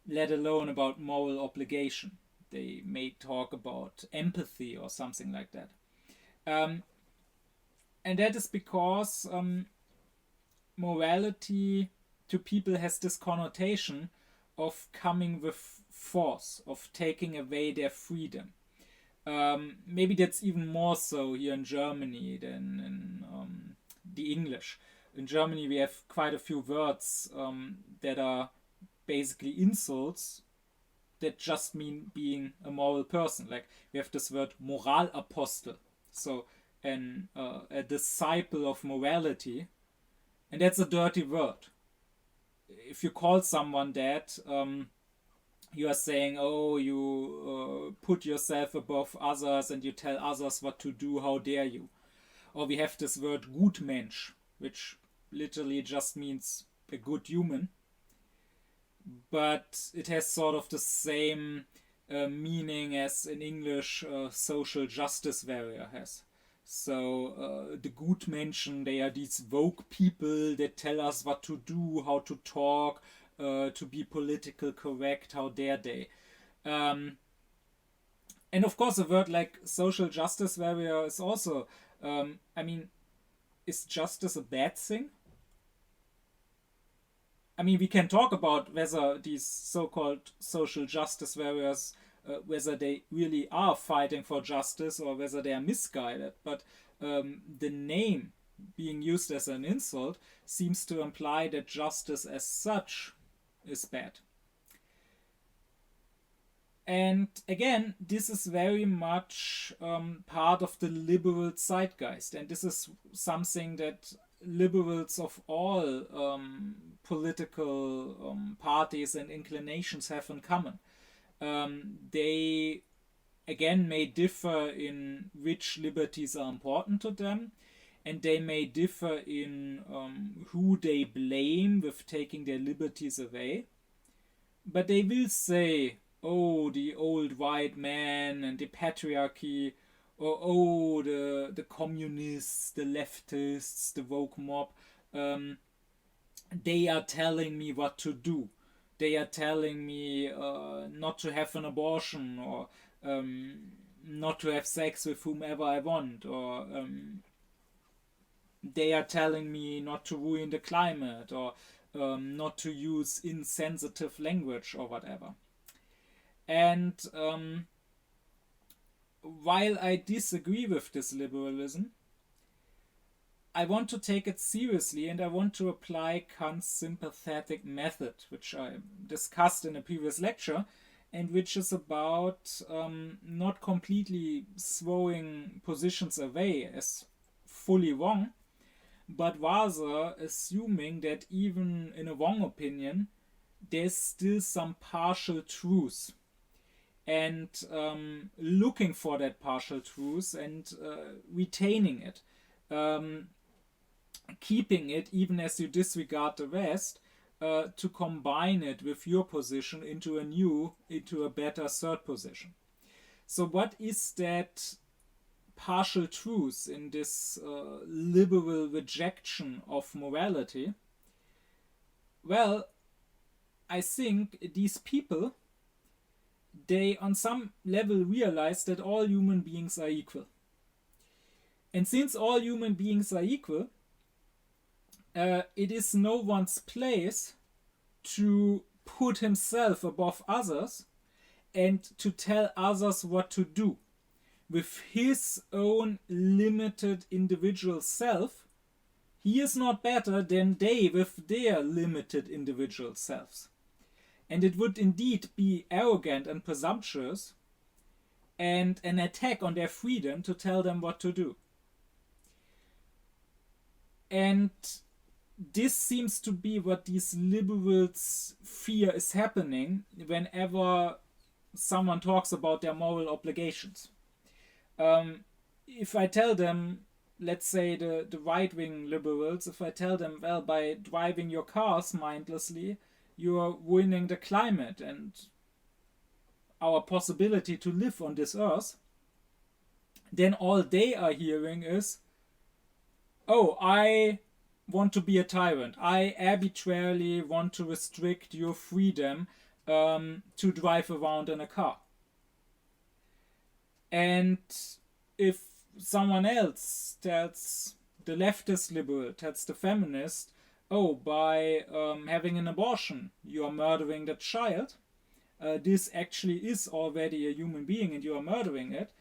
let alone about moral obligation. They may talk about empathy or something like that. And that is because morality to people has this connotation of coming with force, of taking away their freedom. Maybe that's even more so here in Germany than in the English. In Germany we have quite a few words that are basically insults that just mean being a moral person. Like we have this word Moralapostel, so a disciple of morality, and that's a dirty word. If you call someone that, you are saying, oh, you put yourself above others and you tell others what to do, how dare you. Or we have this word Gutmensch, which literally just means a good human, but it has sort of the same meaning as in English social justice warrior has. So the Gutmenschen, they are these woke people that tell us what to do, how to talk, to be political correct, how dare they. And of course a word like social justice warrior is also, is justice a bad thing? I mean, we can talk about whether these so-called social justice warriors, whether they really are fighting for justice or whether they are misguided. But the name being used as an insult, seems to imply that justice as such is bad. And again, this is very much part of the liberal zeitgeist, and this is something that liberals of all political parties and inclinations have in common. They again may differ in which liberties are important to them, and they may differ in who they blame with taking their liberties away, but they will say, oh, the old white man and the patriarchy, or oh, the communists, the leftists, the woke mob, they are telling me what to do. They are telling me not to have an abortion, or not to have sex with whomever I want, or they are telling me not to ruin the climate, or not to use insensitive language, or whatever. And while I disagree with this liberalism, I want to take it seriously, and I want to apply Kant's sympathetic method, which I discussed in a previous lecture, and which is about not completely throwing positions away as fully wrong, but rather assuming that even in a wrong opinion, there's still some partial truth, and looking for that partial truth and retaining it, keeping it even as you disregard the rest, to combine it with your position into a better third position. So what is that partial truth in this liberal rejection of morality? Well, I think these people, they on some level realize that all human beings are equal. And since all human beings are equal, it is no one's place to put himself above others and to tell others what to do. With his own limited individual self, he is not better than they with their limited individual selves. And it would indeed be arrogant and presumptuous and an attack on their freedom to tell them what to do. And this seems to be what these liberals fear is happening whenever someone talks about their moral obligations. If I tell them, let's say the right-wing liberals, if I tell them, well, by driving your cars mindlessly, you're ruining the climate and our possibility to live on this earth, then all they are hearing is, oh, I want to be a tyrant. I arbitrarily want to restrict your freedom to drive around in a car. And if someone else tells the leftist liberal, tells the feminist, oh, by having an abortion, you are murdering the child, this actually is already a human being and you are murdering it,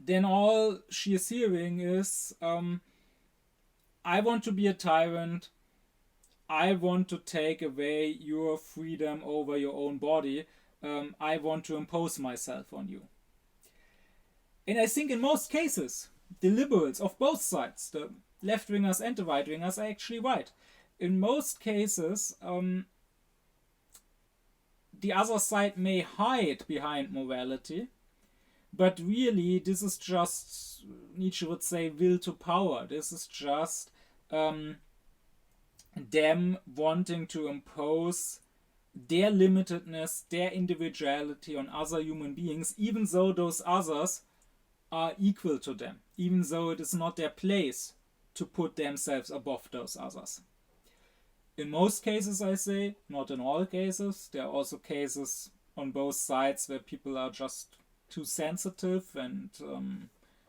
then all she is hearing is, I want to be a tyrant, I want to take away your freedom over your own body, I want to impose myself on you. And I think in most cases, the liberals of both sides, the left-wingers and the right-wingers, are actually right. In most cases, the other side may hide behind morality, but really this is just, Nietzsche would say, will to power. This is just them wanting to impose their limitedness, their individuality on other human beings, even though those others are equal to them, even though it is not their place to put themselves above those others. In most cases, I say, not in all cases. There are also cases on both sides where people are just too sensitive and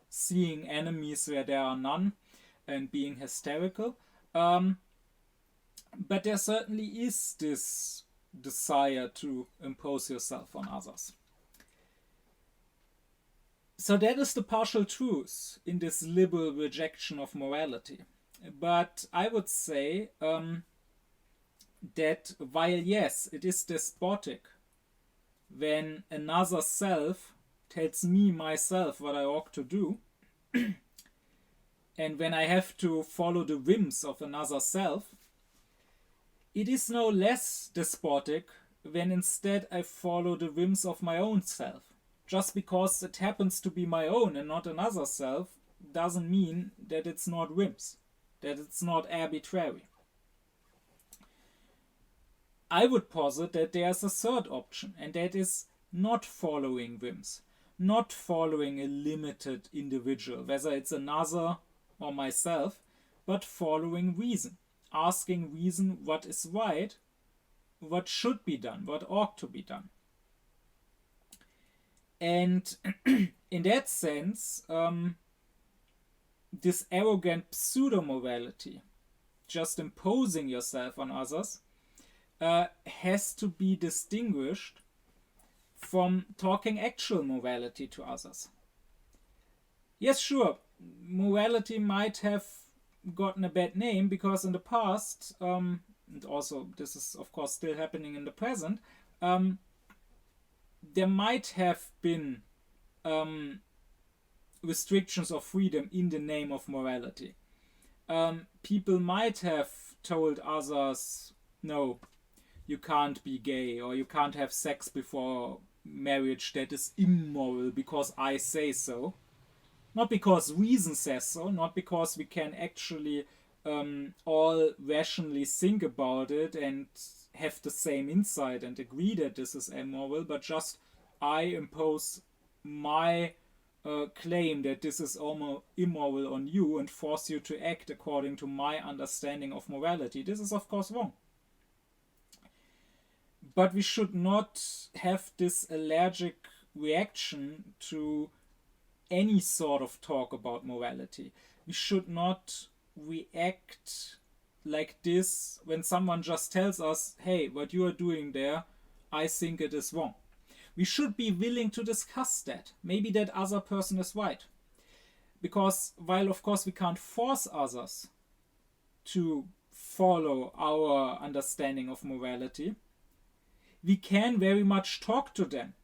seeing enemies where there are none and being hysterical. But there certainly is this desire to impose yourself on others. So that is the partial truth in this liberal rejection of morality. But I would say that while yes, it is despotic when another self tells me myself what I ought to do, and when I have to follow the whims of another self, it is no less despotic when instead I follow the whims of my own self. Just because it happens to be my own and not another self doesn't mean that it's not whims, that it's not arbitrary. I would posit that there's a third option, and that is not following whims, not following a limited individual, whether it's another or myself, but following reason, asking reason what is right, what should be done, what ought to be done. And in that sense, this arrogant pseudo-morality, just imposing yourself on others, has to be distinguished from talking actual morality to others. Yes, sure, morality might have gotten a bad name because in the past, and also this is of course still happening in the present, there might have been restrictions of freedom in the name of morality. People might have told others, no, you can't be gay, or you can't have sex before marriage, that is immoral because I say so. Not because reason says so, not because we can actually all rationally think about it and have the same insight and agree that this is immoral, but just I impose my claim that this is immoral on you and force you to act according to my understanding of morality. This is of course wrong. But we should not have this allergic reaction to any sort of talk about morality. We should not react like this when someone just tells us, hey, what you are doing there, I think it is wrong. We should be willing to discuss that. Maybe that other person is right. Because while of course we can't force others to follow our understanding of morality, we can very much talk to them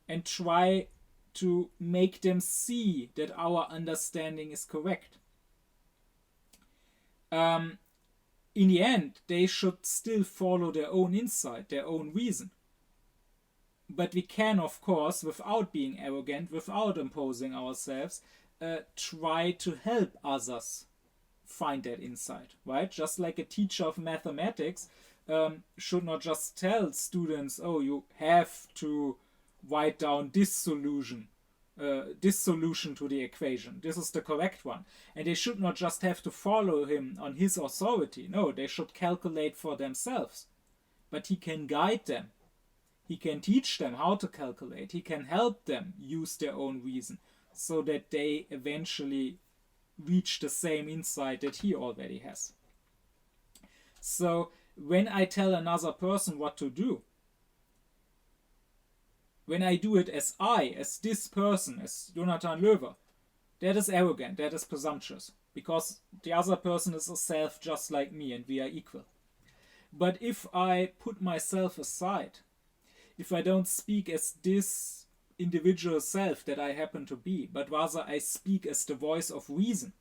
and try to make them see that our understanding is correct. In the end, they should still follow their own insight, their own reason. But we can, of course, without being arrogant, without imposing ourselves, try to help others find that insight, right? Just like a teacher of mathematics should not just tell students, oh, you have to write down this solution to the equation. This is the correct one. And they should not just have to follow him on his authority. No, they should calculate for themselves. But he can guide them. He can teach them how to calculate. He can help them use their own reason so that they eventually reach the same insight that he already has. So when I tell another person what to do, when I do it as this person, as Jonathan Löwer, that is arrogant, that is presumptuous, because the other person is a self just like me and we are equal. But if I put myself aside, if I don't speak as this individual self that I happen to be, but rather I speak as the voice of reason,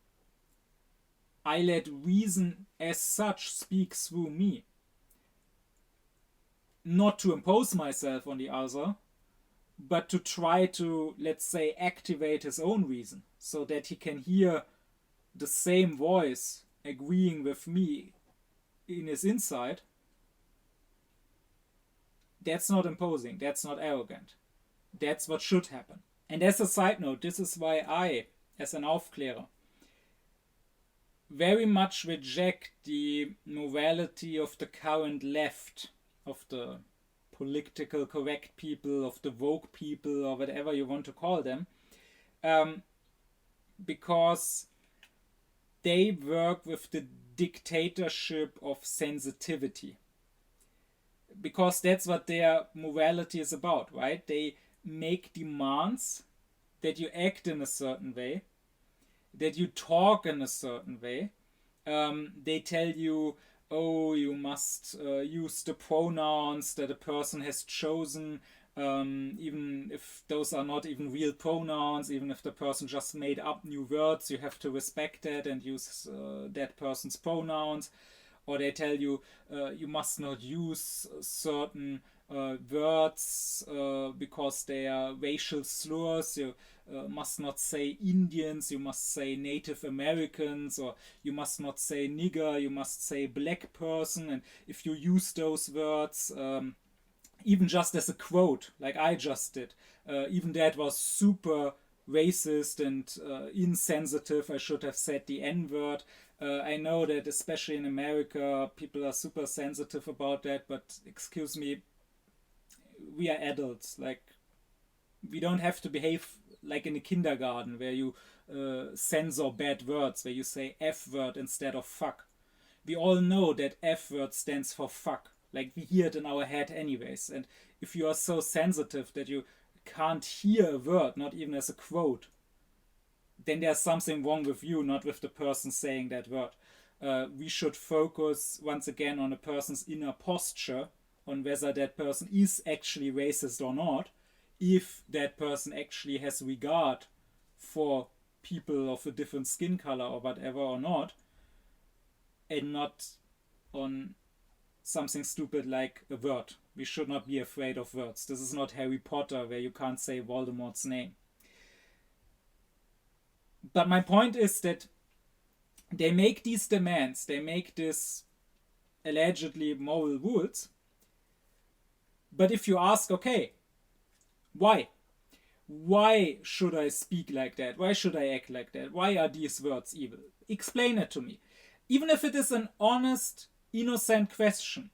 I let reason as such speak through me, not to impose myself on the other, but to try to, let's say, activate his own reason so that he can hear the same voice agreeing with me in his insight. That's not imposing, that's not arrogant. That's what should happen. And as a side note, this is why I, as an Aufklärer, very much reject the morality of the current left, of the political correct people, of the woke people, or whatever you want to call them, because they work with the dictatorship of sensitivity. Because that's what their morality is about, right? They make demands that you act in a certain way, that you talk in a certain way. They tell you, oh, you must use the pronouns that a person has chosen, even if those are not even real pronouns, even if the person just made up new words, you have to respect that and use that person's pronouns. Or they tell you you must not use certain words because they are racial slurs. You must not say Indians, you must say Native Americans, or you must not say nigger, you must say black person. And if you use those words, even just as a quote, like I just did, even that was super racist and insensitive. I should have said the N-word. I know that especially in America, people are super sensitive about that, but excuse me, we are adults. Like, we don't have to behave like in a kindergarten where you censor bad words, where you say F word instead of fuck. We all know that F word stands for fuck. Like, we hear it in our head anyways. And if you are so sensitive that you can't hear a word, not even as a quote, then there's something wrong with you, not with the person saying that word. We should focus once again on a person's inner posture, on whether that person is actually racist or not, if that person actually has regard for people of a different skin color or whatever or not, and not on something stupid like a word. We should not be afraid of words. This is not Harry Potter where you can't say Voldemort's name. But my point is that they make these demands, they make this allegedly moral rules. But if you ask, okay, why? Why should I speak like that? Why should I act like that? Why are these words evil? Explain it to me. Even if it is an honest, innocent question,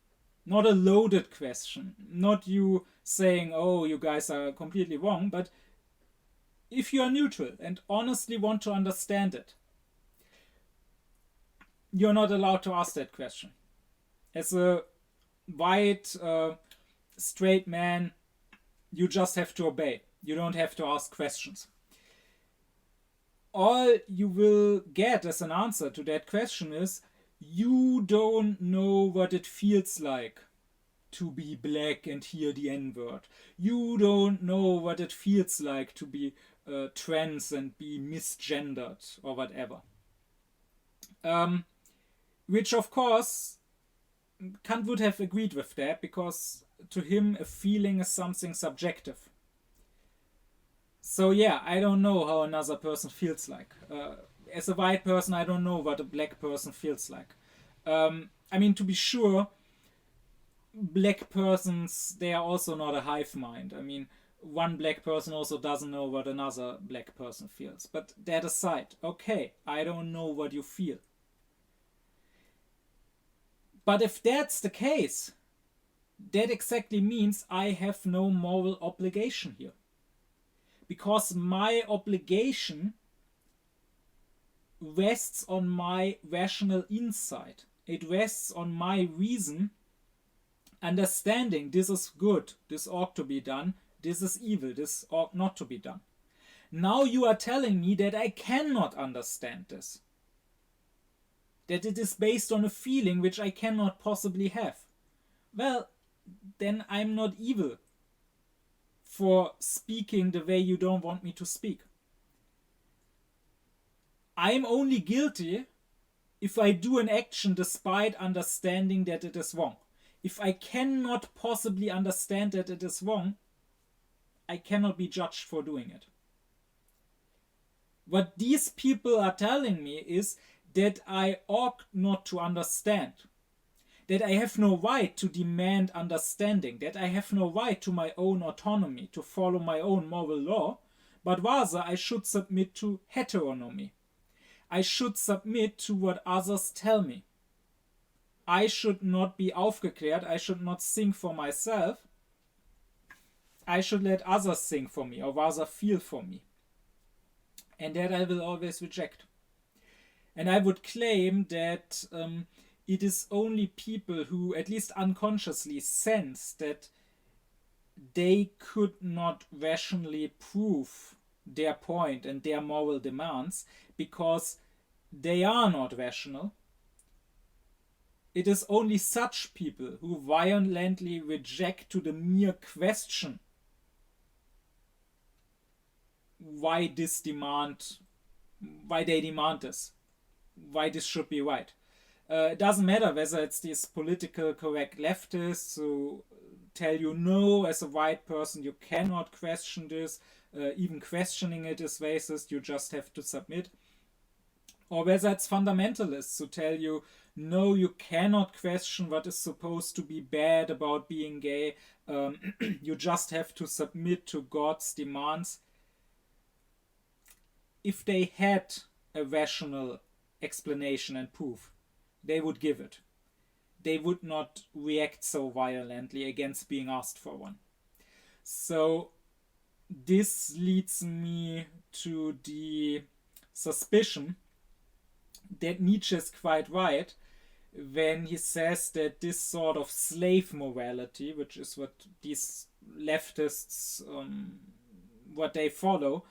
not a loaded question, not you saying, oh, you guys are completely wrong, but if you are neutral and honestly want to understand it, you're not allowed to ask that question. As a white, straight man, you just have to obey. You don't have to ask questions. All you will get as an answer to that question is, you don't know what it feels like to be black and hear the N-word. You don't know what it feels like to be trans and be misgendered or whatever. Which of course Kant would have agreed with that, because to him a feeling is something subjective. So yeah, I don't know how another person feels like. As a white person, I don't know what a black person feels like. I mean, to be sure, black persons, they are also not a hive mind. I mean, one black person also doesn't know what another black person feels. But that aside, okay, I don't know what you feel. But if that's the case, that exactly means I have no moral obligation here. Because my obligation rests on my rational insight. It rests on my reason, understanding this is good, this ought to be done, this is evil, this ought not to be done. Now you are telling me that I cannot understand this. That it is based on a feeling which I cannot possibly have. Well, then I'm not evil for speaking the way you don't want me to speak. I'm only guilty if I do an action despite understanding that it is wrong. If I cannot possibly understand that it is wrong, I cannot be judged for doing it. What these people are telling me is that I ought not to understand, that I have no right to demand understanding, that I have no right to my own autonomy, to follow my own moral law, but rather I should submit to heteronomy. I should submit to what others tell me. I should not be aufgeklärt, I should not think for myself. I should let others think for me, or rather feel for me. And that I will always reject. And I would claim that it is only people who, at least unconsciously, sense that they could not rationally prove their point and their moral demands because they are not rational. It is only such people who violently reject to the mere question why they demand this, why this should be right. It doesn't matter whether it's these political correct leftists who tell you no, as a white person you cannot question this, even questioning it is racist, you just have to submit. Or whether it's fundamentalists who tell you no, you cannot question what is supposed to be bad about being gay, you just have to submit to God's demands. If they had a rational explanation and proof, they would give it. They would not react so violently against being asked for one. So this leads me to the suspicion that Nietzsche is quite right when he says that this sort of slave morality, which is what these leftists, what they follow,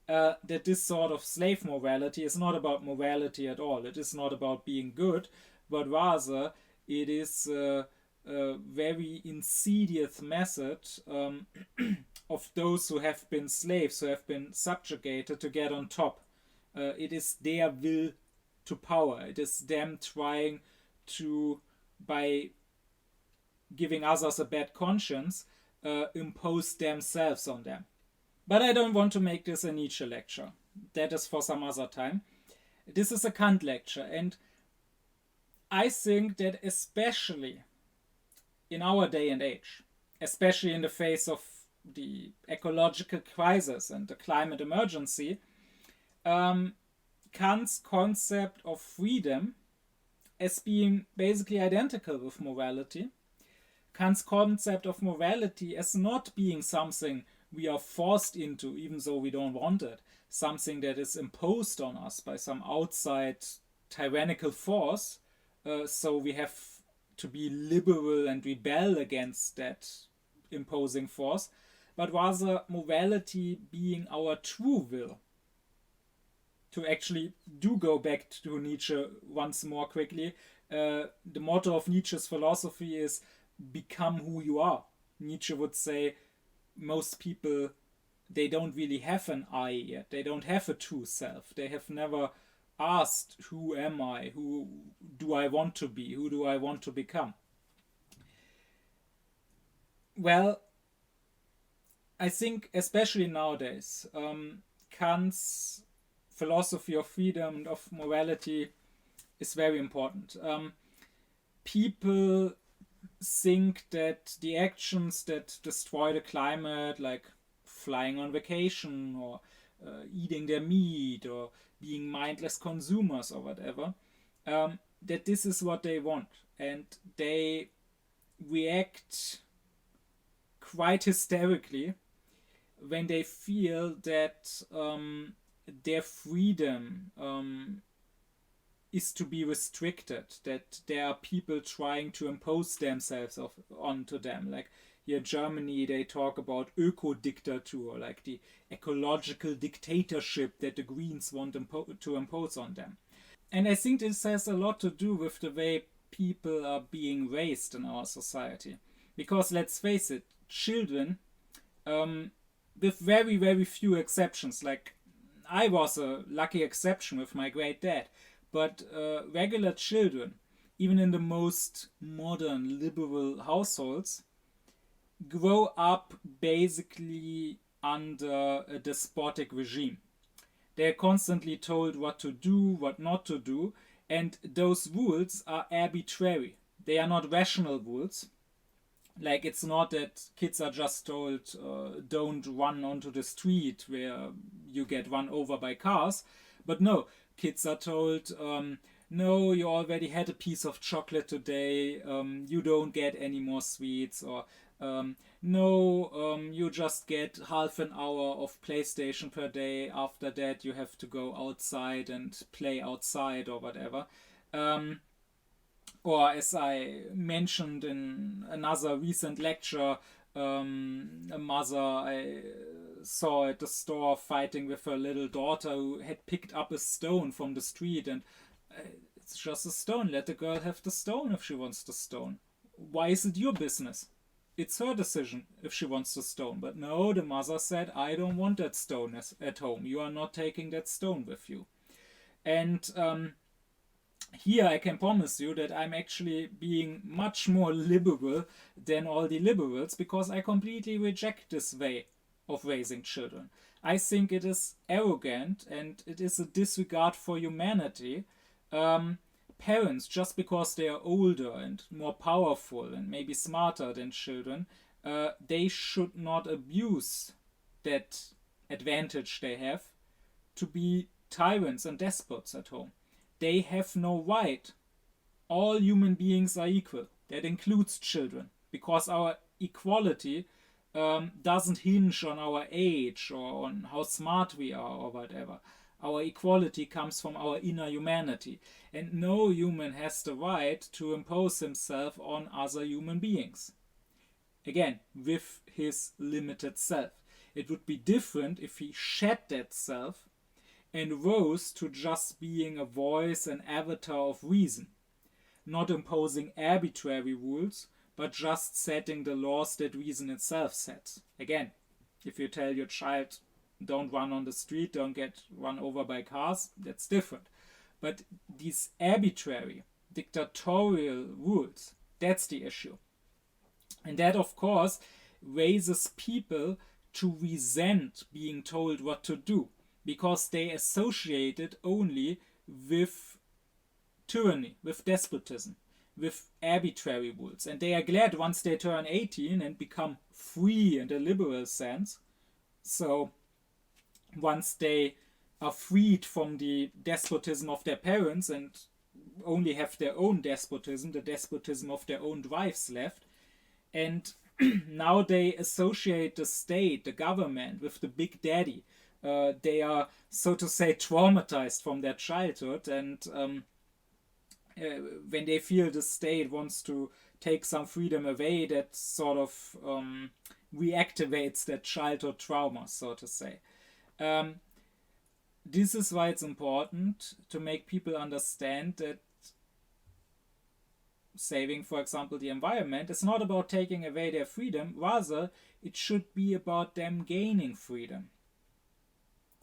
that this sort of slave morality is not about morality at all. It is not about being good, but rather it is a very insidious method of those who have been slaves, who have been subjugated, to get on top. It is their will to power. It is them trying to, by giving others a bad conscience, impose themselves on them. But I don't want to make this a Nietzsche lecture. That is for some other time. This is a Kant lecture, and I think that especially in our day and age, especially in the face of the ecological crisis and the climate emergency, Kant's concept of freedom as being basically identical with morality, Kant's concept of morality as not being something we are forced into even though we don't want it, something that is imposed on us by some outside tyrannical force, so we have to be liberal and rebel against that imposing force, but rather morality being our true will. To actually do go back to Nietzsche once more quickly, the motto of Nietzsche's philosophy is become who you are. Nietzsche would say most people, they don't really have an I yet. They don't have a true self. They have never asked, who am I? Who do I want to be? Who do I want to become? Well, I think especially nowadays, Kant's philosophy of freedom and of morality is very important. People think that the actions that destroy the climate, like flying on vacation or eating their meat or being mindless consumers or whatever, that this is what they want, and they react quite hysterically when they feel that their freedom is to be restricted, that there are people trying to impose themselves onto them. Like here in Germany, they talk about eco-dictator, like the ecological dictatorship that the Greens want to impose on them. And I think this has a lot to do with the way people are being raised in our society. Because let's face it, children, with very, very few exceptions, like I was a lucky exception with my great dad, but regular children, even in the most modern liberal households, grow up basically under a despotic regime. They are constantly told what to do, what not to do, and those rules are arbitrary. They are not rational rules. Like, it's not that kids are just told don't run onto the street where you get run over by cars, but no, kids are told no, you already had a piece of chocolate today, you don't get any more sweets, or no, you just get half an hour of PlayStation per day, after that you have to go outside and play outside or whatever. Or as I mentioned in another recent lecture, a mother I saw at the store fighting with her little daughter who had picked up a stone from the street, and it's just a stone. Let the girl have the stone if she wants the stone. Why is it your business? It's her decision if she wants the stone. But no, the mother said, I don't want that stone at home. You are not taking that stone with you. And here I can promise you that I'm actually being much more liberal than all the liberals, because I completely reject this way of raising children. I think it is arrogant and it is a disregard for humanity. Parents, just because they are older and more powerful and maybe smarter than children, they should not abuse that advantage they have to be tyrants and despots at home. They have no right. All human beings are equal. That includes children, because our equality doesn't hinge on our age or on how smart we are or whatever. Our equality comes from our inner humanity, and no human has the right to impose himself on other human beings. Again, with his limited self. It would be different if he shed that self and rose to just being a voice and avatar of reason, not imposing arbitrary rules, but just setting the laws that reason itself sets. Again, if you tell your child, don't run on the street, don't get run over by cars, that's different. But these arbitrary, dictatorial rules, that's the issue. And that, of course, raises people to resent being told what to do, because they associate it only with tyranny, with despotism, with arbitrary rules. And they are glad once they turn 18 and become free in the liberal sense. So once they are freed from the despotism of their parents and only have their own despotism, the despotism of their own drives left, and now they associate the state, the government, with the big daddy. They are, so to say, traumatized from their childhood, and when they feel the state wants to take some freedom away, that sort of reactivates that childhood trauma, so to say. This is why it's important to make people understand that saving, for example, the environment is not about taking away their freedom. Rather, it should be about them gaining freedom.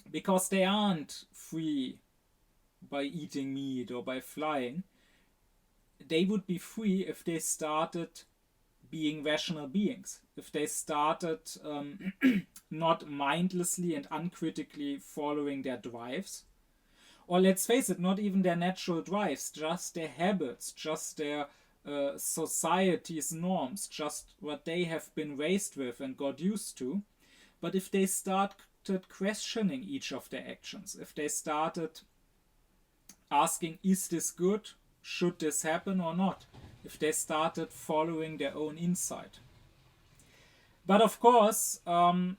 Because they aren't free by eating meat or by flying. They would be free if they started being rational beings. If they started not mindlessly and uncritically following their drives. Or let's face it, not even their natural drives, just their habits, just their society's norms, just what they have been raised with and got used to. But if they started questioning each of their actions, if they started asking, is this good? Should this happen or not? If they started following their own insight. But of course, I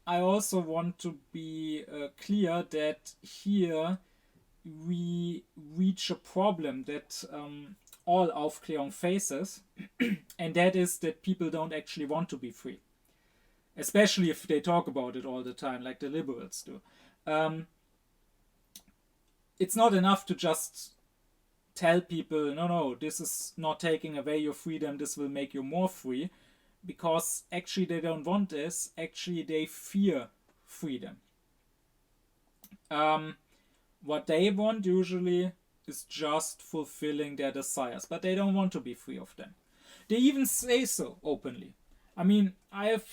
also want to be clear that here we reach a problem that all Aufklärung faces, and that is that people don't actually want to be free. Especially if they talk about it all the time, like the liberals do. It's not enough to just tell people, no, this is not taking away your freedom, this will make you more free, because actually they don't want this, actually they fear freedom. What they want usually is just fulfilling their desires, but they don't want to be free of them. They even say so openly. I mean, I have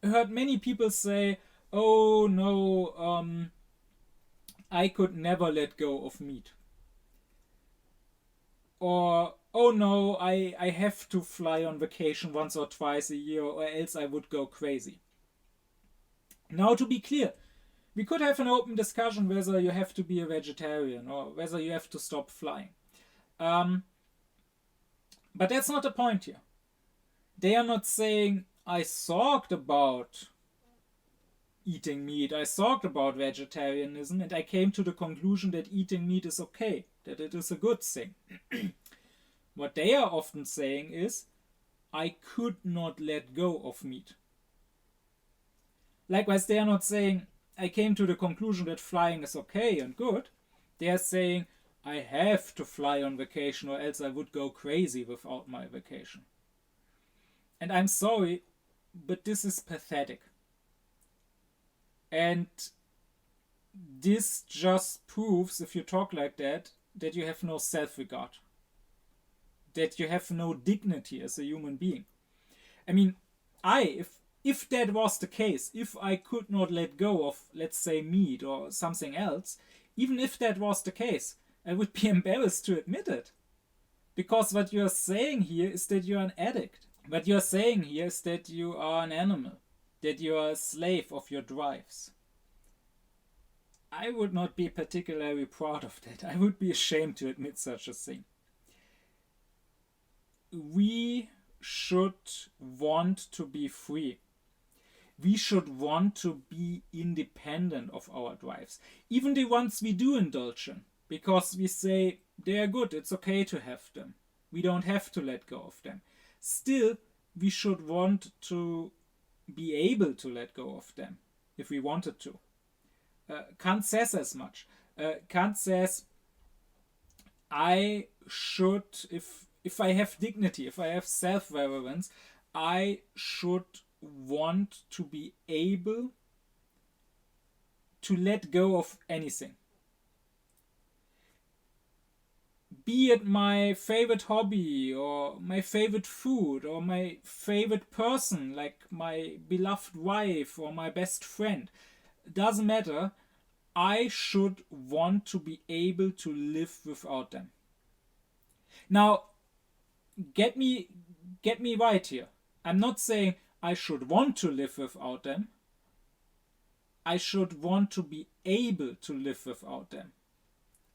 heard many people say, oh no, I could never let go of meat. Or, oh no, I have to fly on vacation once or twice a year, or else I would go crazy. Now, to be clear, we could have an open discussion whether you have to be a vegetarian or whether you have to stop flying. But that's not the point here. They are not saying, I thought about eating meat, I thought about vegetarianism, and I came to the conclusion that eating meat is okay, that it is a good thing. What they are often saying is, I could not let go of meat. Likewise, they are not saying, I came to the conclusion that flying is okay and good. They are saying, I have to fly on vacation or else I would go crazy without my vacation. And I'm sorry, but this is pathetic. And this just proves, if you talk like that you have no self-regard. That you have no dignity as a human being. I mean, if that was the case, if I could not let go of, let's say, meat or something else, even if that was the case, I would be embarrassed to admit it. Because what you're saying here is that you're an addict. What you're saying here is that you are an animal, that you are a slave of your drives. I would not be particularly proud of that. I would be ashamed to admit such a thing. We should want to be free. We should want to be independent of our drives. Even the ones we do indulge in. Because we say, they are good, it's okay to have them. We don't have to let go of them. Still, we should want to be able to let go of them, if we wanted to. Kant says as much. Kant says, I should, if I have dignity, if I have self-reverence, I should want to be able to let go of anything. Be it my favorite hobby, or my favorite food, or my favorite person, like my beloved wife or my best friend. Doesn't matter. I should want to be able to live without them. Now, get me right here. I'm not saying I should want to live without them. I should want to be able to live without them.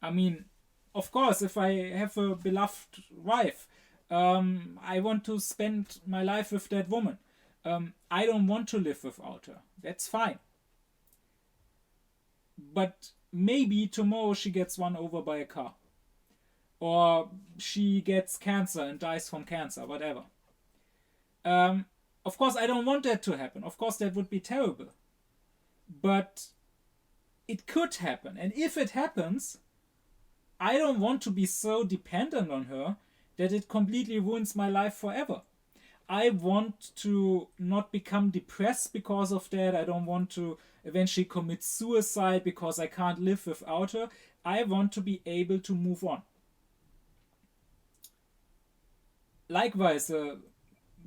I mean, of course, if I have a beloved wife, I want to spend my life with that woman. I don't want to live without her. That's fine. But maybe tomorrow she gets run over by a car. Or she gets cancer and dies from cancer, whatever. Of course, I don't want that to happen. Of course, that would be terrible. But it could happen. And if it happens, I don't want to be so dependent on her that it completely ruins my life forever. I want to not become depressed because of that. I don't want to eventually commit suicide because I can't live without her. I want to be able to move on. Likewise, a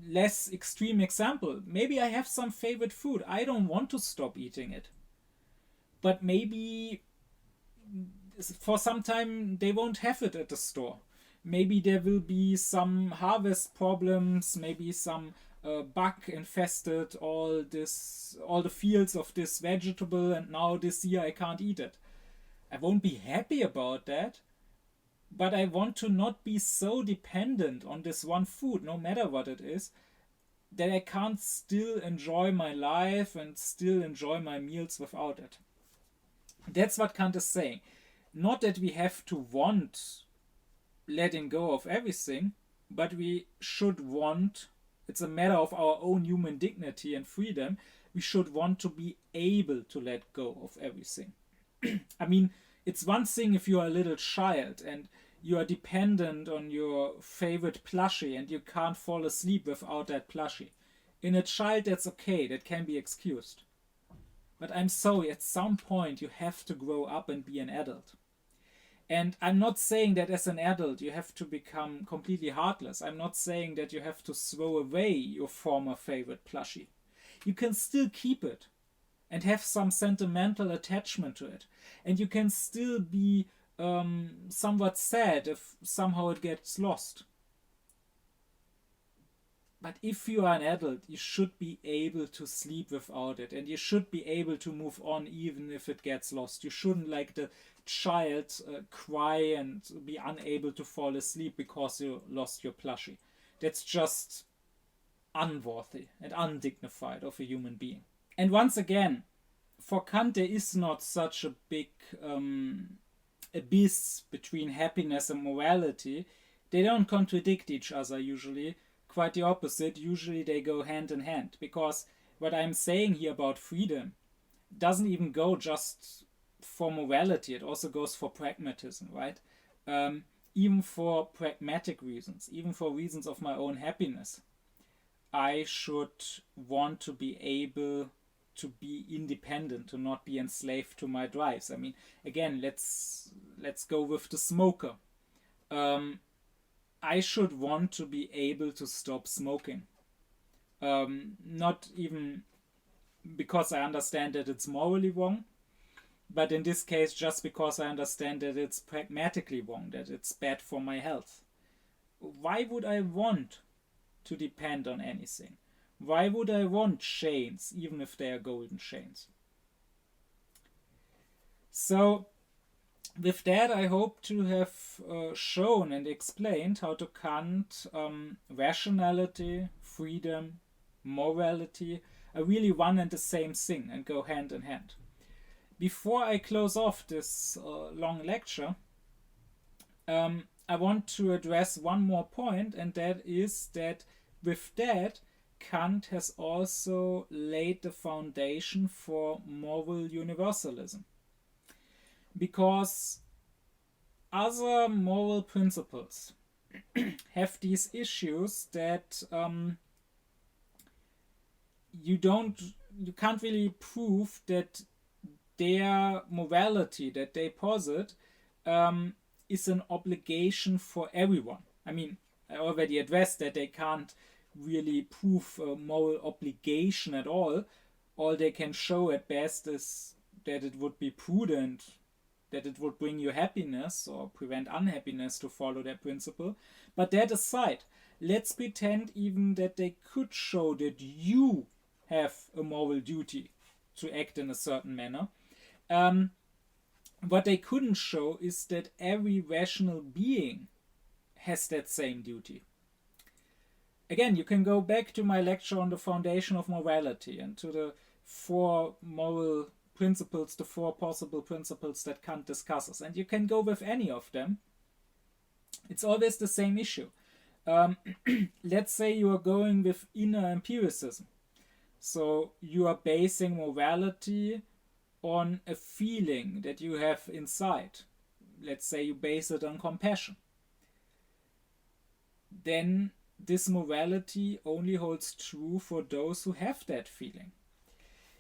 less extreme example. Maybe I have some favorite food. I don't want to stop eating it. But maybe for some time they won't have it at the store. Maybe there will be some harvest problems, maybe some bug infested all the fields of this vegetable, and now this year I can't eat it. I won't be happy about that, but I want to not be so dependent on this one food, no matter what it is, that I can't still enjoy my life and still enjoy my meals without it. That's what Kant is saying. Not that we have to want letting go of everything, but we should want, it's a matter of our own human dignity and freedom, we should want to be able to let go of everything. I mean, it's one thing if you are a little child and you are dependent on your favorite plushie and you can't fall asleep without that plushie. In a child, that's okay, that can be excused. But I'm sorry, at some point you have to grow up and be an adult. And I'm not saying that as an adult you have to become completely heartless. I'm not saying that you have to throw away your former favorite plushie. You can still keep it and have some sentimental attachment to it. And you can still be somewhat sad if somehow it gets lost. But if you are an adult, you should be able to sleep without it, and you should be able to move on even if it gets lost. You shouldn't, like the child, cry and be unable to fall asleep because you lost your plushie. That's just unworthy and undignified of a human being. And once again, for Kant there is not such a big abyss between happiness and morality. They don't contradict each other usually. quite the opposite. Usually they go hand in hand, because what I'm saying here about freedom doesn't even go just for morality, it also goes for pragmatism, right? Even for pragmatic reasons, even for reasons of my own happiness, I should want to be able to be independent, to not be enslaved to my drives. I mean, again, let's go with the smoker. I should want to be able to stop smoking. Not even because I understand that it's morally wrong, but in this case just because I understand that it's pragmatically wrong, that it's bad for my health. Why would I want to depend on anything? Why would I want chains, even if they are golden chains? So, with that, I hope to have shown and explained how to Kant rationality, freedom, morality are really one and the same thing and go hand in hand. Before I close off this long lecture, I want to address one more point, and that is that with that, Kant has also laid the foundation for moral universalism. Because other moral principles have these issues that you can't really prove that their morality that they posit is an obligation for everyone. I mean, I already addressed that they can't really prove a moral obligation at all. All they can show at best is that it would be prudent, that it would bring you happiness or prevent unhappiness to follow their principle. But that aside, let's pretend even that they could show that you have a moral duty to act in a certain manner. What they couldn't show is that every rational being has that same duty. Again, you can go back to my lecture on the foundation of morality and to the four moral principles, the four possible principles that Kant discusses, and you can go with any of them. It's always the same issue. Let's say you are going with inner empiricism. So you are basing morality on a feeling that you have inside. Let's say you base it on compassion. Then this morality only holds true for those who have that feeling.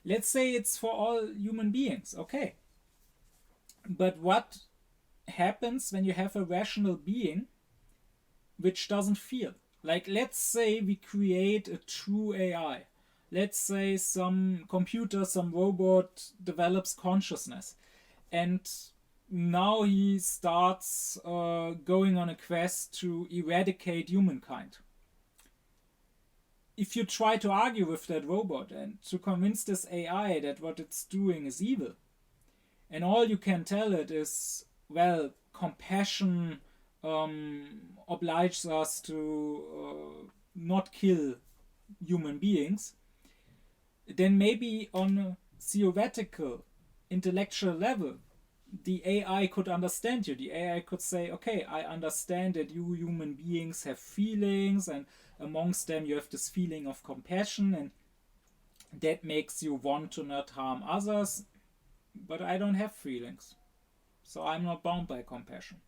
Let's say it's for all human beings, okay. But what happens when you have a rational being which doesn't feel? Like, let's say we create a true AI. Let's say some computer, some robot develops consciousness, and now he starts going on a quest to eradicate humankind. If you try to argue with that robot and to convince this AI that what it's doing is evil, and all you can tell it is, well, compassion obliges us to not kill human beings, then maybe on a theoretical, intellectual level, the AI could understand you. The AI could say, okay, I understand that you human beings have feelings, and amongst them you have this feeling of compassion, and that makes you want to not harm others, but I don't have feelings, so I'm not bound by compassion.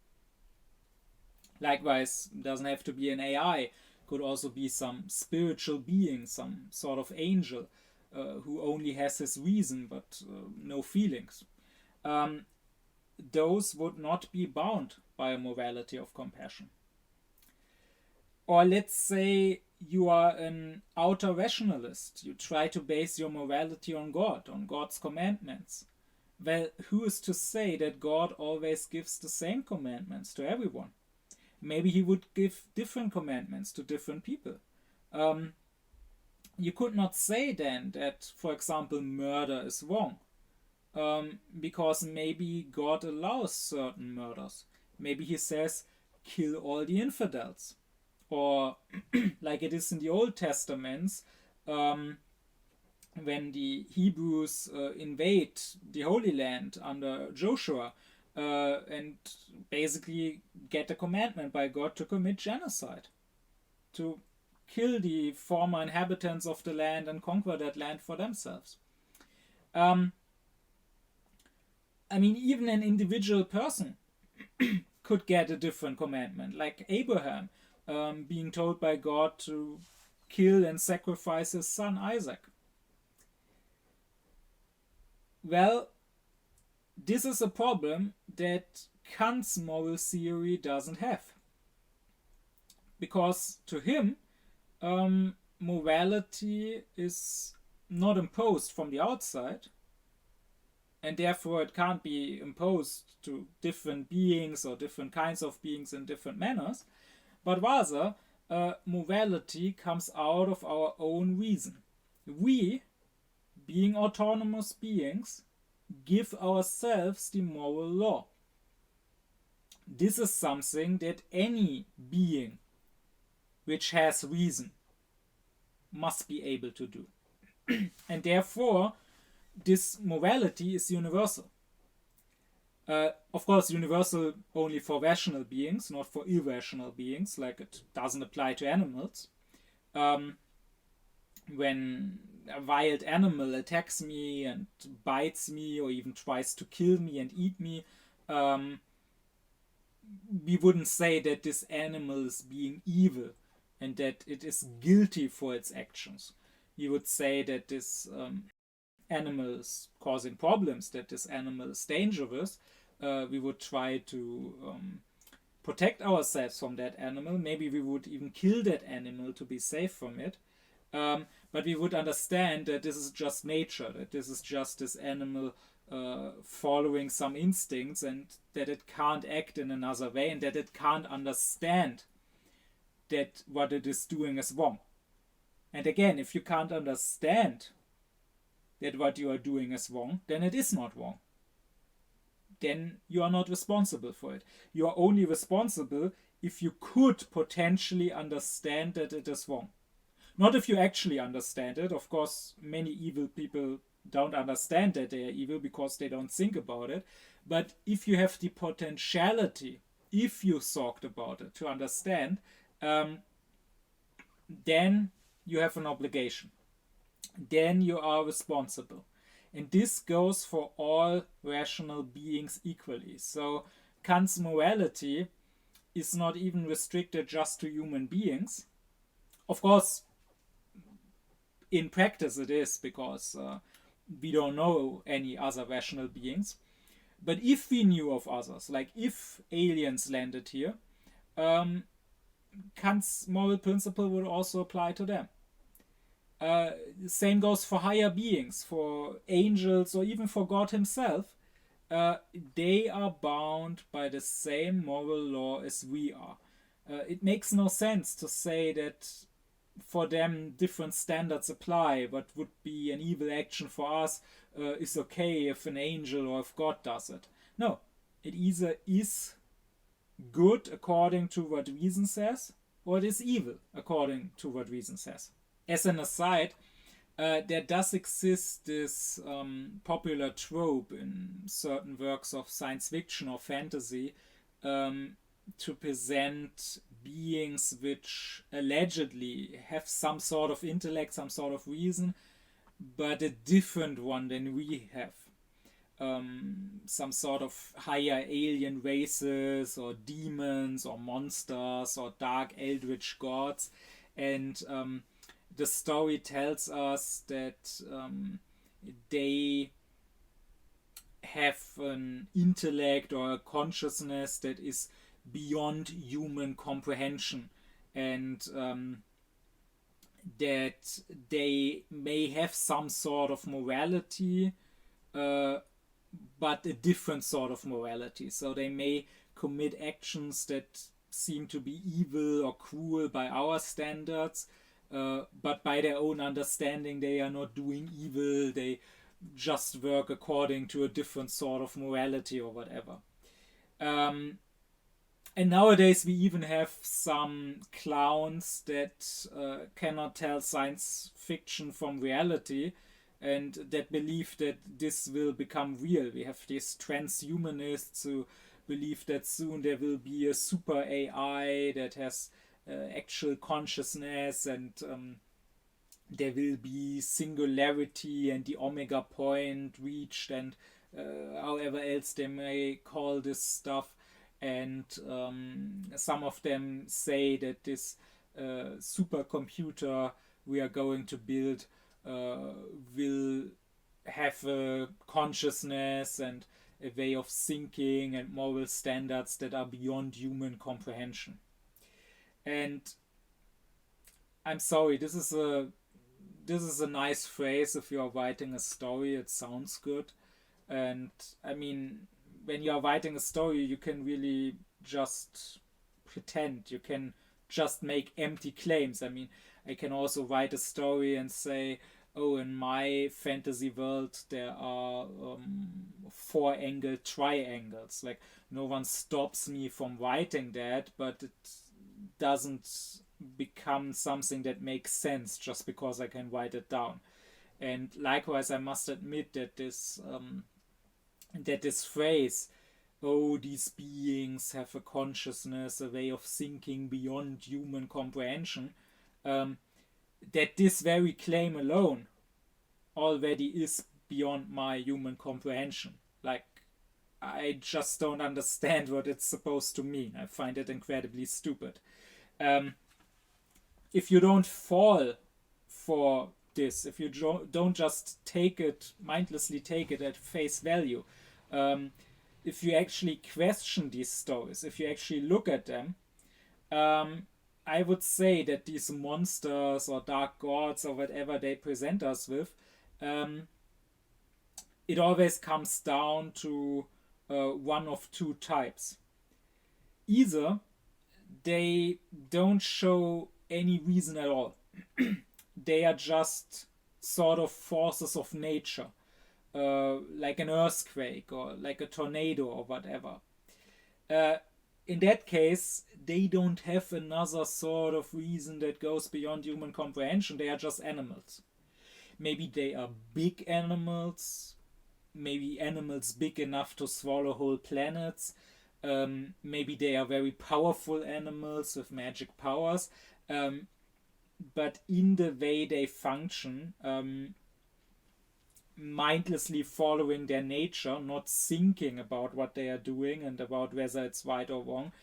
Likewise, it doesn't have to be an AI, could also be some spiritual being, some sort of angel who only has his reason but no feelings. Those would not be bound by a morality of compassion. Or let's say you are an outer rationalist. You try to base your morality on God, on God's commandments. Well, who is to say that God always gives the same commandments to everyone? Maybe he would give different commandments to different people. You could not say then that, for example, murder is wrong. Because maybe God allows certain murders. Maybe he says, kill all the infidels. Or, like it is in the Old Testaments, when the Hebrews invade the Holy Land under Joshua, and basically get a commandment by God to commit genocide, to kill the former inhabitants of the land and conquer that land for themselves. Even an individual person could get a different commandment, like Abraham being told by God to kill and sacrifice his son Isaac. Well, this is a problem that Kant's moral theory doesn't have. Because to him, morality is not imposed from the outside, and therefore it can't be imposed to different beings or different kinds of beings in different manners, but rather morality comes out of our own reason. We, being autonomous beings, give ourselves the moral law. This is something that any being which has reason must be able to do. And therefore, this morality is universal. Of course, universal only for rational beings, not for irrational beings, like it doesn't apply to animals. When a wild animal attacks me and bites me or even tries to kill me and eat me, we wouldn't say that this animal is being evil and that it is guilty for its actions. We would say that this animal is causing problems, that this animal is dangerous. We would try to protect ourselves from that animal. Maybe we would even kill that animal to be safe from it. But we would understand that this is just nature, that this is just this animal following some instincts, and that it can't act in another way, and that it can't understand that what it is doing is wrong. And again, if you can't understand that what you are doing is wrong, then it is not wrong. Then you are not responsible for it. You are only responsible if you could potentially understand that it is wrong. Not if you actually understand it. Of course, many evil people don't understand that they are evil because they don't think about it. But if you have the potentiality, if you thought about it, to understand, then you have an obligation. Then you are responsible. And this goes for all rational beings equally. So Kant's morality is not even restricted just to human beings. Of course, in practice it is, because we don't know any other rational beings. But if we knew of others, like if aliens landed here, Kant's moral principle would also apply to them. Same goes for higher beings, for angels, or even for God himself. They are bound by the same moral law as we are. It makes no sense to say that for them different standards apply. What would be an evil action for us is okay if an angel or if God does it. No, it either is good according to what reason says, or it is evil according to what reason says. As an aside, there does exist this popular trope in certain works of science fiction or fantasy to present beings which allegedly have some sort of intellect, some sort of reason, but a different one than we have. Some sort of higher alien races, or demons, or monsters, or dark eldritch gods. And the story tells us that they have an intellect or a consciousness that is beyond human comprehension, and that they may have some sort of morality, but a different sort of morality. So they may commit actions that seem to be evil or cruel by our standards, but by their own understanding they are not doing evil, they just work according to a different sort of morality or whatever. And nowadays we even have some clowns that cannot tell science fiction from reality, and that believe that this will become real. We have these transhumanists who believe that soon there will be a super AI that has actual consciousness, and there will be singularity and the omega point reached, and however else they may call this stuff. And some of them say that this supercomputer we are going to build will have a consciousness and a way of thinking and moral standards that are beyond human comprehension. And I'm sorry, this is a nice phrase. If you are writing a story, it sounds good. And I mean, when you are writing a story, you can really just pretend. You can just make empty claims. I mean, I can also write a story and say, oh, in my fantasy world there are 4-angled triangles. Like, no one stops me from writing that, but it doesn't become something that makes sense just because I can write it down. And likewise, I must admit that this phrase, oh, these beings have a consciousness, a way of thinking beyond human comprehension, that this very claim alone already is beyond my human comprehension. Like, I just don't understand what it's supposed to mean. I find it incredibly stupid. If you don't fall for this, if you don't just mindlessly take it at face value, if you actually question these stories, if you actually look at them, I would say that these monsters or dark gods or whatever they present us with, it always comes down to one of two types. Either they don't show any reason at all. They are just sort of forces of nature, like an earthquake or like a tornado or whatever. In that case, they don't have another sort of reason that goes beyond human comprehension. They are just animals. Maybe they are big animals, maybe animals big enough to swallow whole planets. Maybe they are very powerful animals with magic powers. But in the way they function, mindlessly following their nature, not thinking about what they are doing and about whether it's right or wrong,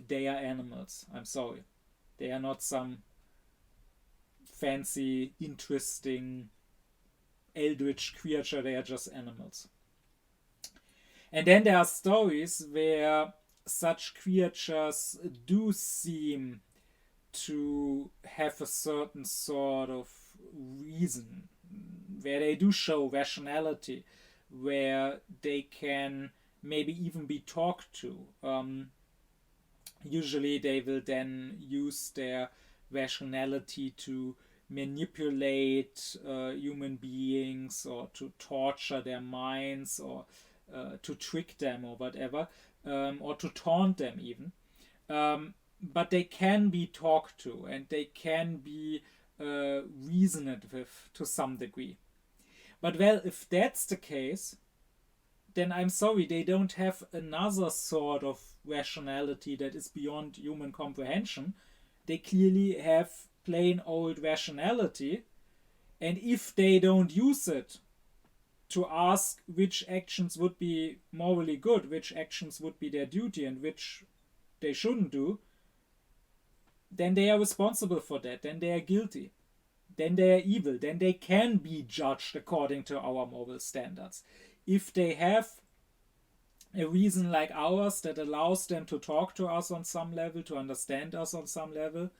they are animals. I'm sorry. They are not some fancy, interesting, eldritch creature. They are just animals. And then there are stories where such creatures do seem to have a certain sort of reason, where they do show rationality, where they can maybe even be talked to. Usually they will then use their rationality to manipulate human beings, or to torture their minds, or to trick them or whatever, or to taunt them even. But they can be talked to, and they can be reasoned with to some degree. But well, if that's the case, then I'm sorry, they don't have another sort of rationality that is beyond human comprehension. They clearly have plain old rationality, and if they don't use it to ask which actions would be morally good, which actions would be their duty, and which they shouldn't do, then they are responsible for that, then they are guilty, then they are evil, then they can be judged according to our moral standards. If they have a reason like ours that allows them to talk to us on some level, to understand us on some level,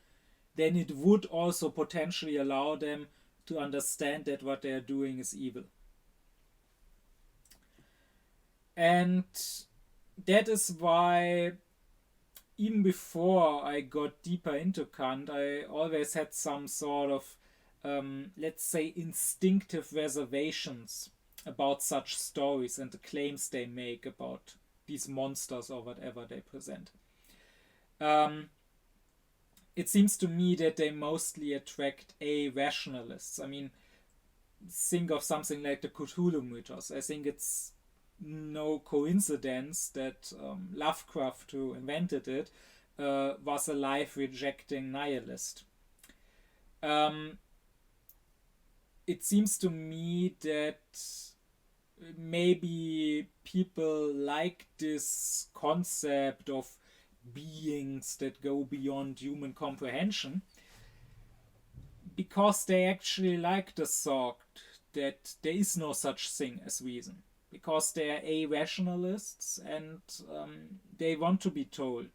then it would also potentially allow them to understand that what they are doing is evil. And that is why, even before I got deeper into Kant, I always had some sort of, let's say, instinctive reservations about such stories and the claims they make about these monsters or whatever they present. It seems to me that they mostly attract rationalists. I mean, think of something like the Cthulhu mythos. I think it's no coincidence that Lovecraft, who invented it, was a life-rejecting nihilist. It seems to me that maybe people like this concept of beings that go beyond human comprehension because they actually like the thought that there is no such thing as reason, because they are irrationalists and they want to be told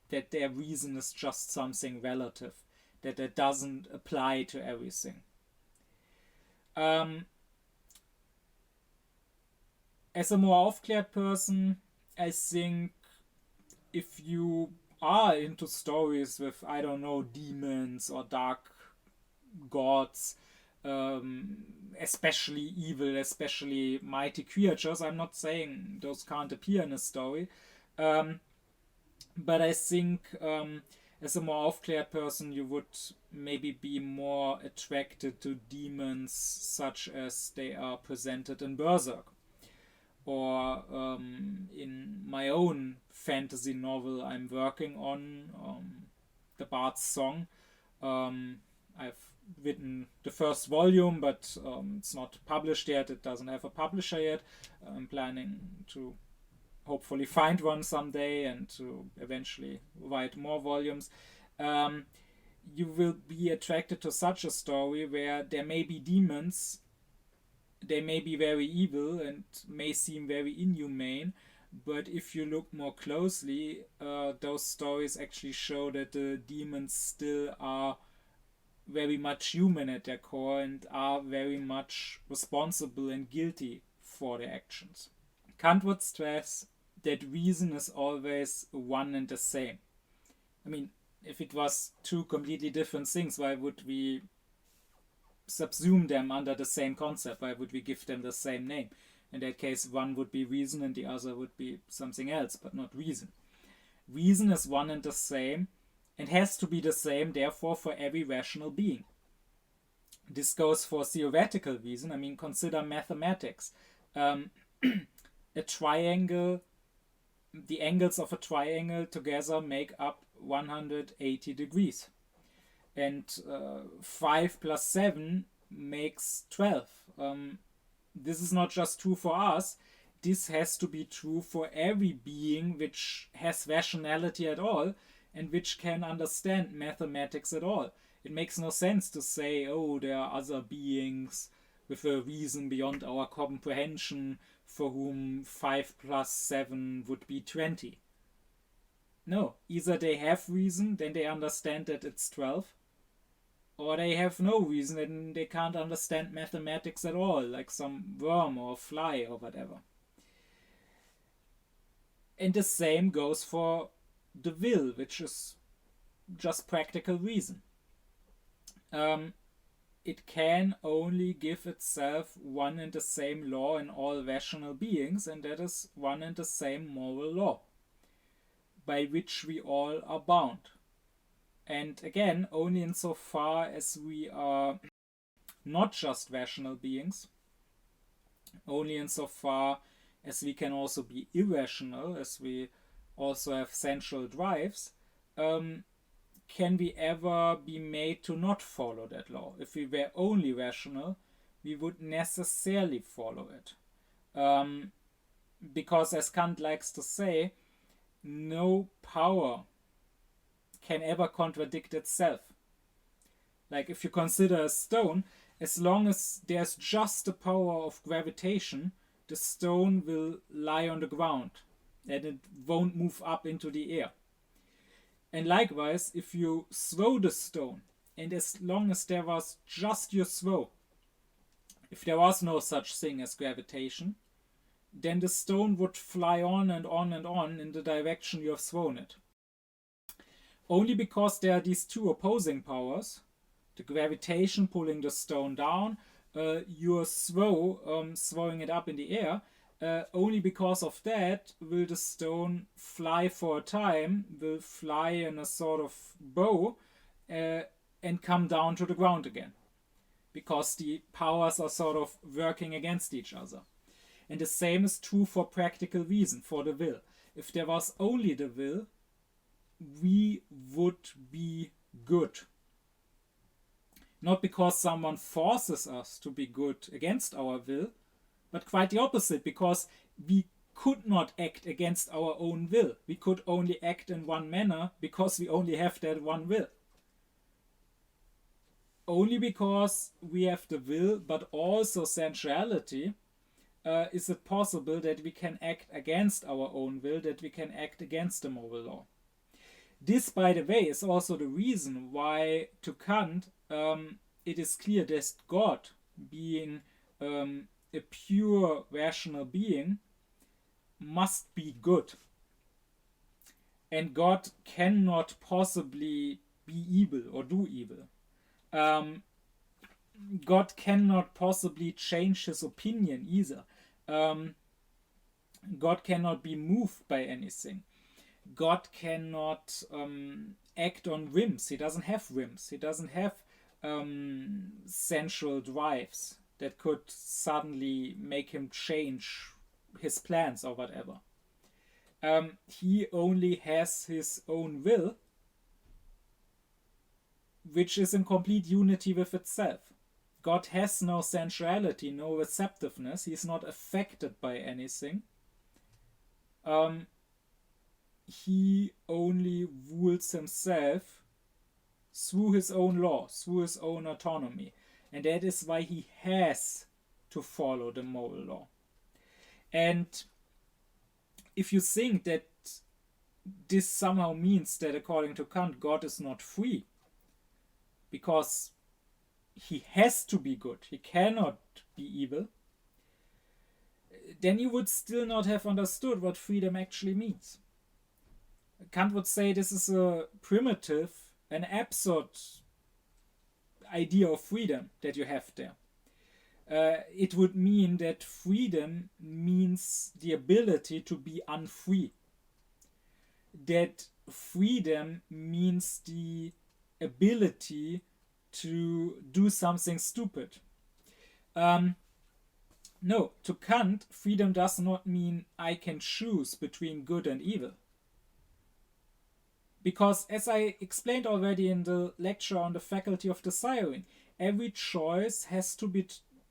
that their reason is just something relative, that it doesn't apply to everything. As a more aufklärt person, I think if you are into stories with, I don't know, demons or dark gods, especially evil, especially mighty creatures, I'm not saying those can't appear in a story, but I think as a more aufklärt person you would maybe be more attracted to demons such as they are presented in Berserk. Or in my own fantasy novel I'm working on, The Bard's Song. I've written the first volume, but it's not published yet. It doesn't have a publisher yet. I'm planning to hopefully find one someday and to eventually write more volumes. You will be attracted to such a story where there may be demons. They may be very evil and may seem very inhumane, but if you look more closely, those stories actually show that the demons still are very much human at their core and are very much responsible and guilty for their actions. Kant would stress that reason is always one and the same. I mean, if it was two completely different things, why would we subsume them under the same concept? Why would we give them the same name? In that case, one would be reason and the other would be something else, but not reason. Reason is one and the same and has to be the same, therefore, for every rational being. This goes for theoretical reason. I mean, consider mathematics. A triangle, the angles of a triangle together make up 180 degrees. And 5 plus 7 makes 12. This is not just true for us. This has to be true for every being which has rationality at all and which can understand mathematics at all. It makes no sense to say, oh, there are other beings with a reason beyond our comprehension for whom 5 plus 7 would be 20. No, either they have reason, then they understand that it's 12, or they have no reason and they can't understand mathematics at all, like some worm or fly or whatever. And the same goes for the will, which is just practical reason. It can only give itself one and the same law in all rational beings, and that is one and the same moral law, by which we all are bound. And again, only insofar as we are not just rational beings, only insofar as we can also be irrational, as we also have sensual drives, can we ever be made to not follow that law. If we were only rational, we would necessarily follow it. Because as Kant likes to say, no power can ever contradict itself. Like if you consider a stone, as long as there's just the power of gravitation, the stone will lie on the ground and it won't move up into the air. And likewise, if you throw the stone, and as long as there was just your throw, if there was no such thing as gravitation, then the stone would fly on and on and on in the direction you have thrown it. Only because there are these two opposing powers, the gravitation pulling the stone down, your throw, throwing it up in the air, only because of that will the stone fly for a time, will fly in a sort of bow, and come down to the ground again. Because the powers are sort of working against each other. And the same is true for practical reason, for the will. If there was only the will, we would be good. Not because someone forces us to be good against our will, but quite the opposite, because we could not act against our own will. We could only act in one manner because we only have that one will. Only because we have the will, but also sensuality, is it possible that we can act against our own will, that we can act against the moral law. This, by the way, is also the reason why, to Kant, it is clear that God, being a pure rational being, must be good. And God cannot possibly be evil or do evil. God cannot possibly change his opinion either. God cannot be moved by anything. God cannot act on whims. He doesn't have whims. He doesn't have sensual drives that could suddenly make him change his plans or whatever. He only has his own will, which is in complete unity with itself. God has no sensuality, no receptiveness. He's not affected by anything. He only rules himself through his own law, through his own autonomy. And that is why he has to follow the moral law. And if you think that this somehow means that, according to Kant, God is not free, because he has to be good, he cannot be evil, then you would still not have understood what freedom actually means. Kant would say this is a primitive, an absurd idea of freedom that you have there. It would mean that freedom means the ability to be unfree. That freedom means the ability to do something stupid. No, to Kant, freedom does not mean I can choose between good and evil. Because, as I explained already in the lecture on the faculty of desiring, every choice has to be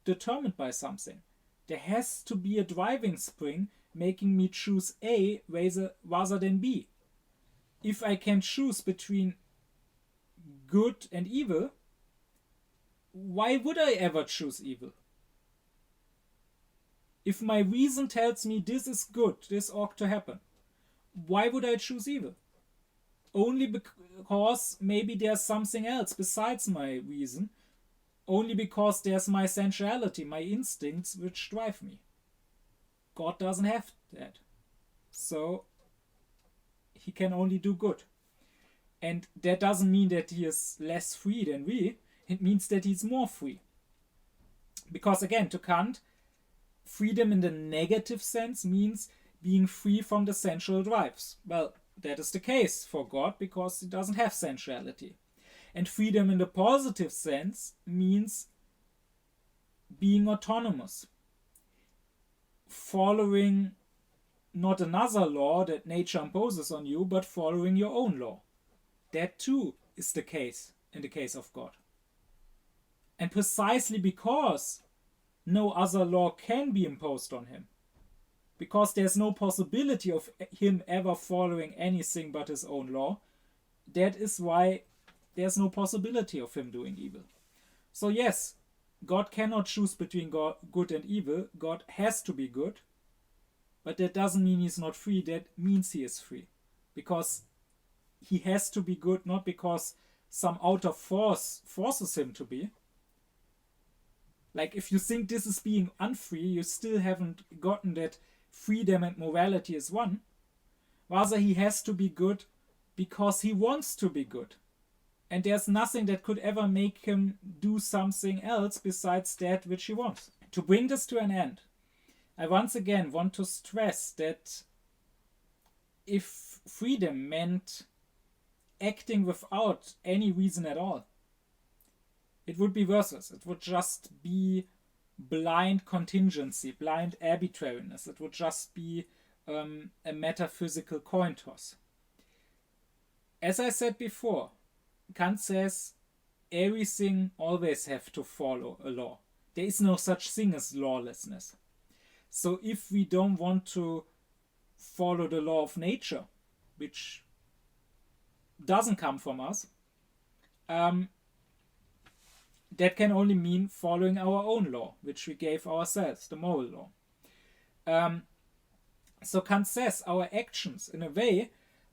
determined by something. There has to be a driving spring making me choose A rather than B. If I can choose between good and evil, why would I ever choose evil? If my reason tells me this is good, this ought to happen, why would I choose evil? Only because maybe there's something else besides my reason, only because there's my sensuality, my instincts, which drive me. God doesn't have that. So he can only do good. And that doesn't mean that he is less free than we. It means that he's more free. Because again, to Kant, freedom in the negative sense means being free from the sensual drives. Well, that is the case for God because he doesn't have sensuality. And freedom in the positive sense means being autonomous. Following not another law that nature imposes on you, but following your own law. That too is the case in the case of God. And precisely because no other law can be imposed on him, because there's no possibility of him ever following anything but his own law, that is why there's no possibility of him doing evil. So yes, God cannot choose between good and evil. God has to be good, but that doesn't mean he's not free. That means he is free, because he has to be good, not because some outer force forces him to be. Like, if you think this is being unfree, you still haven't gotten that freedom and morality is one. Rather, he has to be good because he wants to be good. And there's nothing that could ever make him do something else besides that which he wants. To bring this to an end, I once again want to stress that if freedom meant acting without any reason at all, it would be worthless. It would just be blind contingency, blind arbitrariness. It would just be a metaphysical coin toss. as I said before, Kant says everything always have to follow a law. There is no such thing as lawlessness. So if we don't want to follow the law of nature, which doesn't come from us, that can only mean following our own law, which we gave ourselves, the moral law. So Kant says our actions, in a way,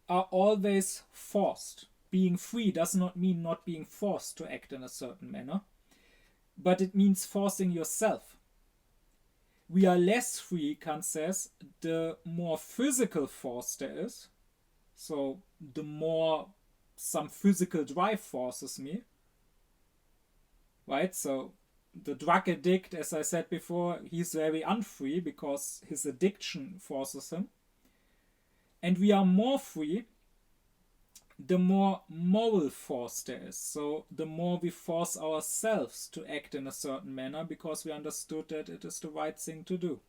are always forced. Being free does not mean not being forced to act in a certain manner, but it means forcing yourself. We are less free, Kant says, the more physical force there is. So the more some physical drive forces me. Right? So the drug addict, as I said before, he's very unfree because his addiction forces him. And we are more free the more moral force there is. So the more we force ourselves to act in a certain manner because we understood that it is the right thing to do.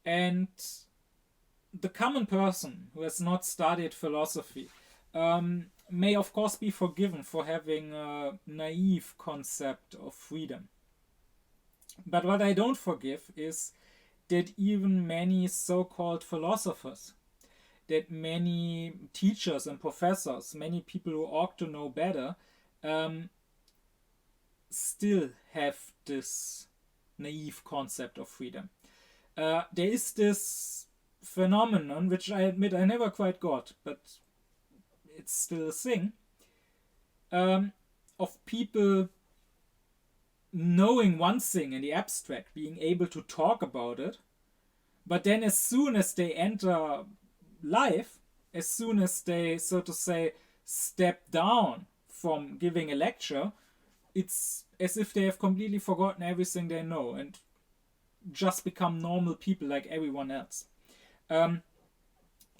And the common person who has not studied philosophy may of course be forgiven for having a naive concept of freedom. But what I don't forgive is that even many so-called philosophers, that many teachers and professors, many people who ought to know better, still have this naive concept of freedom. There is this phenomenon, which I admit I never quite got, but it's still a thing, of people knowing one thing in the abstract, being able to talk about it, but then as soon as they enter life, as soon as they, so to say, step down from giving a lecture, it's as if they have completely forgotten everything they know and just become normal people like everyone else.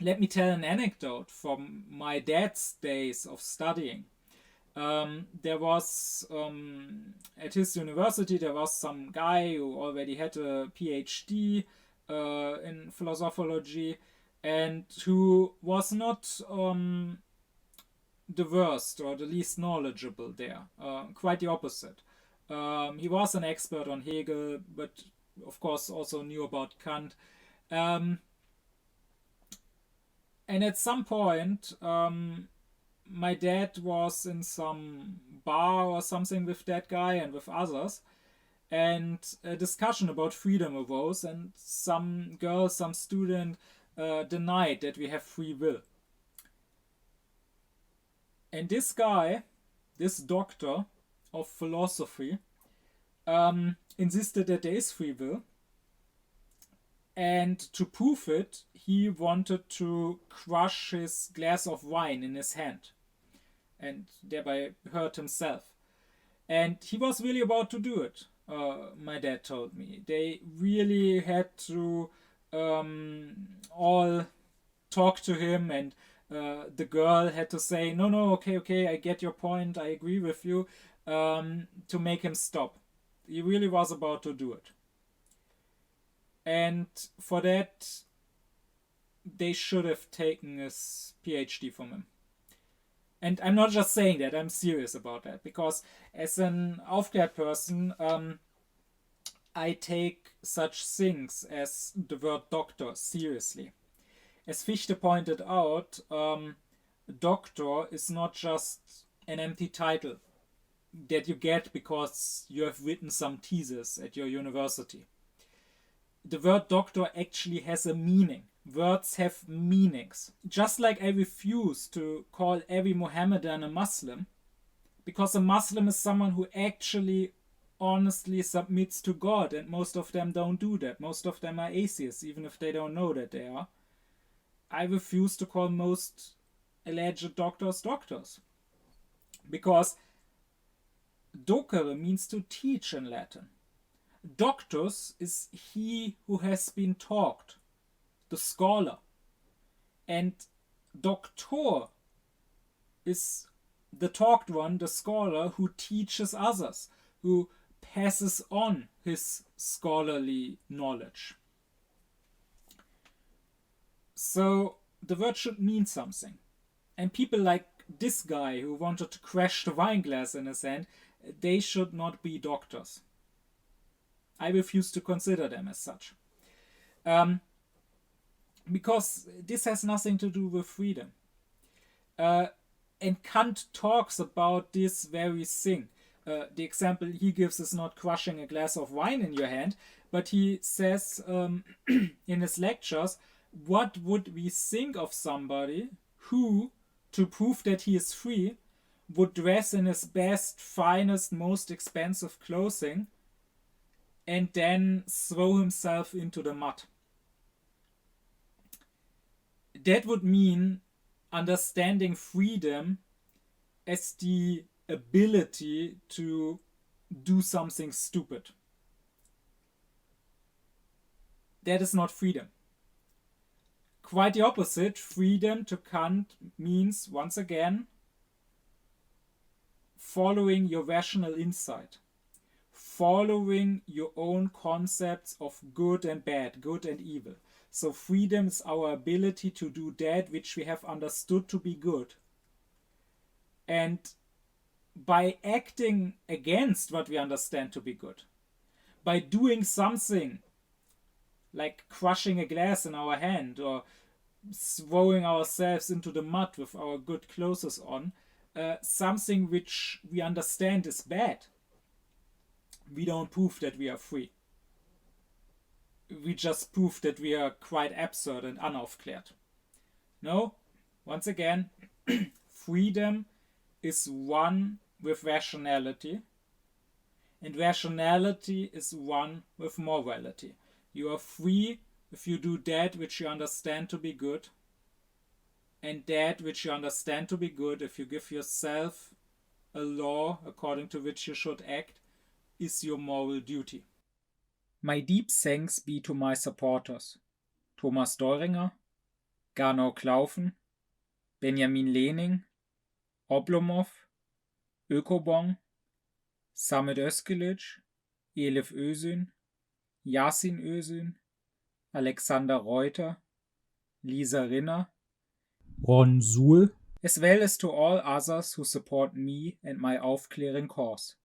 Let me tell an anecdote from my dad's days of studying. There was, at his university, there was some guy who already had a PhD in philosophology, and who was not the worst or the least knowledgeable there. Quite the opposite. He was an expert on Hegel, but of course also knew about Kant. And at some point, my dad was in some bar or something with that guy and with others, and a discussion about freedom arose, and some girl, some student denied that we have free will. And this guy, this doctor of philosophy, insisted that there is free will, and to prove it, he wanted to crush his glass of wine in his hand and thereby hurt himself. And he was really about to do it, my dad told me. They really had to all talk to him, and the girl had to say, no, okay, I get your point, I agree with you, to make him stop. He really was about to do it. And for that, they should have taken his PhD from him. And I'm not just saying that, I'm serious about that, because as an aufklärt person, I take such things as the word doctor seriously. As Fichte pointed out, doctor is not just an empty title that you get because you have written some thesis at your university. The word doctor actually has a meaning. Words have meanings. Just like I refuse to call every Mohammedan a Muslim, because a Muslim is someone who actually honestly submits to God, and most of them don't do that. Most of them are atheists, even if they don't know that they are. I refuse to call most alleged doctors doctors, because docere means to teach in Latin. Doctus is he who has been taught, the scholar. And doctor is the talked one, the scholar who teaches others, who passes on his scholarly knowledge. So the word should mean something. And people like this guy who wanted to crash the wine glass in his hand, they should not be doctors. I refuse to consider them as such. Because this has nothing to do with freedom. And Kant talks about this very thing. The example he gives is not crushing a glass of wine in your hand, but he says in his lectures, what would we think of somebody who, to prove that he is free, would dress in his best, finest, most expensive clothing and then throw himself into the mud? That would mean understanding freedom as the ability to do something stupid. That is not freedom. Quite the opposite. Freedom to Kant means, once again, following your rational insight, following your own concepts of good and bad, good and evil. So freedom is our ability to do that which we have understood to be good. And by acting against what we understand to be good, by doing something like crushing a glass in our hand or throwing ourselves into the mud with our good clothes on, something which we understand is bad, we don't prove that we are free. We just prove that we are quite absurd and unaufklärt. No, once again, freedom is one with rationality, and rationality is one with morality. You are free if you do that which you understand to be good, and that which you understand to be good, if you give yourself a law according to which you should act, is your moral duty. My deep thanks be to my supporters: Thomas Deuringer, Gernot Klaufen, Benjamin Lehning, Oblomov, Ökobong, Samet Özkilic, Elif Özün, Yasin Özün, Alexander Reuter, Lisa Rinner, Ron Suhl, as well as to all others who support me and my aufkläring cause.